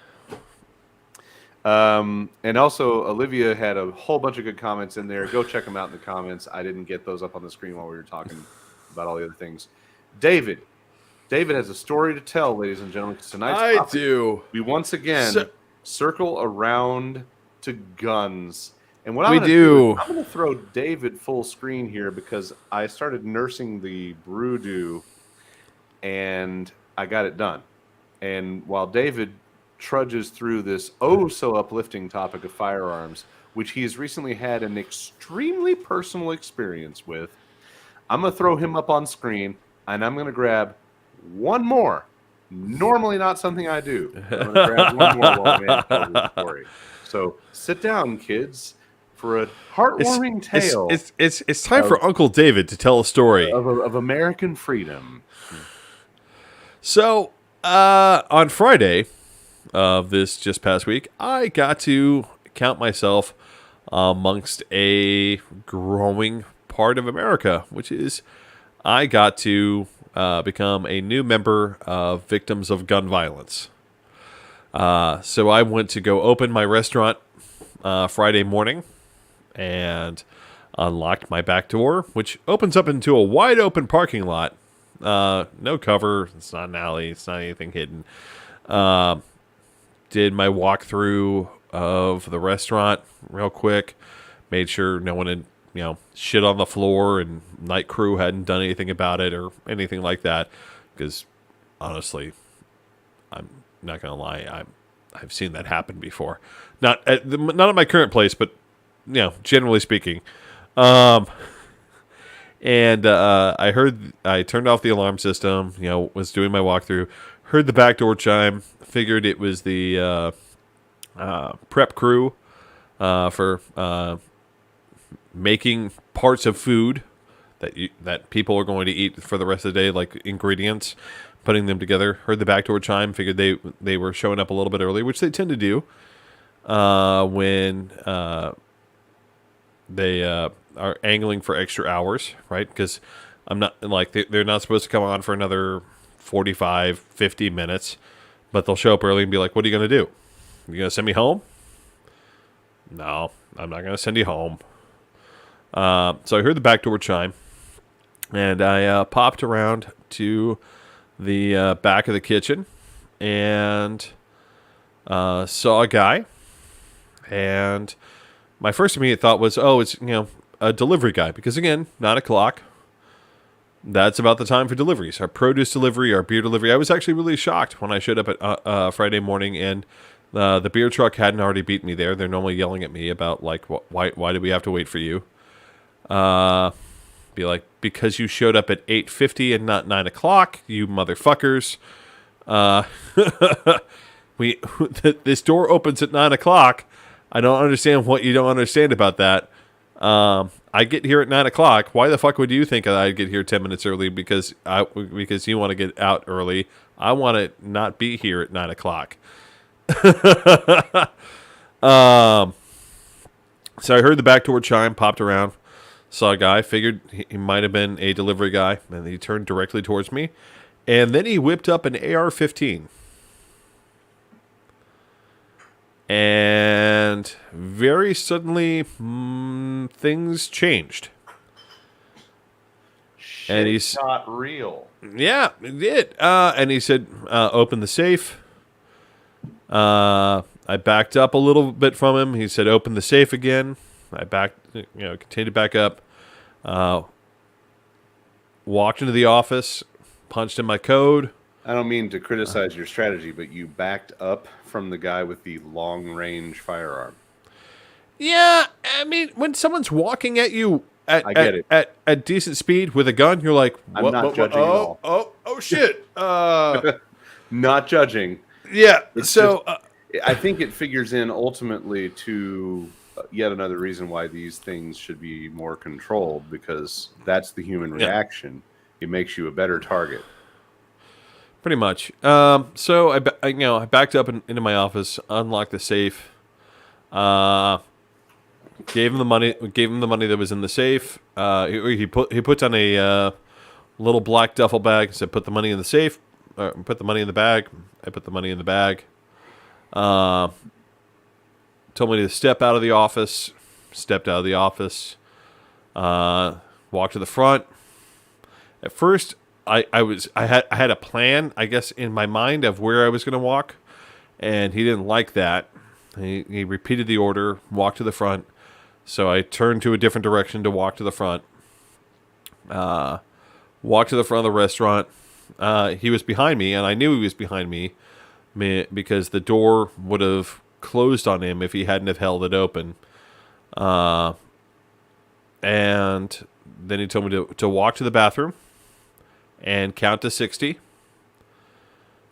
And also, Olivia had a whole bunch of good comments in there. Go check them out in the comments. I didn't get those up on the screen while we were talking about all the other things. David has a story to tell, ladies and gentlemen. Tonight's topic, we once again circle around to guns. And what I'm going to do, I'm going to throw David full screen here because I started nursing the brew and I got it done. And while David trudges through this so uplifting topic of firearms, which he has recently had an extremely personal experience with, I'm going to throw him up on screen, and I'm going to grab one more. Normally not something I do. I'm going to grab one more while we tell the story. So sit down, kids, for a heartwarming tale. It's time for Uncle David to tell a story of American freedom. So, on Friday of this just past week, I got to count myself amongst a growing part of America, which is I got to become a new member of Victims of Gun Violence. So I went to go open my restaurant Friday morning and unlocked my back door, which opens up into a wide open parking lot. No cover. It's not an alley. It's not anything hidden. Did my walkthrough of the restaurant real quick. Made sure no one had, shit on the floor and night crew hadn't done anything about it or anything like that. Because honestly, I'm not gonna lie, I've seen that happen before. Not at my current place, but generally speaking. And I turned off the alarm system. Was doing my walkthrough, heard the back door chime, figured it was the prep crew for making parts of food that people are going to eat for the rest of the day, like ingredients, putting them together. Heard the back door chime, figured they were showing up a little bit early, which they tend to do when they are angling for extra hours, right? Because I'm not like they're not supposed to come on for another 45, 50 minutes, but they'll show up early and be like, "What are you going to do? You going to send me home?" No, I'm not going to send you home. So I heard the back door chime, and I popped around to the back of the kitchen and saw a guy. And my first immediate thought was, oh, it's a delivery guy, because again, 9:00. That's about the time for deliveries. Our produce delivery, our beer delivery. I was actually really shocked when I showed up at Friday morning and the beer truck hadn't already beat me there. They're normally yelling at me about like, why did we have to wait for you? Be like, because you showed up at 8:50 and not 9:00, you motherfuckers. This door opens at 9:00. I don't understand what you don't understand about that. I get here at 9:00. Why the fuck would you think I'd get here 10 minutes early? Because you want to get out early. I want to not be here at 9:00. So I heard the back door chime, popped around, saw a guy, figured he might have been a delivery guy, and he turned directly towards me, and then he whipped up an AR-15. And very suddenly, things changed. And he's not real. Yeah, it did. And he said, "Open the safe." I backed up a little bit from him. He said, "Open the safe again." I continued to back up. Walked into the office, punched in my code. I don't mean to criticize your strategy, but you backed up from the guy with the long-range firearm. Yeah, I mean, when someone's walking at you at decent speed with a gun, you're like, I'm not judging at all. Oh, shit. Not judging. Yeah, I think it figures in ultimately to yet another reason why these things should be more controlled, because that's the human reaction. It makes you a better target. Pretty much. So I backed up into my office, unlocked the safe, gave him the money that was in the safe. He puts on a little black duffel bag and said, "Put the money in the safe." Put the money in the bag. I put the money in the bag. Told me to step out of the office. Stepped out of the office. Walked to the front. At first, I had a plan, I guess, in my mind of where I was going to walk, and he didn't like that. He repeated the order, walked to the front. So I turned to a different direction to walk to the front. Walked to the front of the restaurant. He was behind me, and I knew he was behind me because the door would have closed on him if he hadn't have held it open. And then he told me to walk to the bathroom and count to 60.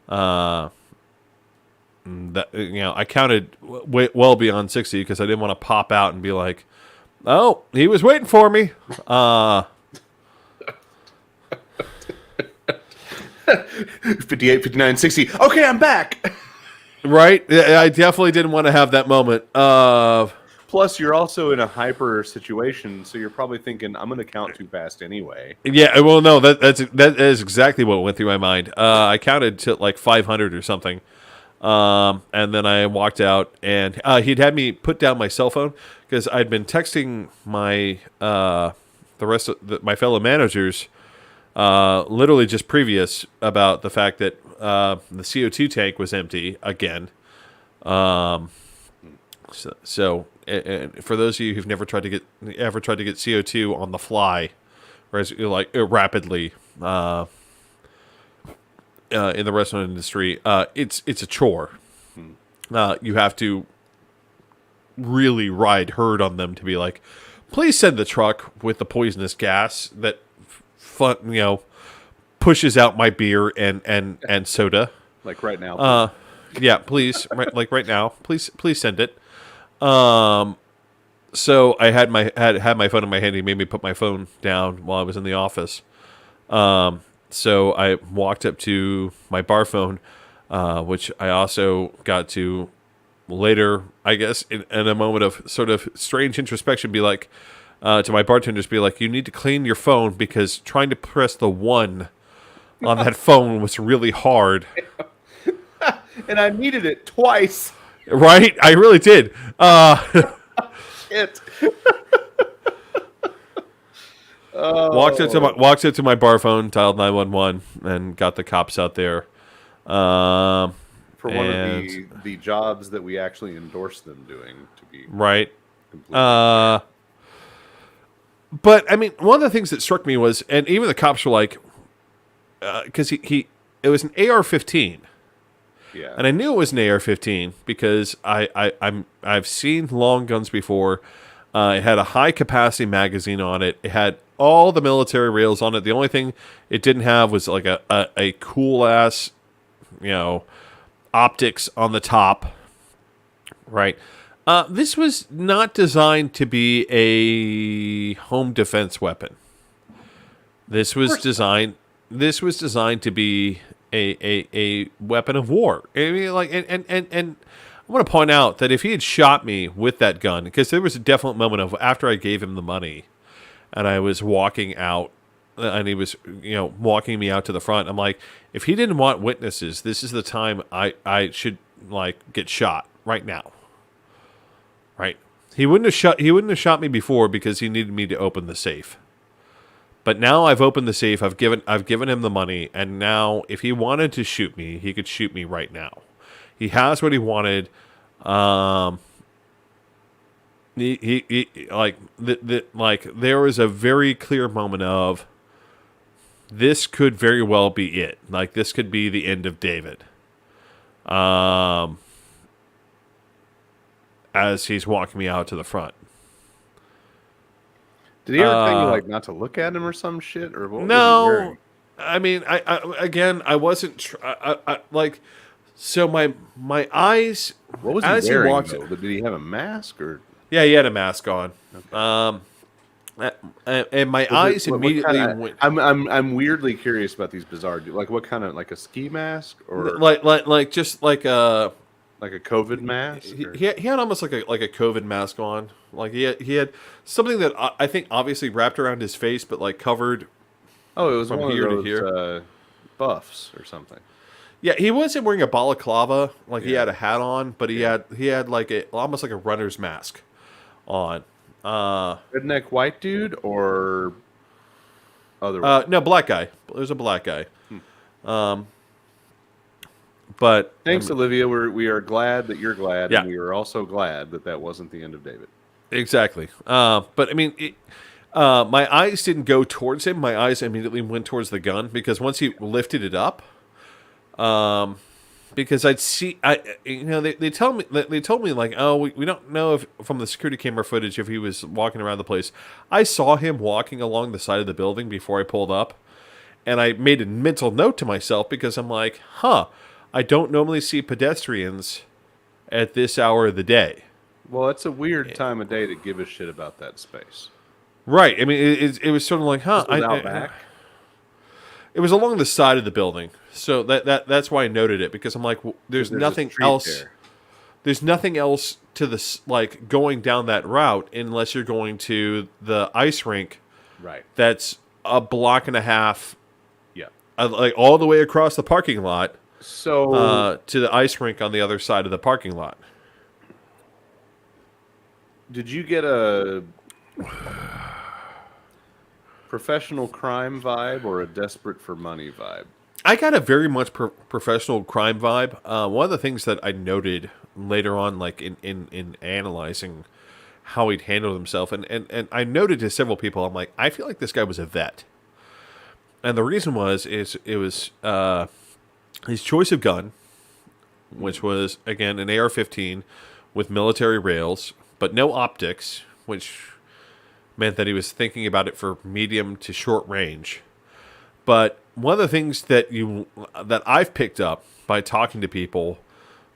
I counted well beyond 60 because I didn't want to pop out and be like, "Oh, he was waiting for me." 58, 59, 60. Okay, I'm back. Right? I definitely didn't want to have that moment. Plus, you're also in a hyper situation, so you're probably thinking, I'm going to count too fast anyway. Yeah, well, no, that is exactly what went through my mind. I counted to like 500 or something, and then I walked out, and he'd had me put down my cell phone because I'd been texting my the rest of my fellow managers, literally just previous about the fact that the CO2 tank was empty again. So, for those of you who've never tried to get CO2 on the fly, or as like rapidly in the restaurant industry, it's a chore. You have to really ride herd on them to be like, please send the truck with the poisonous gas that pushes out my beer and soda. Like right now. Yeah, please, right now, please send it. So I had my phone in my hand. He made me put my phone down while I was in the office. So I walked up to my bar phone, which I also got to later, I guess, in a moment of sort of strange introspection, be like, to my bartenders, be like, you need to clean your phone because trying to press the 1 on that phone was really hard. And I needed it twice. Right? I really did. Shit. Walked up to my bar phone, dialed 911, and got the cops out there. For one of the jobs that we actually endorsed them doing, to be right. completely fair. But I mean, one of the things that struck me was, and even the cops were like, because it was an AR-15. Yeah. And I knew it was an AR-15 because I've seen long guns before. It had a high capacity magazine on it. It had all the military rails on it. The only thing it didn't have was like a cool ass, optics on the top. Right. This was not designed to be a home defense weapon. This was designed to be a weapon of war. I mean, like, and I want to point out that if he had shot me with that gun, because there was a definite moment of after I gave him the money, and I was walking out, and he was walking me out to the front. I'm like, if he didn't want witnesses, this is the time I should get shot right now. Right? He wouldn't have shot me before because he needed me to open the safe. But now I've opened the safe. I've given him the money, and now if he wanted to shoot me, he could shoot me right now. He has what he wanted. There was a very clear moment of this could very well be it. Like this could be the end of David. As he's walking me out to the front. Did he ever tell you not to look at him or some shit, or what? No, was he wearing? I mean, I wasn't so my eyes. What was as he wearing? walked, Though? Did he have a mask or? Yeah, he had a mask on. Okay. And my eyes immediately went. I'm weirdly curious about these bizarre. Like what kind of a ski mask or just like a. Like a COVID mask? He had almost like a COVID mask on. Like he had something that I think obviously wrapped around his face, but covered. Oh, it was from one here of those to here. Buffs or something. Yeah, he wasn't wearing a balaclava. He had a hat on, but he had almost like a runner's mask on. Redneck white dude or other? No, black guy. It was a black guy. But thanks, Olivia. We are glad that you're glad, yeah. And we are also glad that wasn't the end of David. Exactly. But I mean, my eyes didn't go towards him. My eyes immediately went towards the gun because once he lifted it up, because I'd see, they told me like, oh, we don't know if from the security camera footage if he was walking around the place. I saw him walking along the side of the building before I pulled up, and I made a mental note to myself because I'm like, I don't normally see pedestrians at this hour of the day. Well, it's a weird time of day to give a shit about that space. Right. I mean, it was sort of like, Out back? It was along the side of the building, so that's why I noted it, because I'm like, there's There's a nothing street else. there. There's nothing else to this, like going down that route, unless you're going to the ice rink. Right. That's a block and a half, Yeah. like all the way across the parking lot So, to the ice rink on the other side of the parking lot. did you get a professional crime vibe or a desperate for money vibe? I got a very much professional crime vibe. One of the things that I noted later on, like in analyzing how he'd handled himself, and I noted to several people, I'm like, I feel like this guy was a vet. And the reason was, it was his choice of gun, which was, again, an AR-15 with military rails, but no optics, which meant that he was thinking about it for medium to short range. But one of the things that I've picked up by talking to people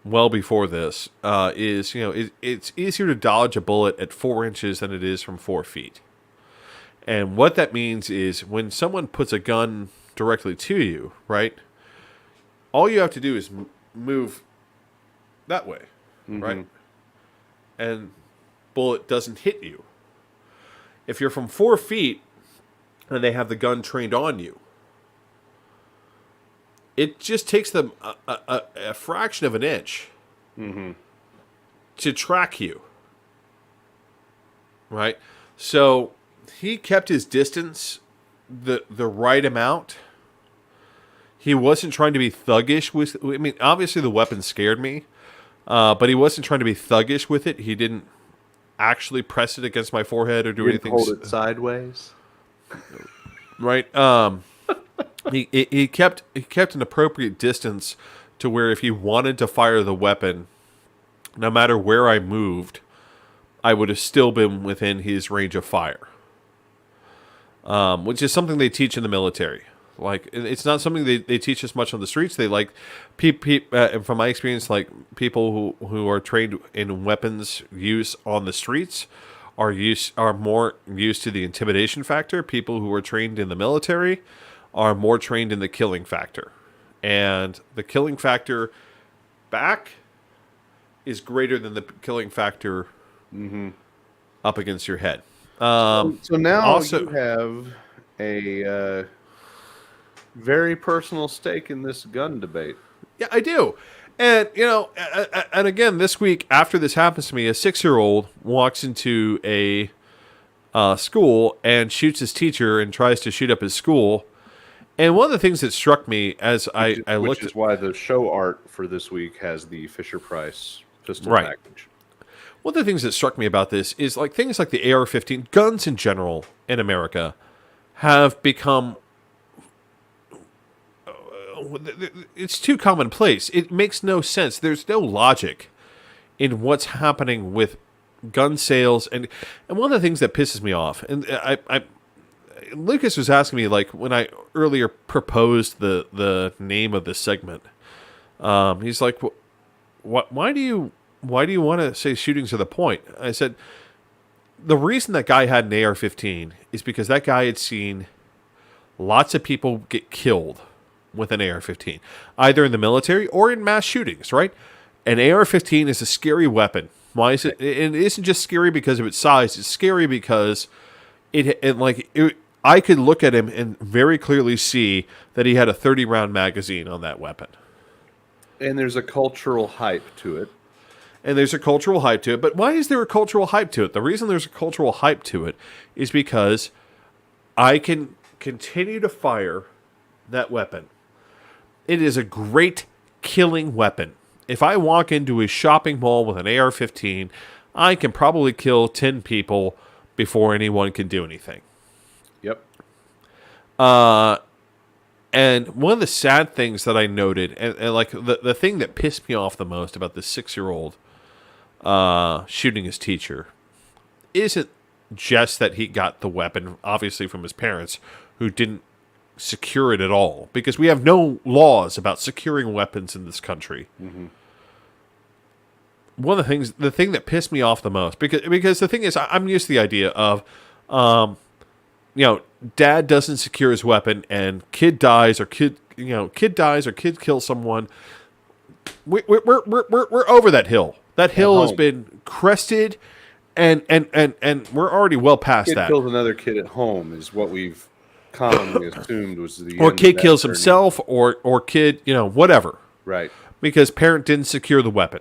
well before this is, it's easier to dodge a bullet at 4 inches than it is from 4 feet. And what that means is when someone puts a gun directly to you, right, all you have to do is move that way, right? And bullet doesn't hit you. If you're from 4 feet and they have the gun trained on you, it just takes them a fraction of an inch to track you, right? So he kept his distance the right amount. He wasn't trying to be thuggish with. I mean, obviously the weapon scared me, but he wasn't trying to be thuggish with it. He didn't actually press it against my forehead or do anything. Hold it sideways, right? He kept an appropriate distance to where if he wanted to fire the weapon, no matter where I moved, I would have still been within his range of fire. Which is something they teach in the military. Like, it's not something they teach us much on the streets. They like, from my experience, like people who are trained in weapons use on the streets are more used to the intimidation factor. People who are trained in the military are more trained in the killing factor. And the killing factor back is greater than the killing factor up against your head. so now also- you have a very personal stake in this gun debate. Yeah, I do. And, and again, this week, after this happens to me, a 6-year-old walks into a school and shoots his teacher and tries to shoot up his school. And one of the things that struck me as I looked Which is why the show art for this week has the Fisher-Price pistol Right. package. one of the things that struck me about this is like things like the AR-15, guns in general in America have become it's too commonplace. It makes no sense. There's no logic in what's happening with gun sales, and one of the things that pisses me off, and Lucas was asking me, like, when I earlier proposed the name of this segment, he's like, why do you want to say shootings are the point? I said, the reason that guy had an AR-15 is because that guy had seen lots of people get killed with an AR-15, either in the military or in mass shootings, right? An AR-15 is a scary weapon. Why is it? It isn't just scary because of its size. It's scary because I could look at him and very clearly see that he had a 30-round magazine on that weapon. And there's a cultural hype to it. But why is there a cultural hype to it? The reason there's a cultural hype to it is because I can continue to fire that weapon. It is a great killing weapon. If I walk into a shopping mall with an AR-15, I can probably kill 10 people before anyone can do anything. Yep. And one of the sad things that I noted, and like the thing that pissed me off the most about this 6-year-old shooting his teacher, isn't just that he got the weapon, obviously, from his parents, who didn't secure it at all, because we have no laws about securing weapons in this country. Mm-hmm. The thing that pissed me off the most, because the thing is, I'm used to the idea of dad doesn't secure his weapon and kid dies or kid kills someone. We're over that hill. That hill has been crested, and we're already well past Kid that. kills another kid at home is what we've commonly assumed was the Or end kid of that kills journey. himself, or kid, whatever. Right. Because parent didn't secure the weapon.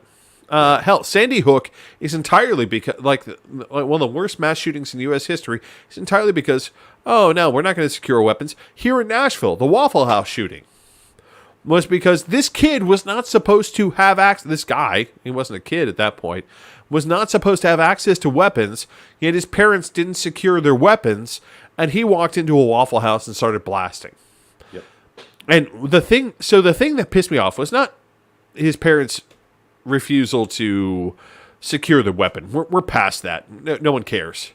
Hell, Sandy Hook is entirely because like one of the worst mass shootings in U.S. history is entirely because we're not going to secure weapons. Here in Nashville, the Waffle House shooting was because this kid was not supposed to have access. This guy, he wasn't a kid at that point, was not supposed to have access to weapons. Yet his parents didn't secure their weapons, and he walked into a Waffle House and started blasting. Yep. And the thing that pissed me off was not his parents' refusal to secure the weapon. We're past that. No one cares.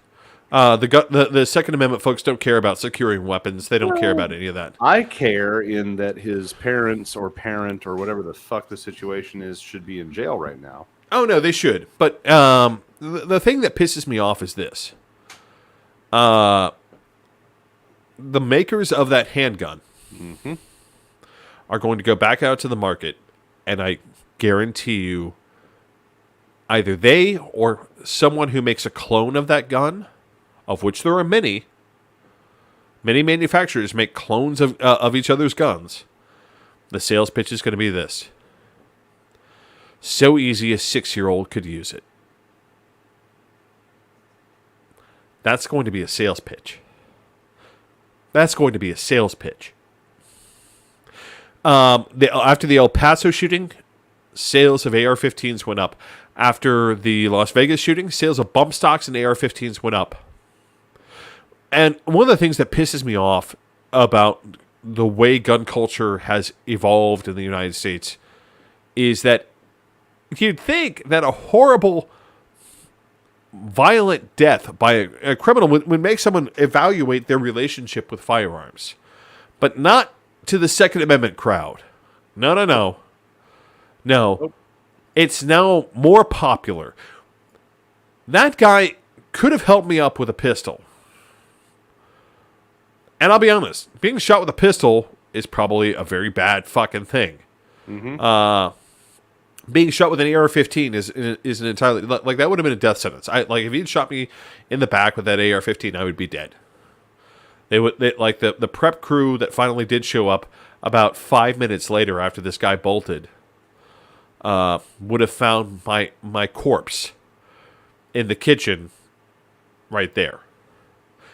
The Second Amendment folks don't care about securing weapons. They don't care about any of that. I care in that his parents or parent or whatever the fuck the situation is should be in jail right now. Oh no, they should. But the thing that pisses me off is this: the makers of that handgun are going to go back out to the market, and I guarantee you, either they or someone who makes a clone of that gun, of which there are many manufacturers make clones of each other's guns. The sales pitch is going to be this: so easy a 6-year-old could use it. That's going to be a sales pitch. After the El Paso shooting, sales of AR-15s went up. After the Las Vegas shooting, sales of bump stocks and AR-15s went up. And one of the things that pisses me off about the way gun culture has evolved in the United States is that you'd think that a horrible, violent death by a criminal would make someone evaluate their relationship with firearms. But not to the Second Amendment crowd. No. Nope. It's now more popular. That guy could have helped me up with a pistol. And I'll be honest, being shot with a pistol is probably a very bad fucking thing. Being shot with an AR-15 is an entirely, like, that would have been a death sentence. If he'd shot me in the back with that AR-15, I would be dead. The prep crew that finally did show up about 5 minutes later after this guy bolted would have found my corpse in the kitchen right there.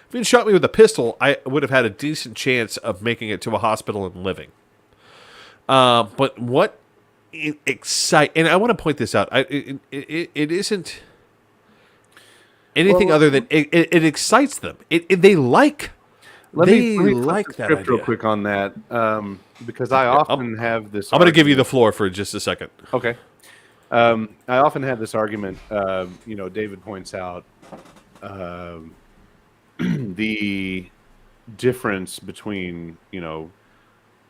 If he'd shot me with a pistol, I would have had a decent chance of making it to a hospital and living. But what and I want to point this out. It isn't anything other than it excites them. They like Let me like flip the that script idea. real quick on that because I often have this. I'm going to give you the floor for just a second. Okay. I often have this argument. David points out the difference between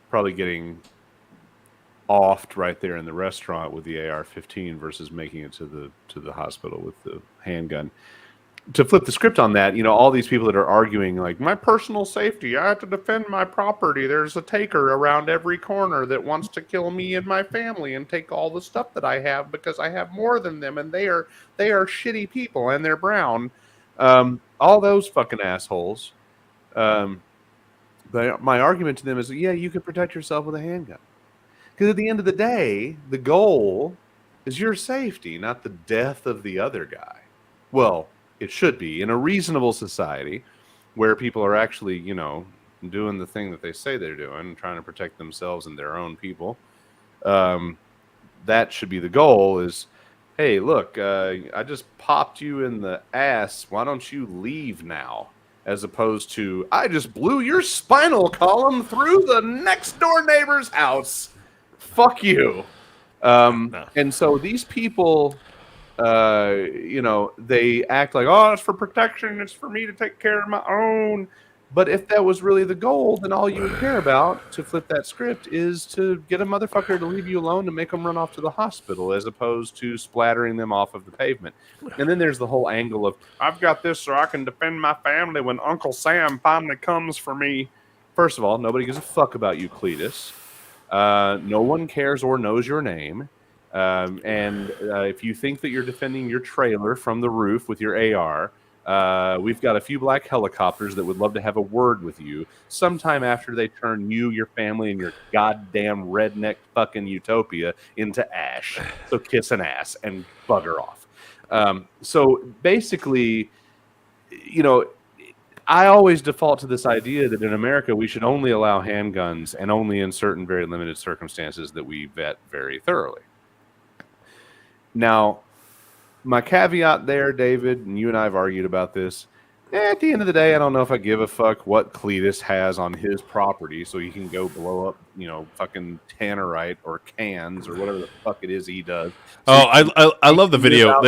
probably getting offed right there in the restaurant with the AR-15 versus making it to the hospital with the handgun. To flip the script on that, all these people that are arguing, like, my personal safety, I have to defend my property. There's a taker around every corner that wants to kill me and my family and take all the stuff that I have because I have more than them, and they are shitty people and they're brown. All those fucking assholes. But my argument to them is, yeah, you could protect yourself with a handgun. Because at the end of the day, the goal is your safety, not the death of the other guy. Well, it should be in a reasonable society where people are actually, doing the thing that they say they're doing, trying to protect themselves and their own people. That should be the goal is, hey, look, I just popped you in the ass. Why don't you leave now? As opposed to, I just blew your spinal column through the next door neighbor's house. Fuck you. No. And so these people, they act like, oh, it's for protection. It's for me to take care of my own. But if that was really the goal, then all you would care about to flip that script is to get a motherfucker to leave you alone to make them run off to the hospital as opposed to splattering them off of the pavement. And then there's the whole angle of, I've got this so I can defend my family when Uncle Sam finally comes for me. First of all, nobody gives a fuck about you, Cletus. No one cares or knows your name. And if you think that you're defending your trailer from the roof with your AR, we've got a few black helicopters that would love to have a word with you sometime after they turn you, your family, and your goddamn redneck fucking utopia into ash. So kiss an ass and bugger off. So basically, I always default to this idea that in America we should only allow handguns and only in certain very limited circumstances that we vet very thoroughly. Now, my caveat there, David, and you and I have argued about this. At the end of the day, I don't know if I give a fuck what Cletus has on his property, so he can go blow up, fucking tannerite or cans or whatever the fuck it is he does. So I love the video.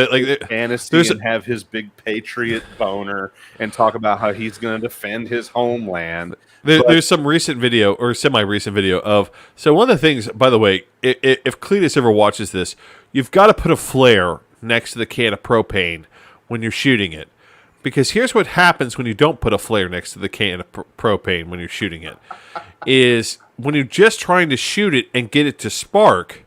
Fantasy and have his big patriot boner and talk about how he's going to defend his homeland. There's some recent video or semi-recent video of. So one of the things, by the way, if Cletus ever watches this, you've got to put a flare next to the can of propane when you're shooting it. Because here's what happens when you don't put a flare next to the can of propane when you're shooting it. Is when you're just trying to shoot it and get it to spark,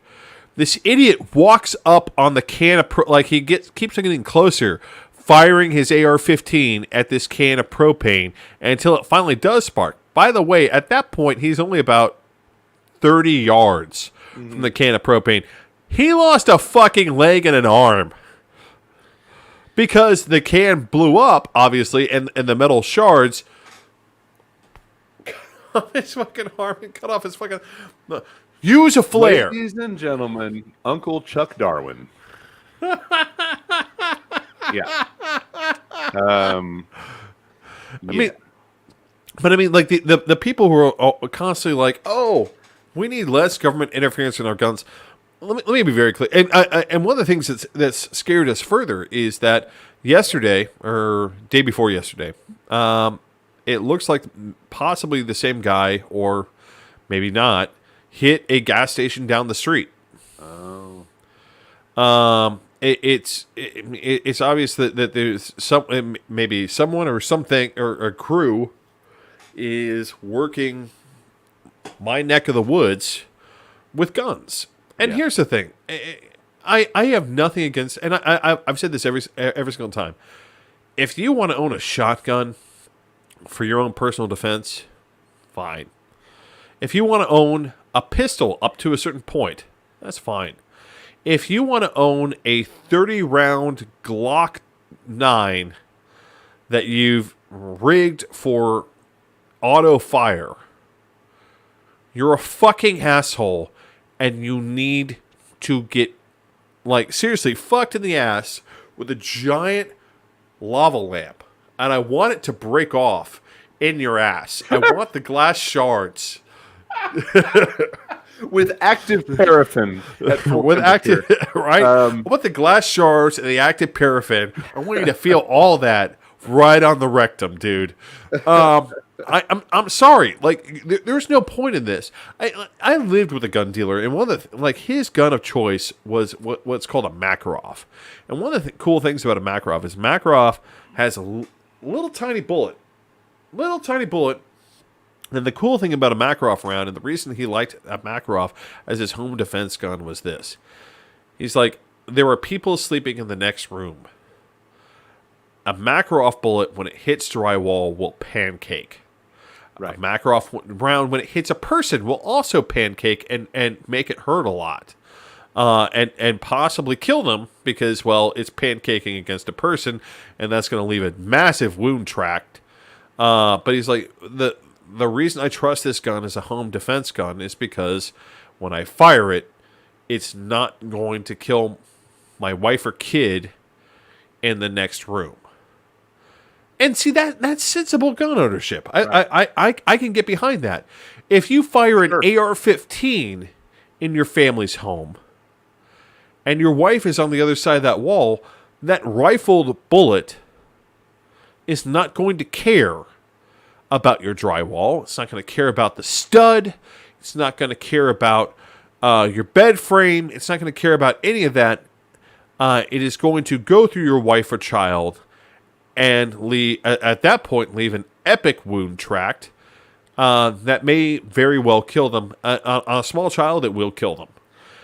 this idiot walks up on the can of he keeps getting closer, firing his AR-15 at this can of propane until it finally does spark. By the way, at that point, he's only about 30 yards from the can of propane. He lost a fucking leg and an arm. Because the can blew up, obviously, and the metal shards cut off his fucking arm and cut off his fucking... Use a flare. Ladies and gentlemen, Uncle Chuck Darwin. Yeah. I mean, like the people who are constantly like, oh, we need less government interference in our guns. Let me be very clear. And one of the things that's scared us further is that yesterday, or day before yesterday, it looks like possibly the same guy, or maybe not, hit a gas station down the street. Oh. It's obvious that there's maybe someone or something or a crew is working my neck of the woods with guns. And here's the thing. I have nothing against, and I've said this every single time. If you want to own a shotgun for your own personal defense, fine. If you want to own a pistol up to a certain point, that's fine. If you want to own a 30-round Glock 9 that you've rigged for auto fire, you're a fucking asshole. And you need to get, seriously, fucked in the ass with a giant lava lamp. And I want it to break off in your ass. I want the glass shards. With active paraffin. With active, right? I want the glass shards and the active paraffin. I want you to feel all that right on the rectum, dude. I'm sorry. There's no point in this. I lived with a gun dealer, and one of the his gun of choice was what's called a Makarov. And one of the cool things about a Makarov is Makarov has a little tiny bullet. And the cool thing about a Makarov round, and the reason he liked a Makarov as his home defense gun was this: he's like, there were people sleeping in the next room. A Makarov bullet, when it hits drywall, will pancake. Right. A Makarov round, when it hits a person, will also pancake and make it hurt a lot. And possibly kill them because, well, it's pancaking against a person, and that's going to leave a massive wound tract. But he's like, the reason I trust this gun as a home defense gun is because when I fire it, it's not going to kill my wife or kid in the next room. And see, that's sensible gun ownership. Right. I can get behind that. If you fire an AR-15 in your family's home, and your wife is on the other side of that wall, that rifled bullet is not going to care about your drywall. It's not going to care about the stud. It's not going to care about your bed frame. It's not going to care about any of that. It is going to go through your wife or child and at that point leave an epic wound tract that may very well kill them. On a small child, it will kill them.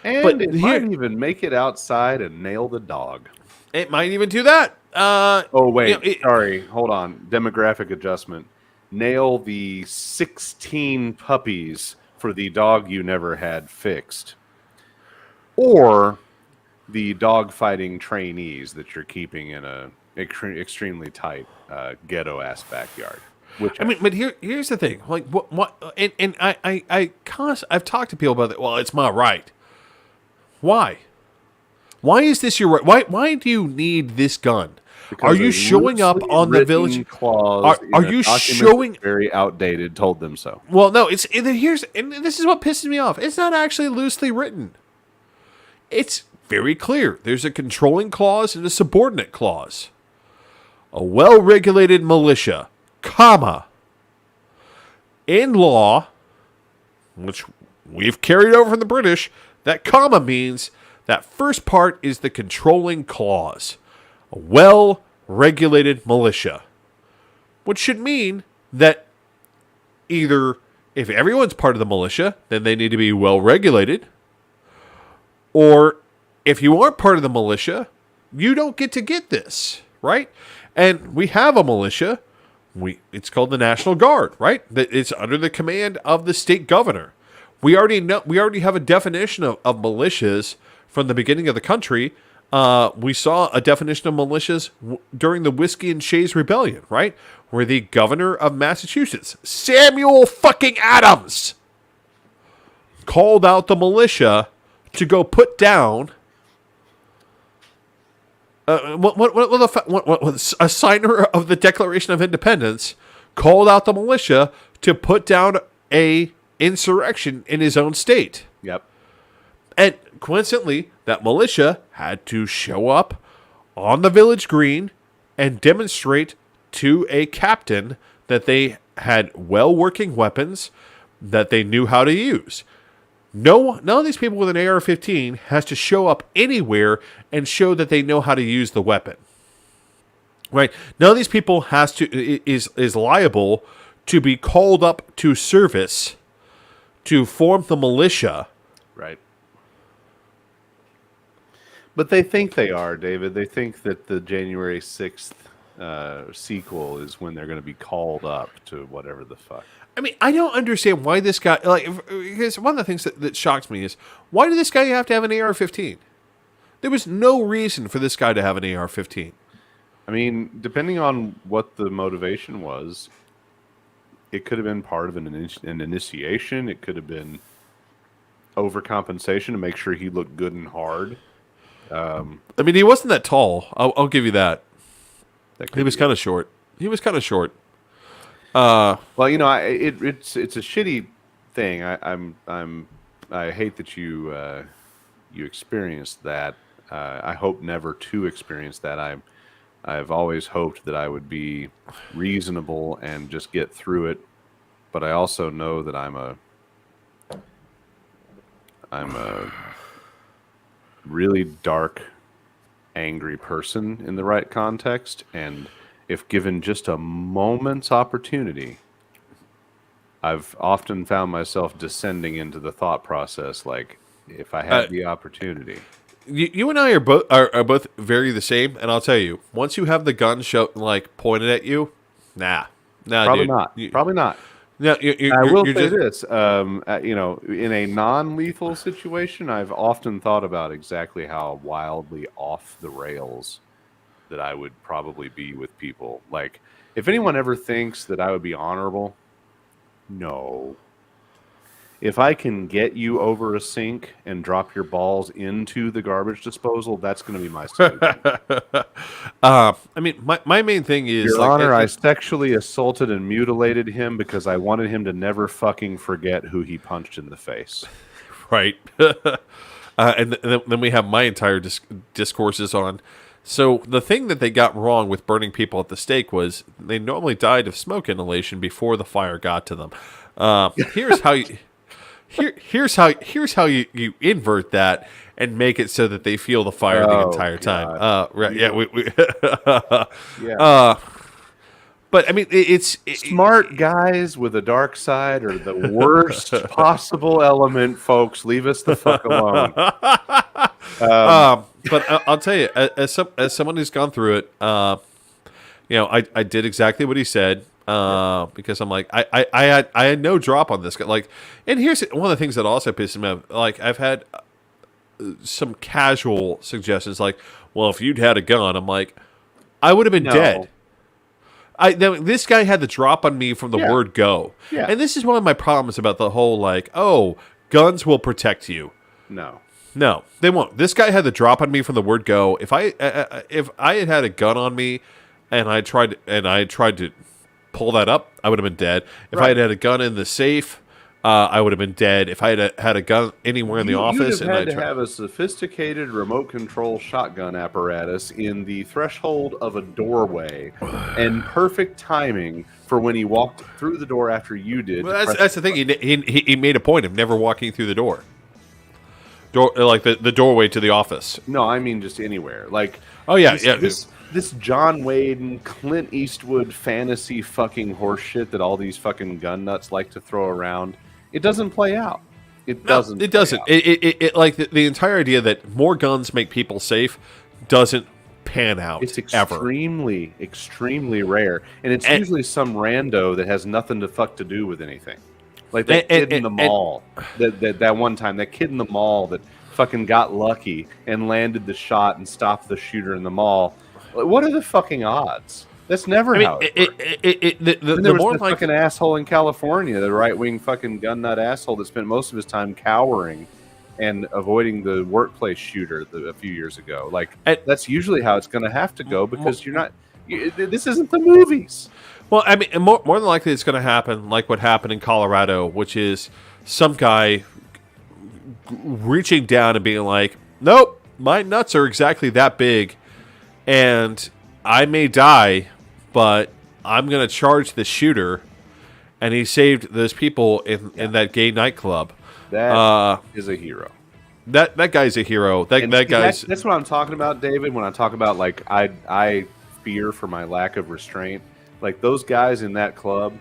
And But it might even make it outside and nail the dog. It might even do that. Oh, wait. You know, Sorry. Hold on. Demographic adjustment. Nail the 16 puppies for the dog you never had fixed. Or the dog fighting trainees that you're keeping in a extremely tight ghetto-ass backyard. I mean, but here's the thing. Like, what and I've talked to people about that. Well, it's my right. Why? Why is this your right? Why do you need this gun? Because are you showing up on the village clause? Are you showing? Very outdated. Told them so. Well, no. It's here's and this is what pisses me off. It's not actually loosely written. It's very clear. There's a controlling clause and a subordinate clause. A well-regulated militia, comma, in law, which we've carried over from the British. That comma means that first part is the controlling clause. A well-regulated militia. Which should mean that either if everyone's part of the militia, then they need to be well-regulated. Or if you aren't part of the militia, you don't get this, right? And we have a militia. It's called the National Guard, right? It's under the command of the state governor. We already have a definition of militias from the beginning of the country. We saw a definition of militias during the Whiskey and Shays Rebellion, right? Where the governor of Massachusetts, Samuel fucking Adams, called out the militia to go put down a signer of the Declaration of Independence called out the militia to put down a insurrection in his own state. Yep. And coincidentally, that militia had to show up on the village green and demonstrate to a captain that they had well-working weapons that they knew how to use. None of these people with an AR-15 has to show up anywhere and show that they know how to use the weapon. Right? None of these people is liable to be called up to service to form the militia. Right. But they think they are, David. They think that the January 6th sequel is when they're going to be called up to whatever the fuck. I mean, I don't understand why this guy, because one of the things that shocks me is, why did this guy have to have an AR-15? There was no reason for this guy to have an AR-15. I mean, depending on what the motivation was, it could have been part of an initiation. It could have been overcompensation to make sure he looked good and hard. I mean, he wasn't that tall. I'll give you that. He was kind of short. Well, you know, it's a shitty thing. I hate that you experienced that. I hope never to experience that. I've always hoped that I would be reasonable and just get through it, but I also know that I'm a really dark, angry person in the right context, and if given just a moment's opportunity, I've often found myself descending into the thought process, like, if I had the opportunity. You and I are both very the same, and I'll tell you, once you have the gun pointed at you, nah, Probably dude. not. Probably not. No, I will say this, you know, in a non-lethal situation, I've often thought about exactly how wildly off the rails that I would probably be with people. Like, if anyone ever thinks that I would be honorable, no. If I can get you over a sink and drop your balls into the garbage disposal, that's going to be my solution. I mean, my main thing is, Your Honor, I sexually assaulted and mutilated him because I wanted him to never fucking forget who he punched in the face. Right. And then we have my entire discourses on So the thing that they got wrong with burning people at the stake was they normally died of smoke inhalation before the fire got to them. Here's how you. Here's how you invert that and make it so that they feel the fire the entire time. Right? Yeah. Yeah. But I mean, it's Smart guys with a dark side are the worst possible element, folks. Leave us the fuck alone. But I'll tell you, as someone who's gone through it, I did exactly what he said. Because I'm like, I had no drop on this guy. Like, and here's one of the things that also pisses me off. Like, I've had some casual suggestions, like, well, if you'd had a gun, I'm like, I would have been dead. This guy had the drop on me from the word go. Yeah. And this is one of my problems about the whole, like, oh, guns will protect you. No, they won't. This guy had the drop on me from the word go. If I had a gun on me and I tried to pull that up, I would have been dead. If I had a gun in the safe, I would have been dead. If I had a gun anywhere in the office, you'd have had to have a sophisticated remote control shotgun apparatus in the threshold of a doorway, and perfect timing for when he walked through the door after you did. Well, that's the thing. He made a point of never walking through the door, like the doorway to the office. No, I mean just anywhere. Like, oh yeah, This John Wayne, Clint Eastwood fantasy fucking horseshit that all these fucking gun nuts like to throw around, it doesn't play out. It doesn't. It doesn't. It like the entire idea that more guns make people safe doesn't pan out. It's extremely, extremely rare, and it's usually some rando that has nothing to fuck to do with anything. Like that kid in the mall. That one time, that kid in the mall that fucking got lucky and landed the shot and stopped the shooter in the mall. What are the fucking odds? That's never how it works. There was the fucking asshole in California, the right-wing fucking gun nut asshole that spent most of his time cowering and avoiding the workplace shooter a few years ago. Like, that's usually how it's going to have to go because this isn't the movies. Well, I mean, more than likely it's going to happen like what happened in Colorado, which is some guy reaching down and being like, nope, my nuts are exactly that big. And I may die, but I'm going to charge the shooter. And he saved those people in that gay nightclub. That is a hero. That guy's a hero. That's what I'm talking about, David, when I talk about, like, I fear for my lack of restraint. Like, those guys in that club,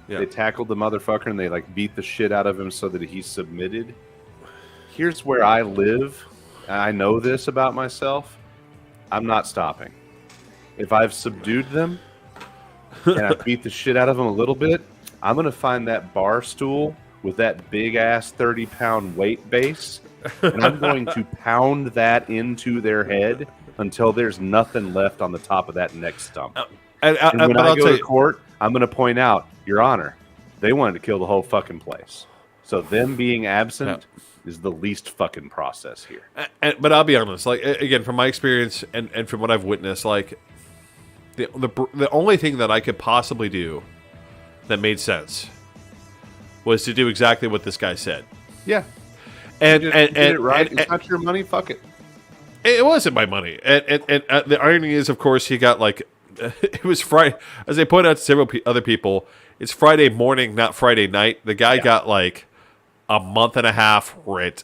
they tackled the motherfucker and they, like, beat the shit out of him so that he submitted. Here's where I live. I know this about myself. I'm not stopping. If I've subdued them and I beat the shit out of them a little bit, I'm going to find that bar stool with that big-ass 30-pound weight base, and I'm going to pound that into their head until there's nothing left on the top of that neck stump. And when I go to court, I'm going to point out, Your Honor, they wanted to kill the whole fucking place. So them being absent is the least fucking process here. But I'll be honest, like, again, from my experience and from what I've witnessed, like, the only thing that I could possibly do that made sense was to do exactly what this guy said. Yeah. And did it right. It's not your money. Fuck it. It wasn't my money. And the irony is, of course, he got, like, it was Friday. As I pointed out to several other people, it's Friday morning, not Friday night. The guy got, like, a month and a half rent,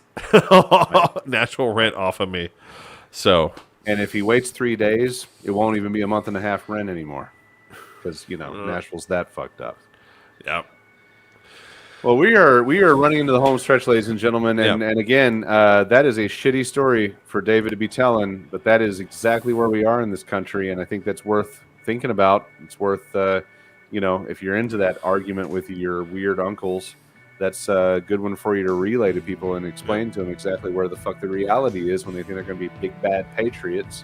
natural rent off of me. So, and if he waits 3 days, it won't even be a month and a half rent anymore, because Nashville's that fucked up. Yeah. Well, we are running into the home stretch, ladies and gentlemen, and again, that is a shitty story for David to be telling, but that is exactly where we are in this country, and I think that's worth thinking about. It's worth, if you're into that argument with your weird uncles. That's a good one for you to relay to people and explain to them exactly where the fuck the reality is when they think they're going to be big bad patriots.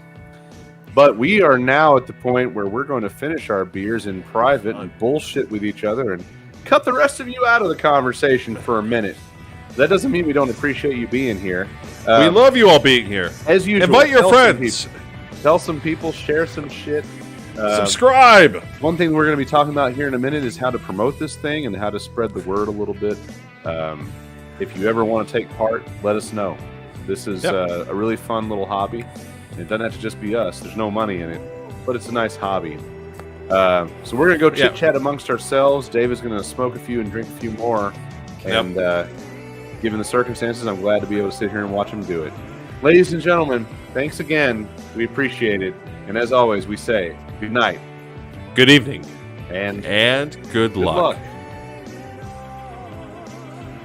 But we are now at the point where we're going to finish our beers in private and bullshit with each other and cut the rest of you out of the conversation for a minute. That doesn't mean we don't appreciate you being here. We love you all being here. As usual. Invite your friends. Tell some people, share some shit. Subscribe. One thing we're going to be talking about here in a minute is how to promote this thing and how to spread the word a little bit. If you ever want to take part, let us know. This is a really fun little hobby, And it doesn't have to just be us. There's no money in it, but it's a nice hobby. So we're going to go chit-chat amongst ourselves. Dave is going to smoke a few and drink a few more. And given the circumstances, I'm glad to be able to sit here and watch him do it. Ladies and gentlemen, thanks again. We appreciate it. And as always, we say good night. Good evening. And good luck.